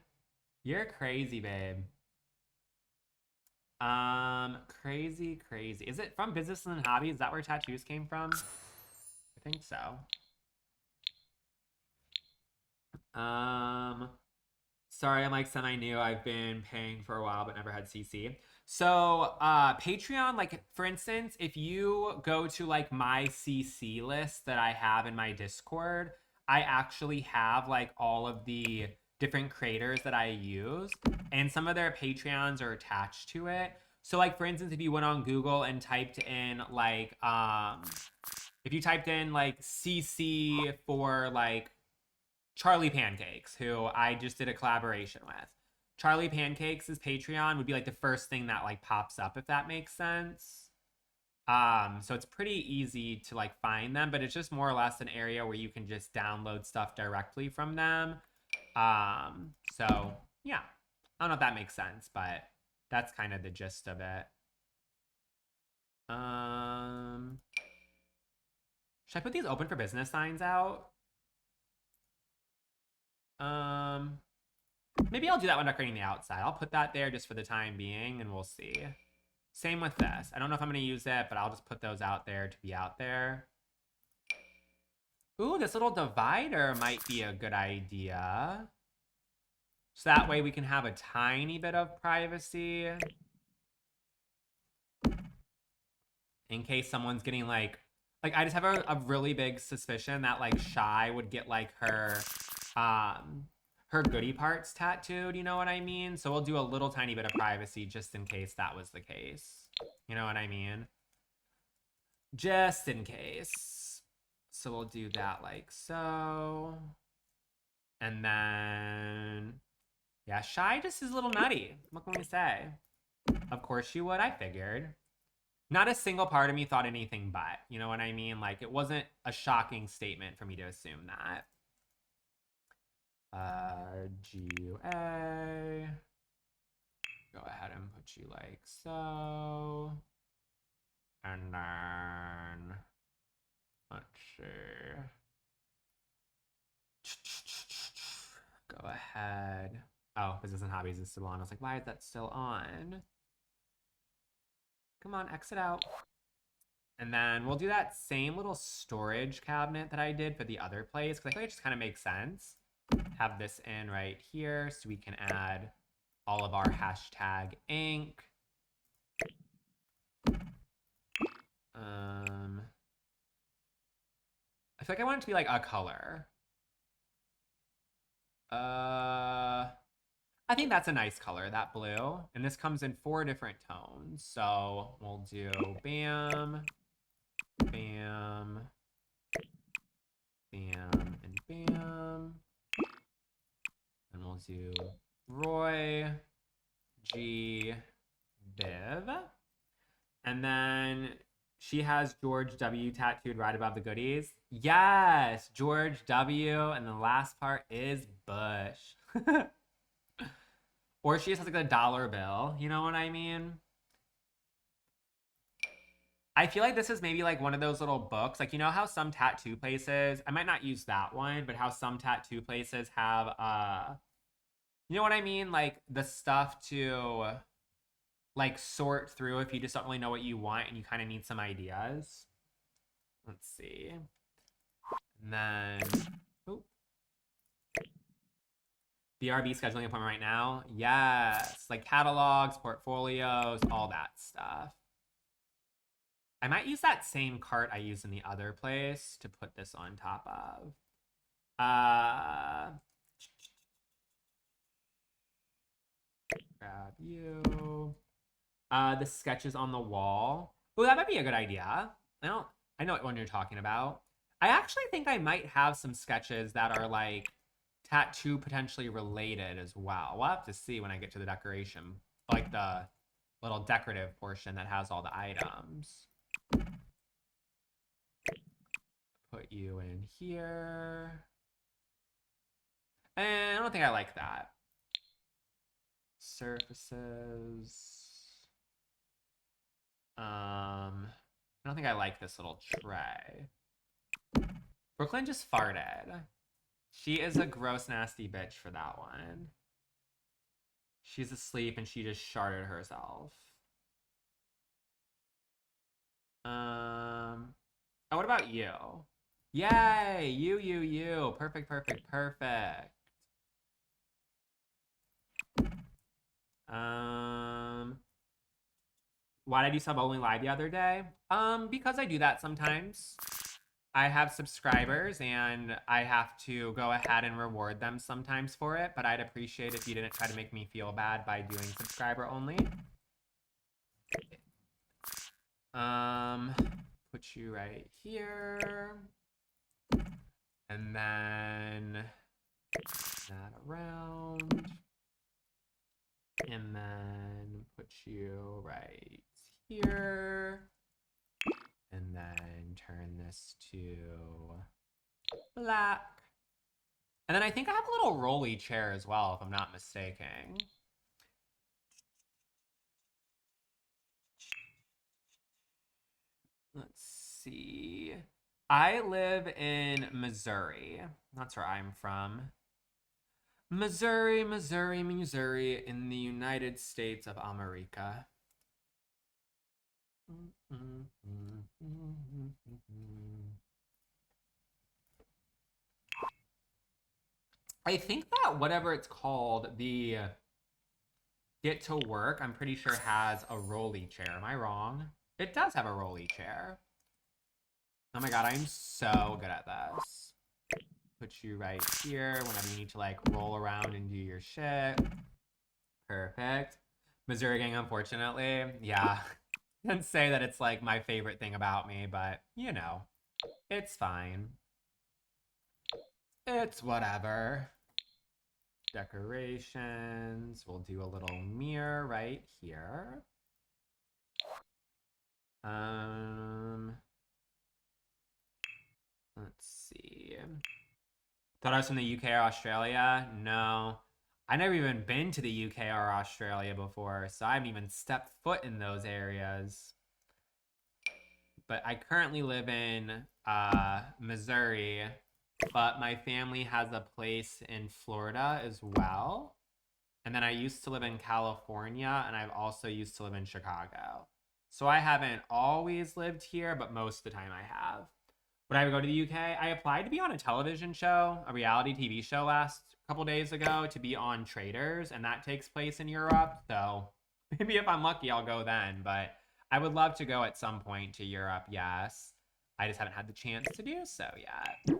You're crazy, babe. Crazy, crazy. Is it from Business and Hobby? Is that where tattoos came from? I think so. Sorry, I'm like semi-new. I've been paying for a while, but never had CC. So, Patreon, like for instance, if you go to like my CC list that I have in my Discord, I actually have like all of the different creators that I use, and some of their Patreons are attached to it. So like for instance, if you went on Google and typed in like if you typed in like CC for like Charlie Pancakes, who I just did a collaboration with, Charlie Pancakes' Patreon would be like the first thing that like pops up, if that makes sense. So it's pretty easy to like find them, but it's just more or less an area where you can just download stuff directly from them. So yeah, I don't know if that makes sense, but that's kind of the gist of it. Should I put these open for business signs out? Maybe I'll do that when decorating the outside. I'll put that there just for the time being and we'll see. Same with this. I don't know if I'm going to use it, but I'll just put those out there to be out there. Ooh, this little divider might be a good idea. So that way we can have a tiny bit of privacy. In case someone's getting like I just have a really big suspicion that like Shy would get like her goodie parts tattooed, you know what I mean? So we'll do a little tiny bit of privacy just in case that was the case. You know what I mean? Just in case. So we'll do that like so. And then, yeah, Shy just is a little nutty. What can we say? Of course she would, I figured. Not a single part of me thought anything but, you know what I mean? Like, it wasn't a shocking statement for me to assume that. GUA. Go ahead and put you like so. And then, let's see. Go ahead. Oh, Business and Hobbies is still on. I was like, why is that still on? Come on, exit out. And then we'll do that same little storage cabinet that I did for the other place, because I feel like it just kind of makes sense. Have this in right here so we can add all of our hashtag ink. I feel like I want it to be like a color. I think that's a nice color, that blue. And this comes in 4 different tones. So we'll do bam, bam, bam, and bam. And we'll do Roy, G, Viv. And then she has George W tattooed right above the goodies. Yes, George W. And the last part is Bush. Or she just has like a dollar bill. You know what I mean? I feel like this is maybe like one of those little books. Like, you know how some tattoo places, I might not use that one, but how some tattoo places have, you know what I mean? Like the stuff to like sort through if you just don't really know what you want and you kind of need some ideas. Let's see. And then, oh, BRB scheduling appointment right now. Yes, like catalogs, portfolios, all that stuff. I might use that same cart I used in the other place to put this on top of. Grab you. The sketches on the wall. Oh, that might be a good idea. I know what one you're talking about. I actually think I might have some sketches that are like tattoo potentially related as well. We'll have to see when I get to the decoration, like the little decorative portion that has all the items. Put you in here. And I don't think I like that. Surfaces. I don't think I like this little tray. Brooklyn just farted. She is a gross, nasty bitch for that one. She's asleep and she just sharted herself. Oh, what about you? Yay! You. Perfect. Why did I do sub only live the other day? Because I do that sometimes. I have subscribers and I have to go ahead and reward them sometimes for it, but I'd appreciate if you didn't try to make me feel bad by doing subscriber only. Put you right here. And then that around. And then put you right here. And then turn this to black. And then I think I have a little rolly chair as well, if I'm not mistaken. Let's see. I live in Missouri. That's where I'm from. Missouri, in the United States of America. I think that whatever it's called, the Get to Work, I'm pretty sure has a rolly chair. Am I wrong? It does have a rolly chair. Oh my god, I'm so good at this. Put you right here whenever you need to like roll around and do your shit. Perfect. Missouri gang, unfortunately. Yeah. I didn't say that it's like my favorite thing about me, but you know, it's fine. It's whatever. Decorations. We'll do a little mirror right here. Let's see. Thought I was from the UK or Australia? No. I never even been to the UK or Australia before, so I haven't even stepped foot in those areas. But I currently live in Missouri, but my family has a place in Florida as well. And then I used to live in California, and I've also used to live in Chicago. So I haven't always lived here, but most of the time I have. Would I ever go to the UK? I applied to be on a television show, a reality TV show last couple days ago to be on Traders, and that takes place in Europe. So maybe if I'm lucky, I'll go then. But I would love to go at some point to Europe, yes. I just haven't had the chance to do so yet.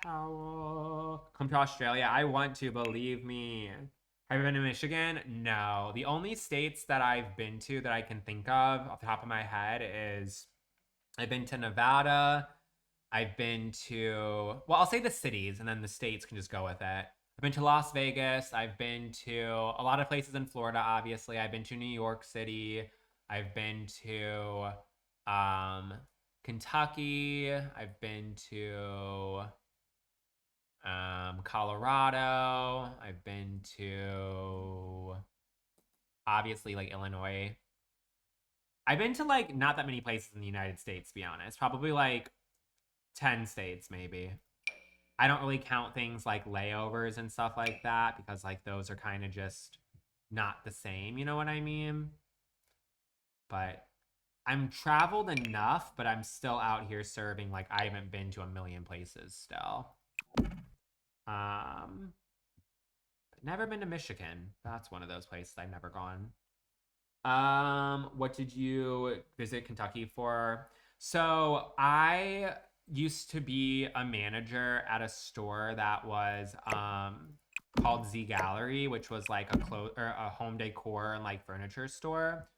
Towel. Come to Australia. I want to, believe me. Have you been to Michigan? No. The only states that I've been to that I can think of off the top of my head is I've been to Nevada. I've been to, well, I'll say the cities and then the states can just go with it. I've been to Las Vegas. I've been to a lot of places in Florida, obviously. I've been to New York City. I've been to Kentucky. I've been to Colorado. I've been to obviously like Illinois. I've been to like not that many places in the United States, to be honest. Probably like 10 states, maybe. I don't really count things like layovers and stuff like that because like those are kind of just not the same, you know what I mean? But I'm traveled enough, but I'm still out here serving. Like I haven't been to a million places still. Never been to Michigan. That's one of those places I've never gone. What did you visit Kentucky for? So I used to be a manager at a store that was called Z Gallery, which was like a home decor and like furniture store.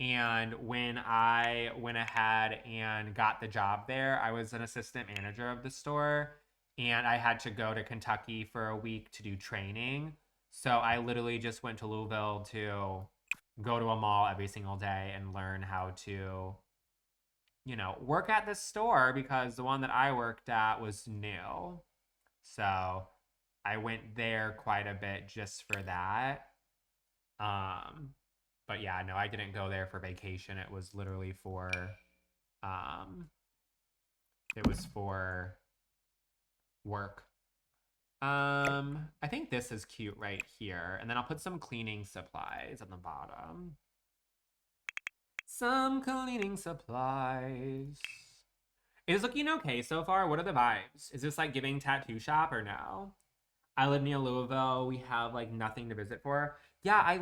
And when I went ahead and got the job there, I was an assistant manager of the store, and I had to go to Kentucky for a week to do training. So I literally just went to Louisville to go to a mall every single day and learn how to, you know, work at this store because the one that I worked at was new. So I went there quite a bit just for that. But yeah, no, I didn't go there for vacation. It was literally for it was for work. I think this is cute right here. And then I'll put some cleaning supplies at the bottom. Some cleaning supplies. It is looking okay so far. What are the vibes? Is this like giving tattoo shop or no? I live near Louisville. We have like nothing to visit for. Yeah, I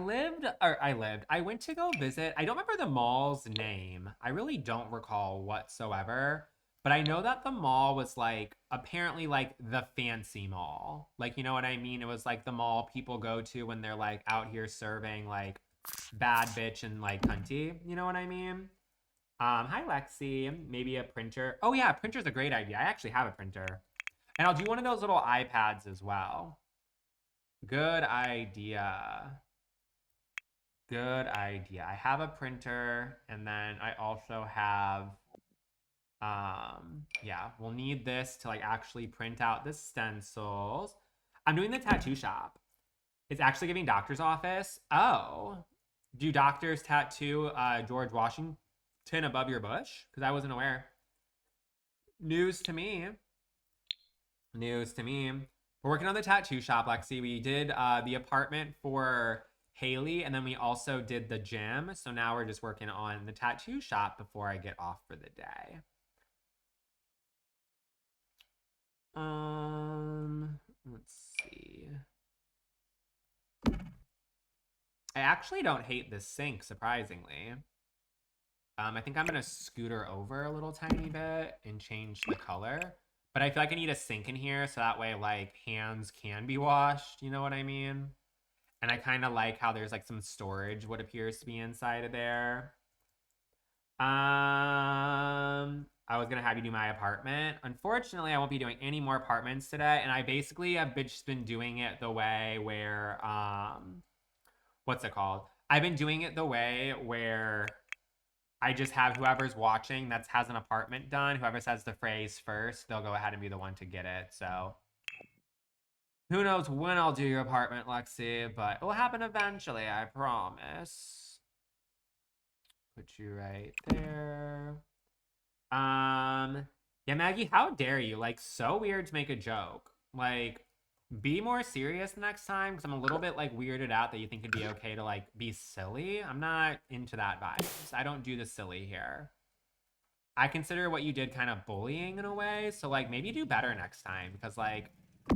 went to go visit. I don't remember the mall's name. I really don't recall whatsoever. But I know that the mall was like apparently like the fancy mall. Like, you know what I mean? It was like the mall people go to when they're like out here serving like bad bitch and like cunty. You know what I mean? Hi Lexi. Maybe a printer. Oh yeah, a printer's a great idea. I actually have a printer. And I'll do one of those little iPads as well. Good idea. Good idea. I have a printer, and then I also have, yeah, we'll need this to like actually print out the stencils. I'm doing the tattoo shop. It's actually giving doctor's office. Oh, do doctors tattoo George Washington above your bush? Because I wasn't aware. News to me. News to me. We're working on the tattoo shop, Lexi. We did the apartment for Haley, and then we also did the gym. So now we're just working on the tattoo shop before I get off for the day. Let's see. I actually don't hate this sink, surprisingly. I think I'm gonna scooter over a little tiny bit and change the color. But I feel like I need a sink in here so that way like hands can be washed, you know what I mean? And I kind of like how there's like some storage, what appears to be inside of there. I was gonna have you do my apartment. Unfortunately, I won't be doing any more apartments today, and I basically have just been doing it the way where what's it called? I've been doing it the way where I just have whoever's watching that has an apartment done. Whoever says the phrase first, they'll go ahead and be the one to get it. So who knows when I'll do your apartment, Lexi, but it will happen eventually, I promise. Put you right there. Yeah, Maggie, how dare you? Like, so weird to make a joke. Like, be more serious next time, because I'm a little bit, like, weirded out that you think it'd be okay to, like, be silly. I'm not into that vibes. I don't do the silly here. I consider what you did kind of bullying in a way. So like maybe do better next time because like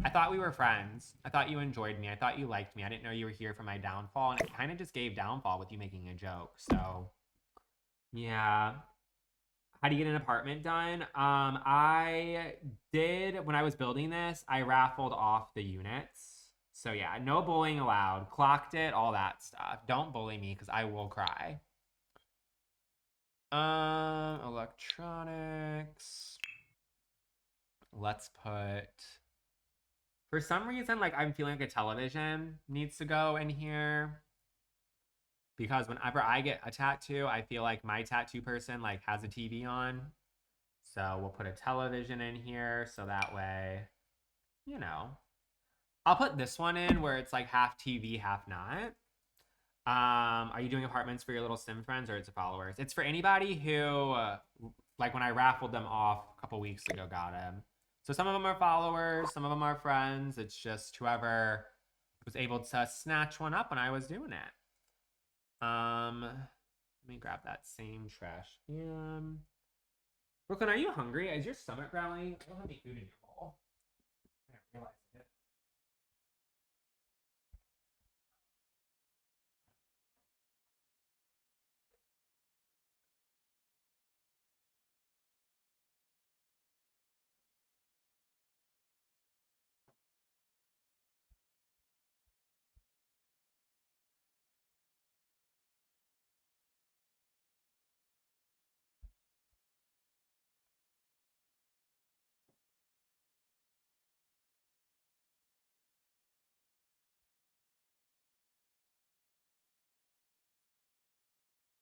I thought we were friends. I thought you enjoyed me. I thought you liked me. I didn't know you were here for my downfall, and it kind of just gave downfall with you making a joke. So yeah. How do you get an apartment done? I did when I was building this, I raffled off the units. So yeah, no bullying allowed. Clocked it, all that stuff. Don't bully me because I will cry. Electronics. Let's put. For some reason, like I'm feeling like a television needs to go in here because whenever I get a tattoo, I feel like my tattoo person like has a TV on. So we'll put a television in here so that way, you know. I'll put this one in where it's like half TV, half not. Are you doing apartments for your little sim friends or it's followers? It's for anybody who, like when I raffled them off a couple weeks ago, got them. So some of them are followers, some of them are friends. It's just whoever was able to snatch one up when I was doing it. Let me grab that same trash can. Brooklyn, are you hungry? Is your stomach growling? I don't have any food in your bowl. I didn't realize it.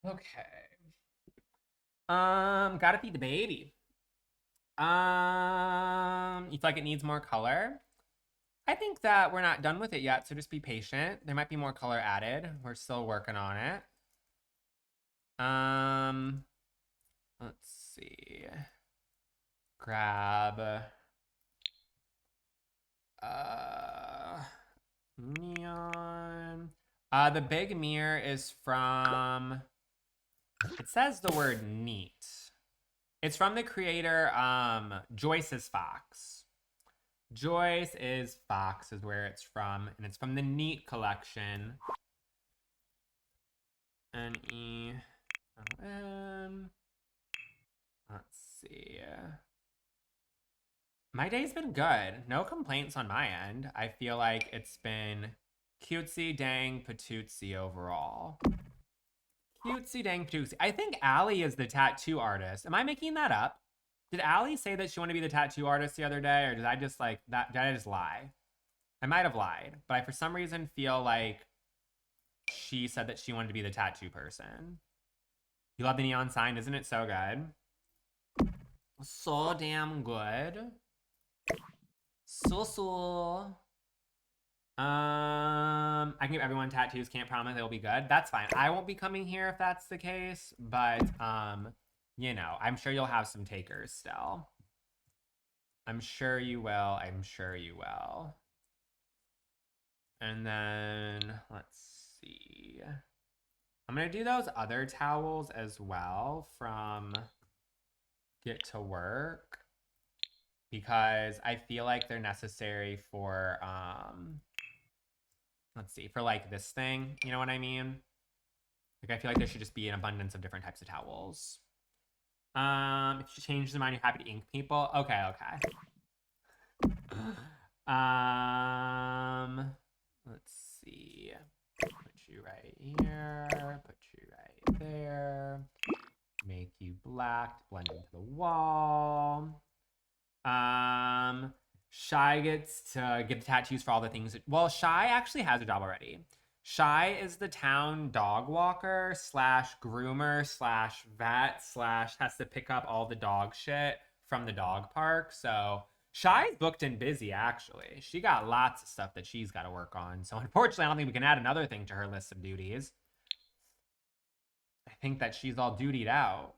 Okay. Gotta feed the baby. You feel like it needs more color? I think that we're not done with it yet, so just be patient. There might be more color added. We're still working on it. Let's see. Grab neon. The big mirror is from, it says the word neat. It's from the creator Joyce is Fox. Joyce is Fox is where it's from, and it's from the Neat collection. Neon. Let's see. My day's been good. No complaints on my end. I feel like it's been cutesy dang patootsy overall. Cutesy dang patootsy. I think Allie is the tattoo artist. Am I making that up? Did Allie say that she wanted to be the tattoo artist the other day, or did I just like that? Did I just lie? I might have lied, but I for some reason feel like she said that she wanted to be the tattoo person. You love the neon sign, isn't it so good? So damn good. So. I can give everyone tattoos. Can't promise they'll be good. That's fine. I won't be coming here if that's the case, but you know, I'm sure you'll have some takers still. I'm sure you will. I'm sure you will. And then let's see. I'm gonna do those other towels as well from Get to Work because I feel like they're necessary for let's see, for like this thing, you know what I mean? Like I feel like there should just be an abundance of different types of towels. If you change the mind, you're happy to ink people. Okay, okay. Let's see. Put you right here. Put you right there. Make you black to blend into the wall. Shy gets to get the tattoos for all the things. Well, Shy actually has a job already. Shy is the town dog walker slash groomer slash vet slash has to pick up all the dog shit from the dog park. So Shy's booked and busy, actually. She got lots of stuff that she's got to work on. So unfortunately, I don't think we can add another thing to her list of duties. I think that she's all dutied out.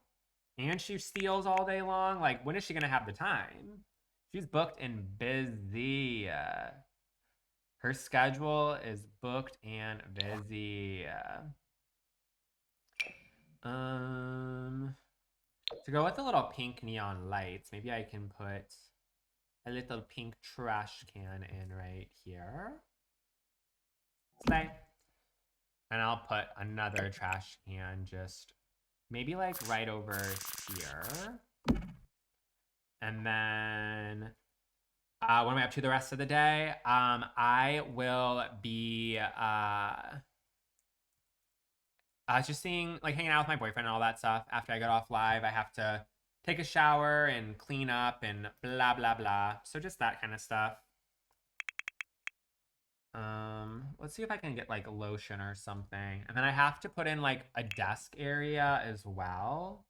And she steals all day long. Like, when is she going to have the time? She's booked and busy. Her schedule is booked and busy. To go with the little pink neon lights, maybe I can put a little pink trash can in right here. Slay. And I'll put another trash can just maybe like right over here. And then what am I up to the rest of the day? I will be just seeing, like, hanging out with my boyfriend and all that stuff. After I get off live, I have to take a shower and clean up and blah, blah, blah. So just that kind of stuff. Let's see if I can get like lotion or something. And then I have to put in like a desk area as well.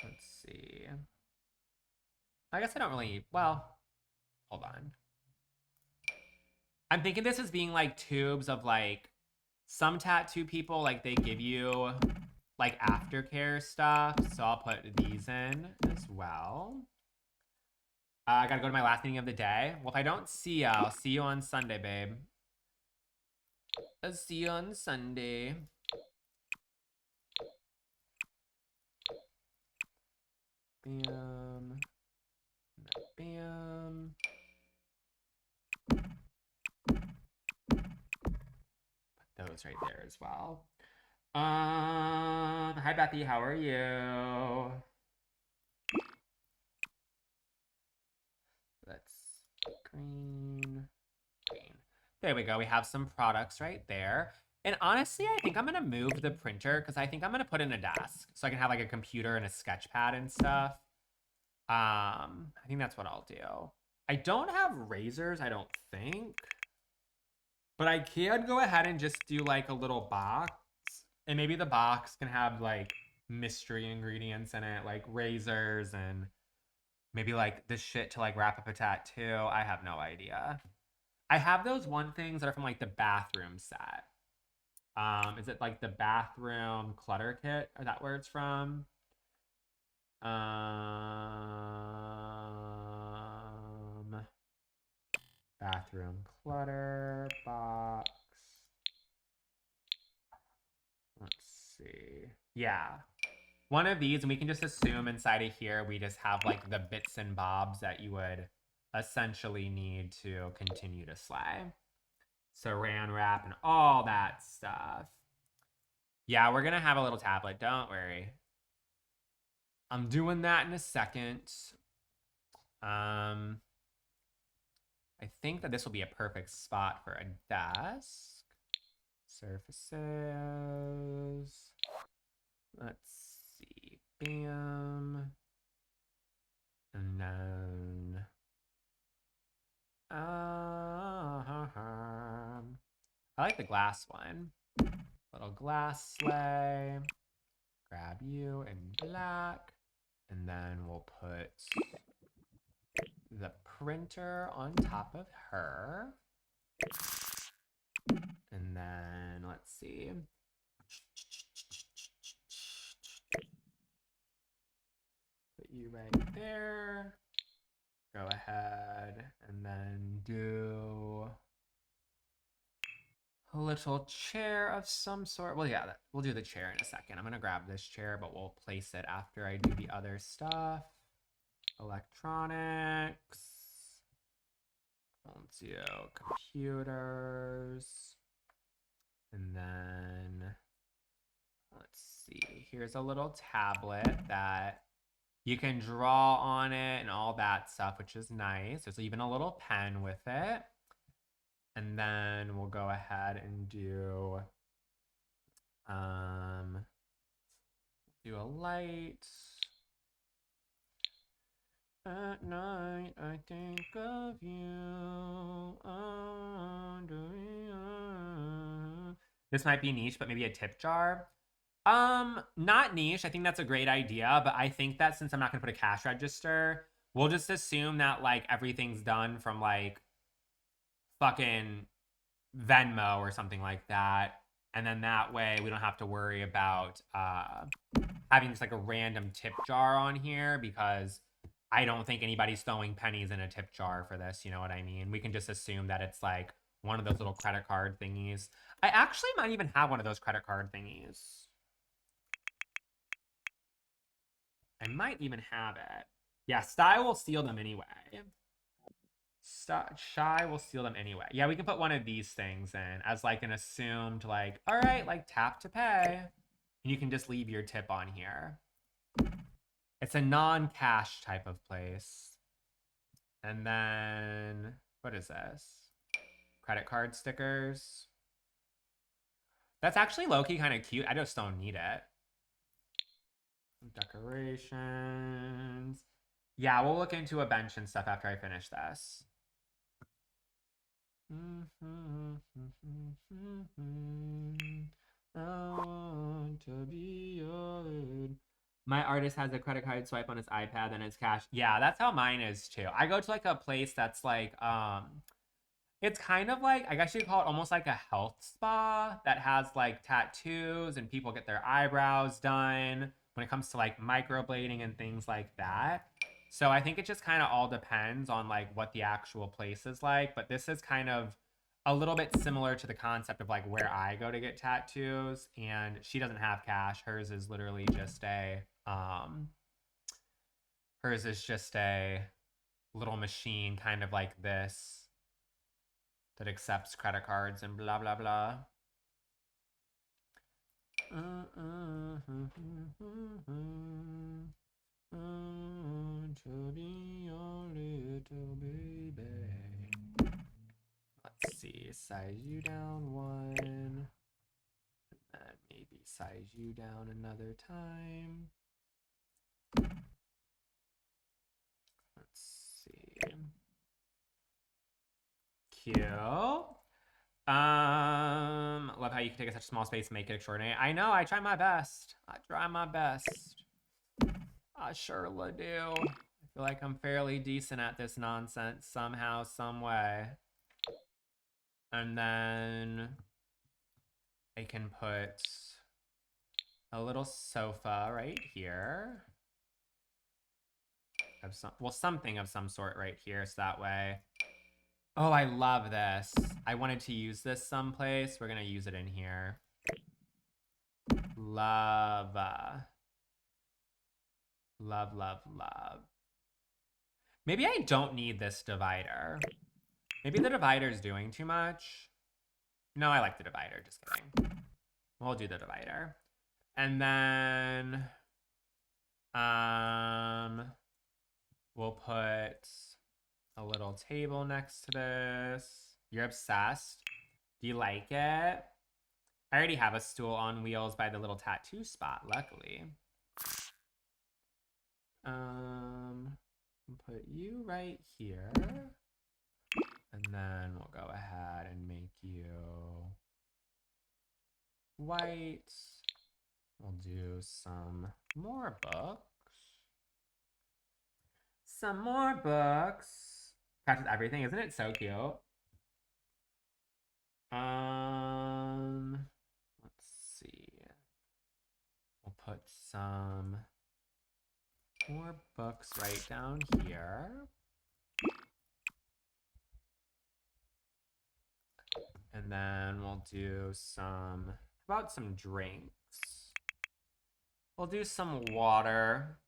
Let's see. I guess I don't really, well, hold on. I'm thinking this as being like tubes of like some tattoo people, like they give you like aftercare stuff. So I'll put these in as well. I gotta go to my last meeting of the day. Well, if I don't see you, I'll see you on Sunday, babe. I'll see you on Sunday. Bam. Bam. Put those right there as well. Hi Bethy, how are you? Let's green. There we go. We have some products right there. And honestly, I think I'm going to move the printer because I think I'm going to put in a desk so I can have like a computer and a sketch pad and stuff. I think that's what I'll do. I don't have razors, I don't think. But I can go ahead and just do like a little box. And maybe the box can have like mystery ingredients in it, like razors and maybe like this shit to like wrap up a tattoo. I have no idea. I have those one things that are from like the bathroom set. Is it like the bathroom clutter kit? Is that where it's from? Bathroom clutter box. Let's see. Yeah. One of these, and we can just assume inside of here we just have like the bits and bobs that you would essentially need to continue to slay. Saran wrap and all that stuff. Yeah, we're gonna have a little tablet, don't worry. I'm doing that in a second. I think that this will be a perfect spot for a desk. Surfaces. Let's see. Bam. And then I like the glass one. Little glass sleigh. Grab you in black. And then we'll put the printer on top of her. And then let's see. Put you right there. Go ahead and then do a little chair of some sort. Well, yeah, we'll do the chair in a second. I'm gonna grab this chair, but we'll place it after I do the other stuff. Electronics. We'll do computers. And then, let's see. Here's a little tablet that you can draw on it and all that stuff, which is nice. There's even a little pen with it. And then we'll go ahead and do a light. At night, I think of you. This might be niche, but maybe a tip jar. Not niche. I think that's a great idea, but I think that since I'm not gonna put a cash register, we'll just assume that like everything's done from like fucking Venmo or something like that. And then that way we don't have to worry about having just like a random tip jar on here because I don't think anybody's throwing pennies in a tip jar for this. You know what I mean? We can just assume that it's like one of those little credit card thingies. I actually might even have one of those credit card thingies. I might even have it. Yeah, Sty will steal them anyway. Shy will steal them anyway. Yeah, we can put one of these things in as like an assumed like, all right, like tap to pay. And you can just leave your tip on here. It's a non-cash type of place. And then, what is this? Credit card stickers. That's actually low-key kind of cute. I just don't need it. Decorations. Yeah, we'll look into a bench and stuff after I finish this. I want to be good. My artist has a credit card swipe on his iPad and it's cash. Yeah, that's how mine is too. I go to like a place that's like it's kind of like, I guess you'd call it almost like a health spa that has like tattoos and people get their eyebrows done when it comes to like microblading and things like that. So I think it just kind of all depends on like what the actual place is like. But this is kind of a little bit similar to the concept of like where I go to get tattoos. And she doesn't have cash. Hers is literally just hers is just a little machine kind of like this that accepts credit cards and blah, blah, blah. To be your little baby. Let's see, size you down one. And then maybe size you down another time. Let's see. Cute. Love how you can take such a small space and make it extraordinary. I know, I try my best. I try my best. I surely do. I feel like I'm fairly decent at this nonsense somehow, some way. And then I can put a little sofa right here. Of some, well, something of some sort right here, so that way. Oh, I love this. I wanted to use this someplace. We're gonna use it in here. Love. Love, love, love. Maybe I don't need this divider. Maybe the divider's doing too much. No, I like the divider, just kidding. We'll do the divider. And then we'll put a little table next to this. You're obsessed? Do you like it? I already have a stool on wheels by the little tattoo spot, luckily. Put you right here. And then we'll go ahead and make you white. We'll do some more books. Some more books. Catches everything, isn't it so cute? Let's see. We'll put some more books right down here. And then we'll do some, how about some drinks? We'll do some water.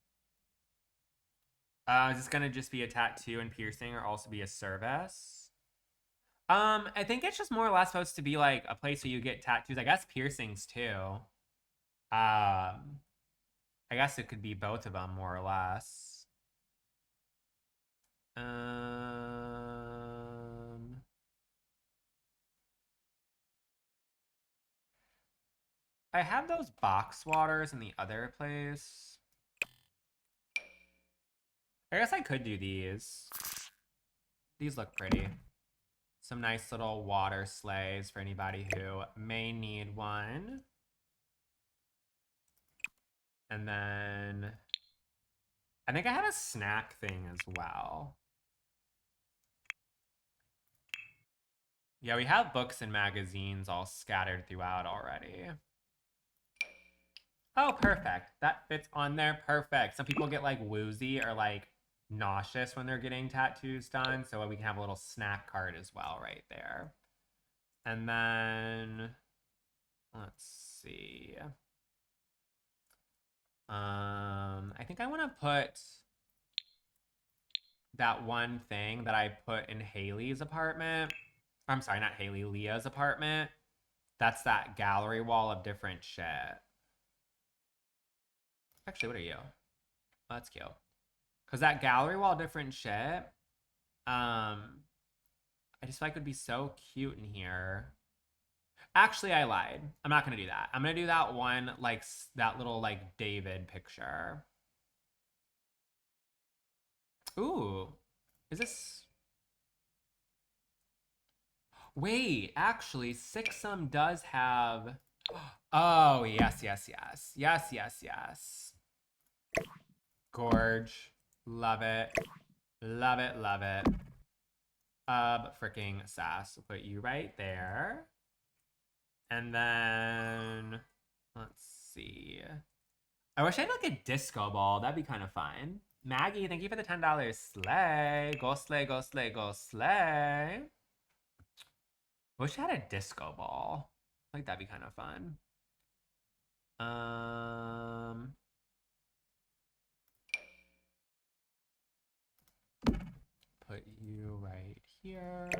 Is this gonna just be a tattoo and piercing or also be a service? I think it's just more or less supposed to be like a place where you get tattoos. I guess piercings too. I guess it could be both of them more or less. I have those box waters in the other place. I guess I could do these. These look pretty. Some nice little water sleighs for anybody who may need one. And then I think I have a snack thing as well. Yeah, we have books and magazines all scattered throughout already. Oh, perfect. That fits on there. Perfect. Some people get like woozy or like nauseous when they're getting tattoos done. So we can have a little snack cart as well right there. And then let's see. I think I want to put that one thing that I put in Haley's apartment. I'm sorry, not Haley, Leah's apartment. That's that gallery wall of different shit. Actually, what are you? Oh, that's cute. Because that gallery wall, different shit, I just feel like it would be so cute in here. Actually, I lied. I'm not going to do that. I'm going to do that one, like, that little, like, David picture. Ooh. Is this... Wait, actually, Sixum does have... Oh, yes, yes, yes. Yes, yes, yes. Gorge. Love it. Love it, love it. Freaking sass. We'll put you right there. And then... Let's see. I wish I had like a disco ball. That'd be kind of fun. Maggie, thank you for the $10. Slay. Go slay, go slay, go slay. Wish I had a disco ball. I think that'd be kind of fun. Put you right here.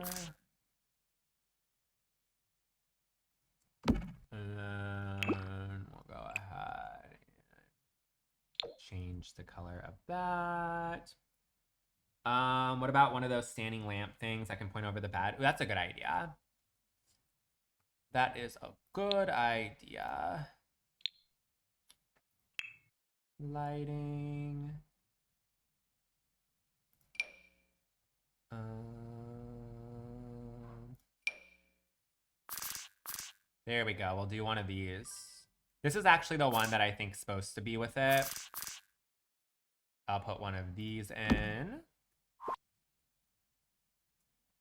And then we'll go ahead and change the color of that. What about one of those standing lamp things I can point over the bed? Ooh, that's a good idea. That is a good idea. Lighting. There we go. We'll do one of these. This is actually the one that I think is supposed to be with it. I'll put one of these in.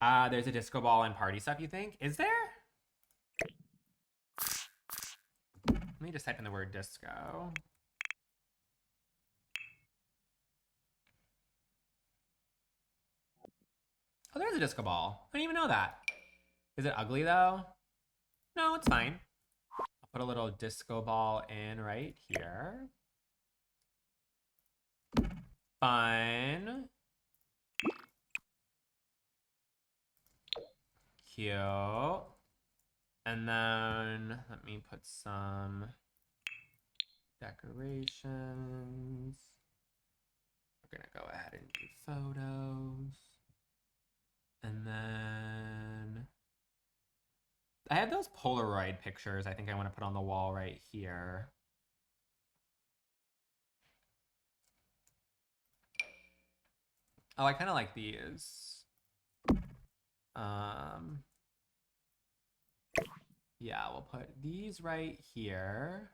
There's a disco ball and party stuff, you think? Is there? Let me just type in the word disco. Oh, there's a disco ball. I didn't even know that. Is it ugly though? No, it's fine. I'll put a little disco ball in right here. Fun. Cute. And then let me put some decorations. We're gonna go ahead and do photos. And then I have those Polaroid pictures I think I want to put on the wall right here. Oh, I kind of like these. Yeah, we'll put these right here.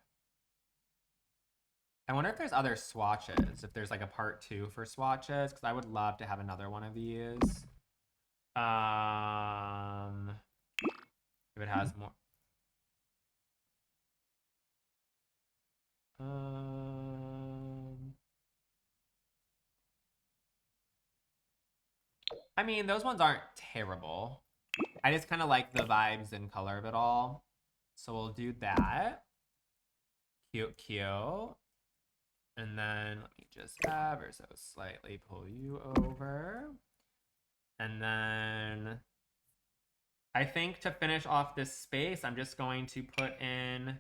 I wonder if there's other swatches, if there's like a part 2 for swatches, because I would love to have another one of these. If it has more. I mean, those ones aren't terrible. I just kind of like the vibes and color of it all. So we'll do that. Cute, cute. And then let me just ever so slightly pull you over. And then I think to finish off this space, I'm just going to put in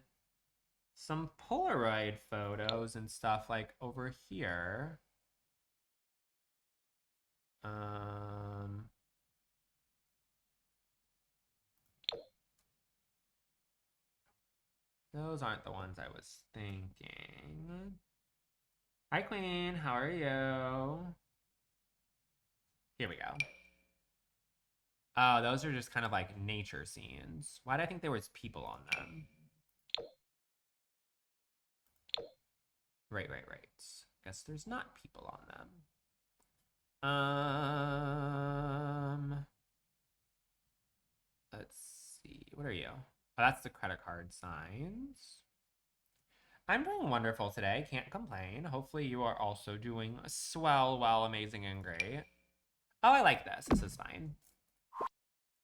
some Polaroid photos and stuff like over here. Those aren't the ones I was thinking. Hi, Queen. How are you? Here we go. Oh, those are just kind of like nature scenes. Why did I think there was people on them? Right. Guess there's not people on them. Let's see. What are you? Oh, that's the credit card signs. I'm doing wonderful today. Can't complain. Hopefully you are also doing swell, well, amazing, and great. Oh, I like this. This is fine.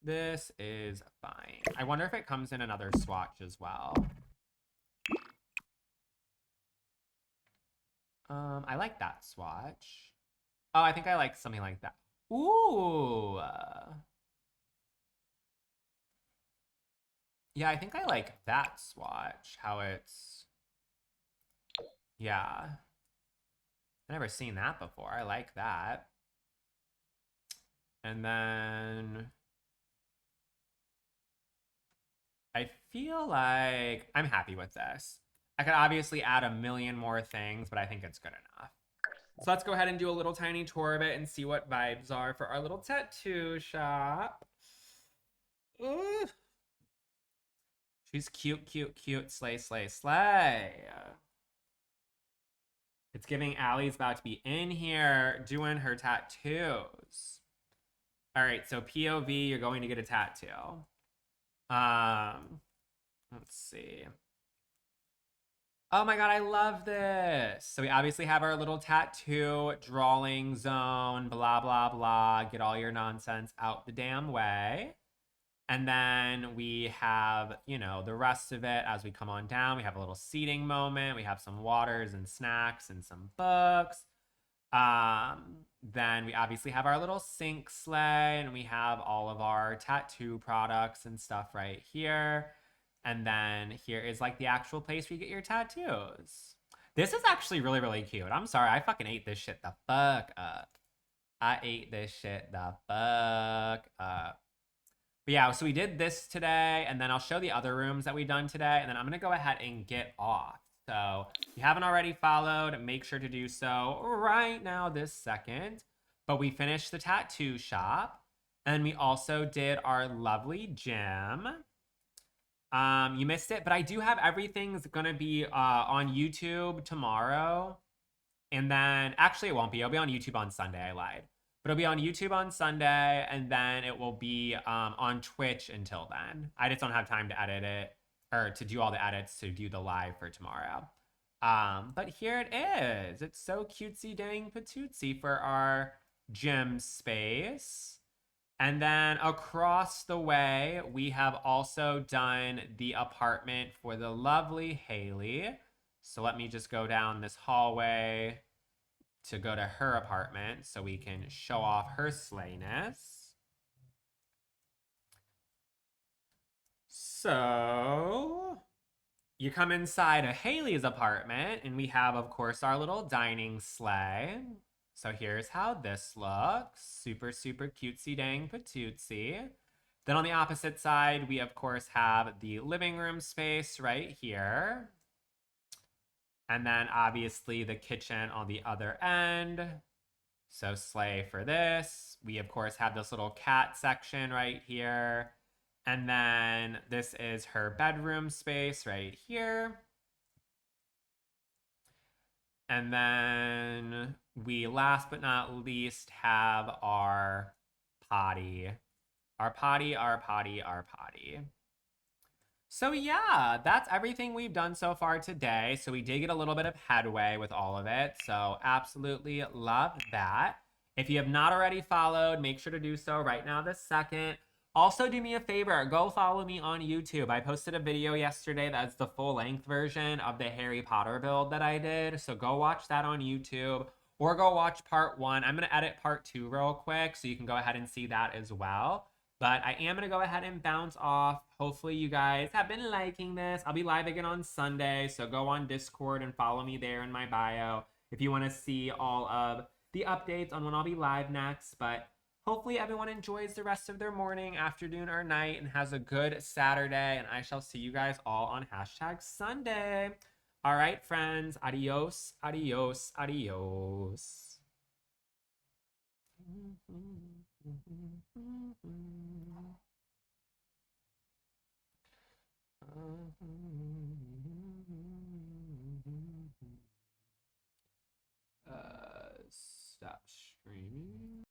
This is fine. I wonder if it comes in another swatch as well. I like that swatch. Oh, I think I like something like that. Ooh. Yeah, I think I like that swatch. How it's, yeah. I've never seen that before. I like that. And then I feel like I'm happy with this. I could obviously add a million more things, but I think it's good enough. So let's go ahead and do a little tiny tour of it and see what vibes are for our little tattoo shop. Ooh. She's cute, cute, cute. Slay, slay, slay. It's giving Allie's about to be in here doing her tattoos. All right, so POV, you're going to get a tattoo. Let's see. Oh my god, I love this. So we obviously have our little tattoo drawing zone, blah, blah, blah. Get all your nonsense out the damn way. And then we have, you know, the rest of it as we come on down. We have a little seating moment. We have some waters and snacks and some books. Then we obviously have our little sink sleigh, and we have all of our tattoo products and stuff right here. And then here is like the actual place where you get your tattoos. This is actually really, really cute. I'm sorry, I fucking ate this shit the fuck up. I ate this shit the fuck up. But yeah, so we did this today, and then I'll show the other rooms that we've done today, and then I'm gonna go ahead and get off. So if you haven't already followed, make sure to do so right now this second. But we finished the tattoo shop, and we also did our lovely gym. You missed it, but I do have everything's gonna be on YouTube tomorrow. And then actually it won't be. It'll be on YouTube on Sunday. I lied. But it'll be on YouTube on Sunday, and then it will be on Twitch until then. I just don't have time to edit it or to do all the edits to do the live for tomorrow. But here it is. It's so cutesy dang patootsy for our gym space. And then across the way, we have also done the apartment for the lovely Haley. So let me just go down this hallway to go to her apartment so we can show off her slayness. So you come inside of Haley's apartment, and we have, of course, our little dining sleigh. So here's how this looks. Super, super cutesy dang patootsy. Then on the opposite side, we, of course, have the living room space right here. And then obviously the kitchen on the other end. So slay for this. We, of course, have this little cat section right here. And then this is her bedroom space right here. And then we, last but not least, have our potty. Our potty, our potty, our potty. So yeah, that's everything we've done so far today. So we did get a little bit of headway with all of it. So absolutely love that. If you have not already followed, make sure to do so right now this second. Also, do me a favor, go follow me on YouTube. I posted a video yesterday that's the full-length version of the Harry Potter build that I did. So go watch that on YouTube, or go watch part 1. I'm going to edit part 2 real quick so you can go ahead and see that as well. But I am going to go ahead and bounce off. Hopefully you guys have been liking this. I'll be live again on Sunday, so go on Discord and follow me there in my bio if you want to see all of the updates on when I'll be live next. But hopefully everyone enjoys the rest of their morning, afternoon, or night and has a good Saturday. And I shall see you guys all on #Sunday. All right, friends. Adios, adios, adios.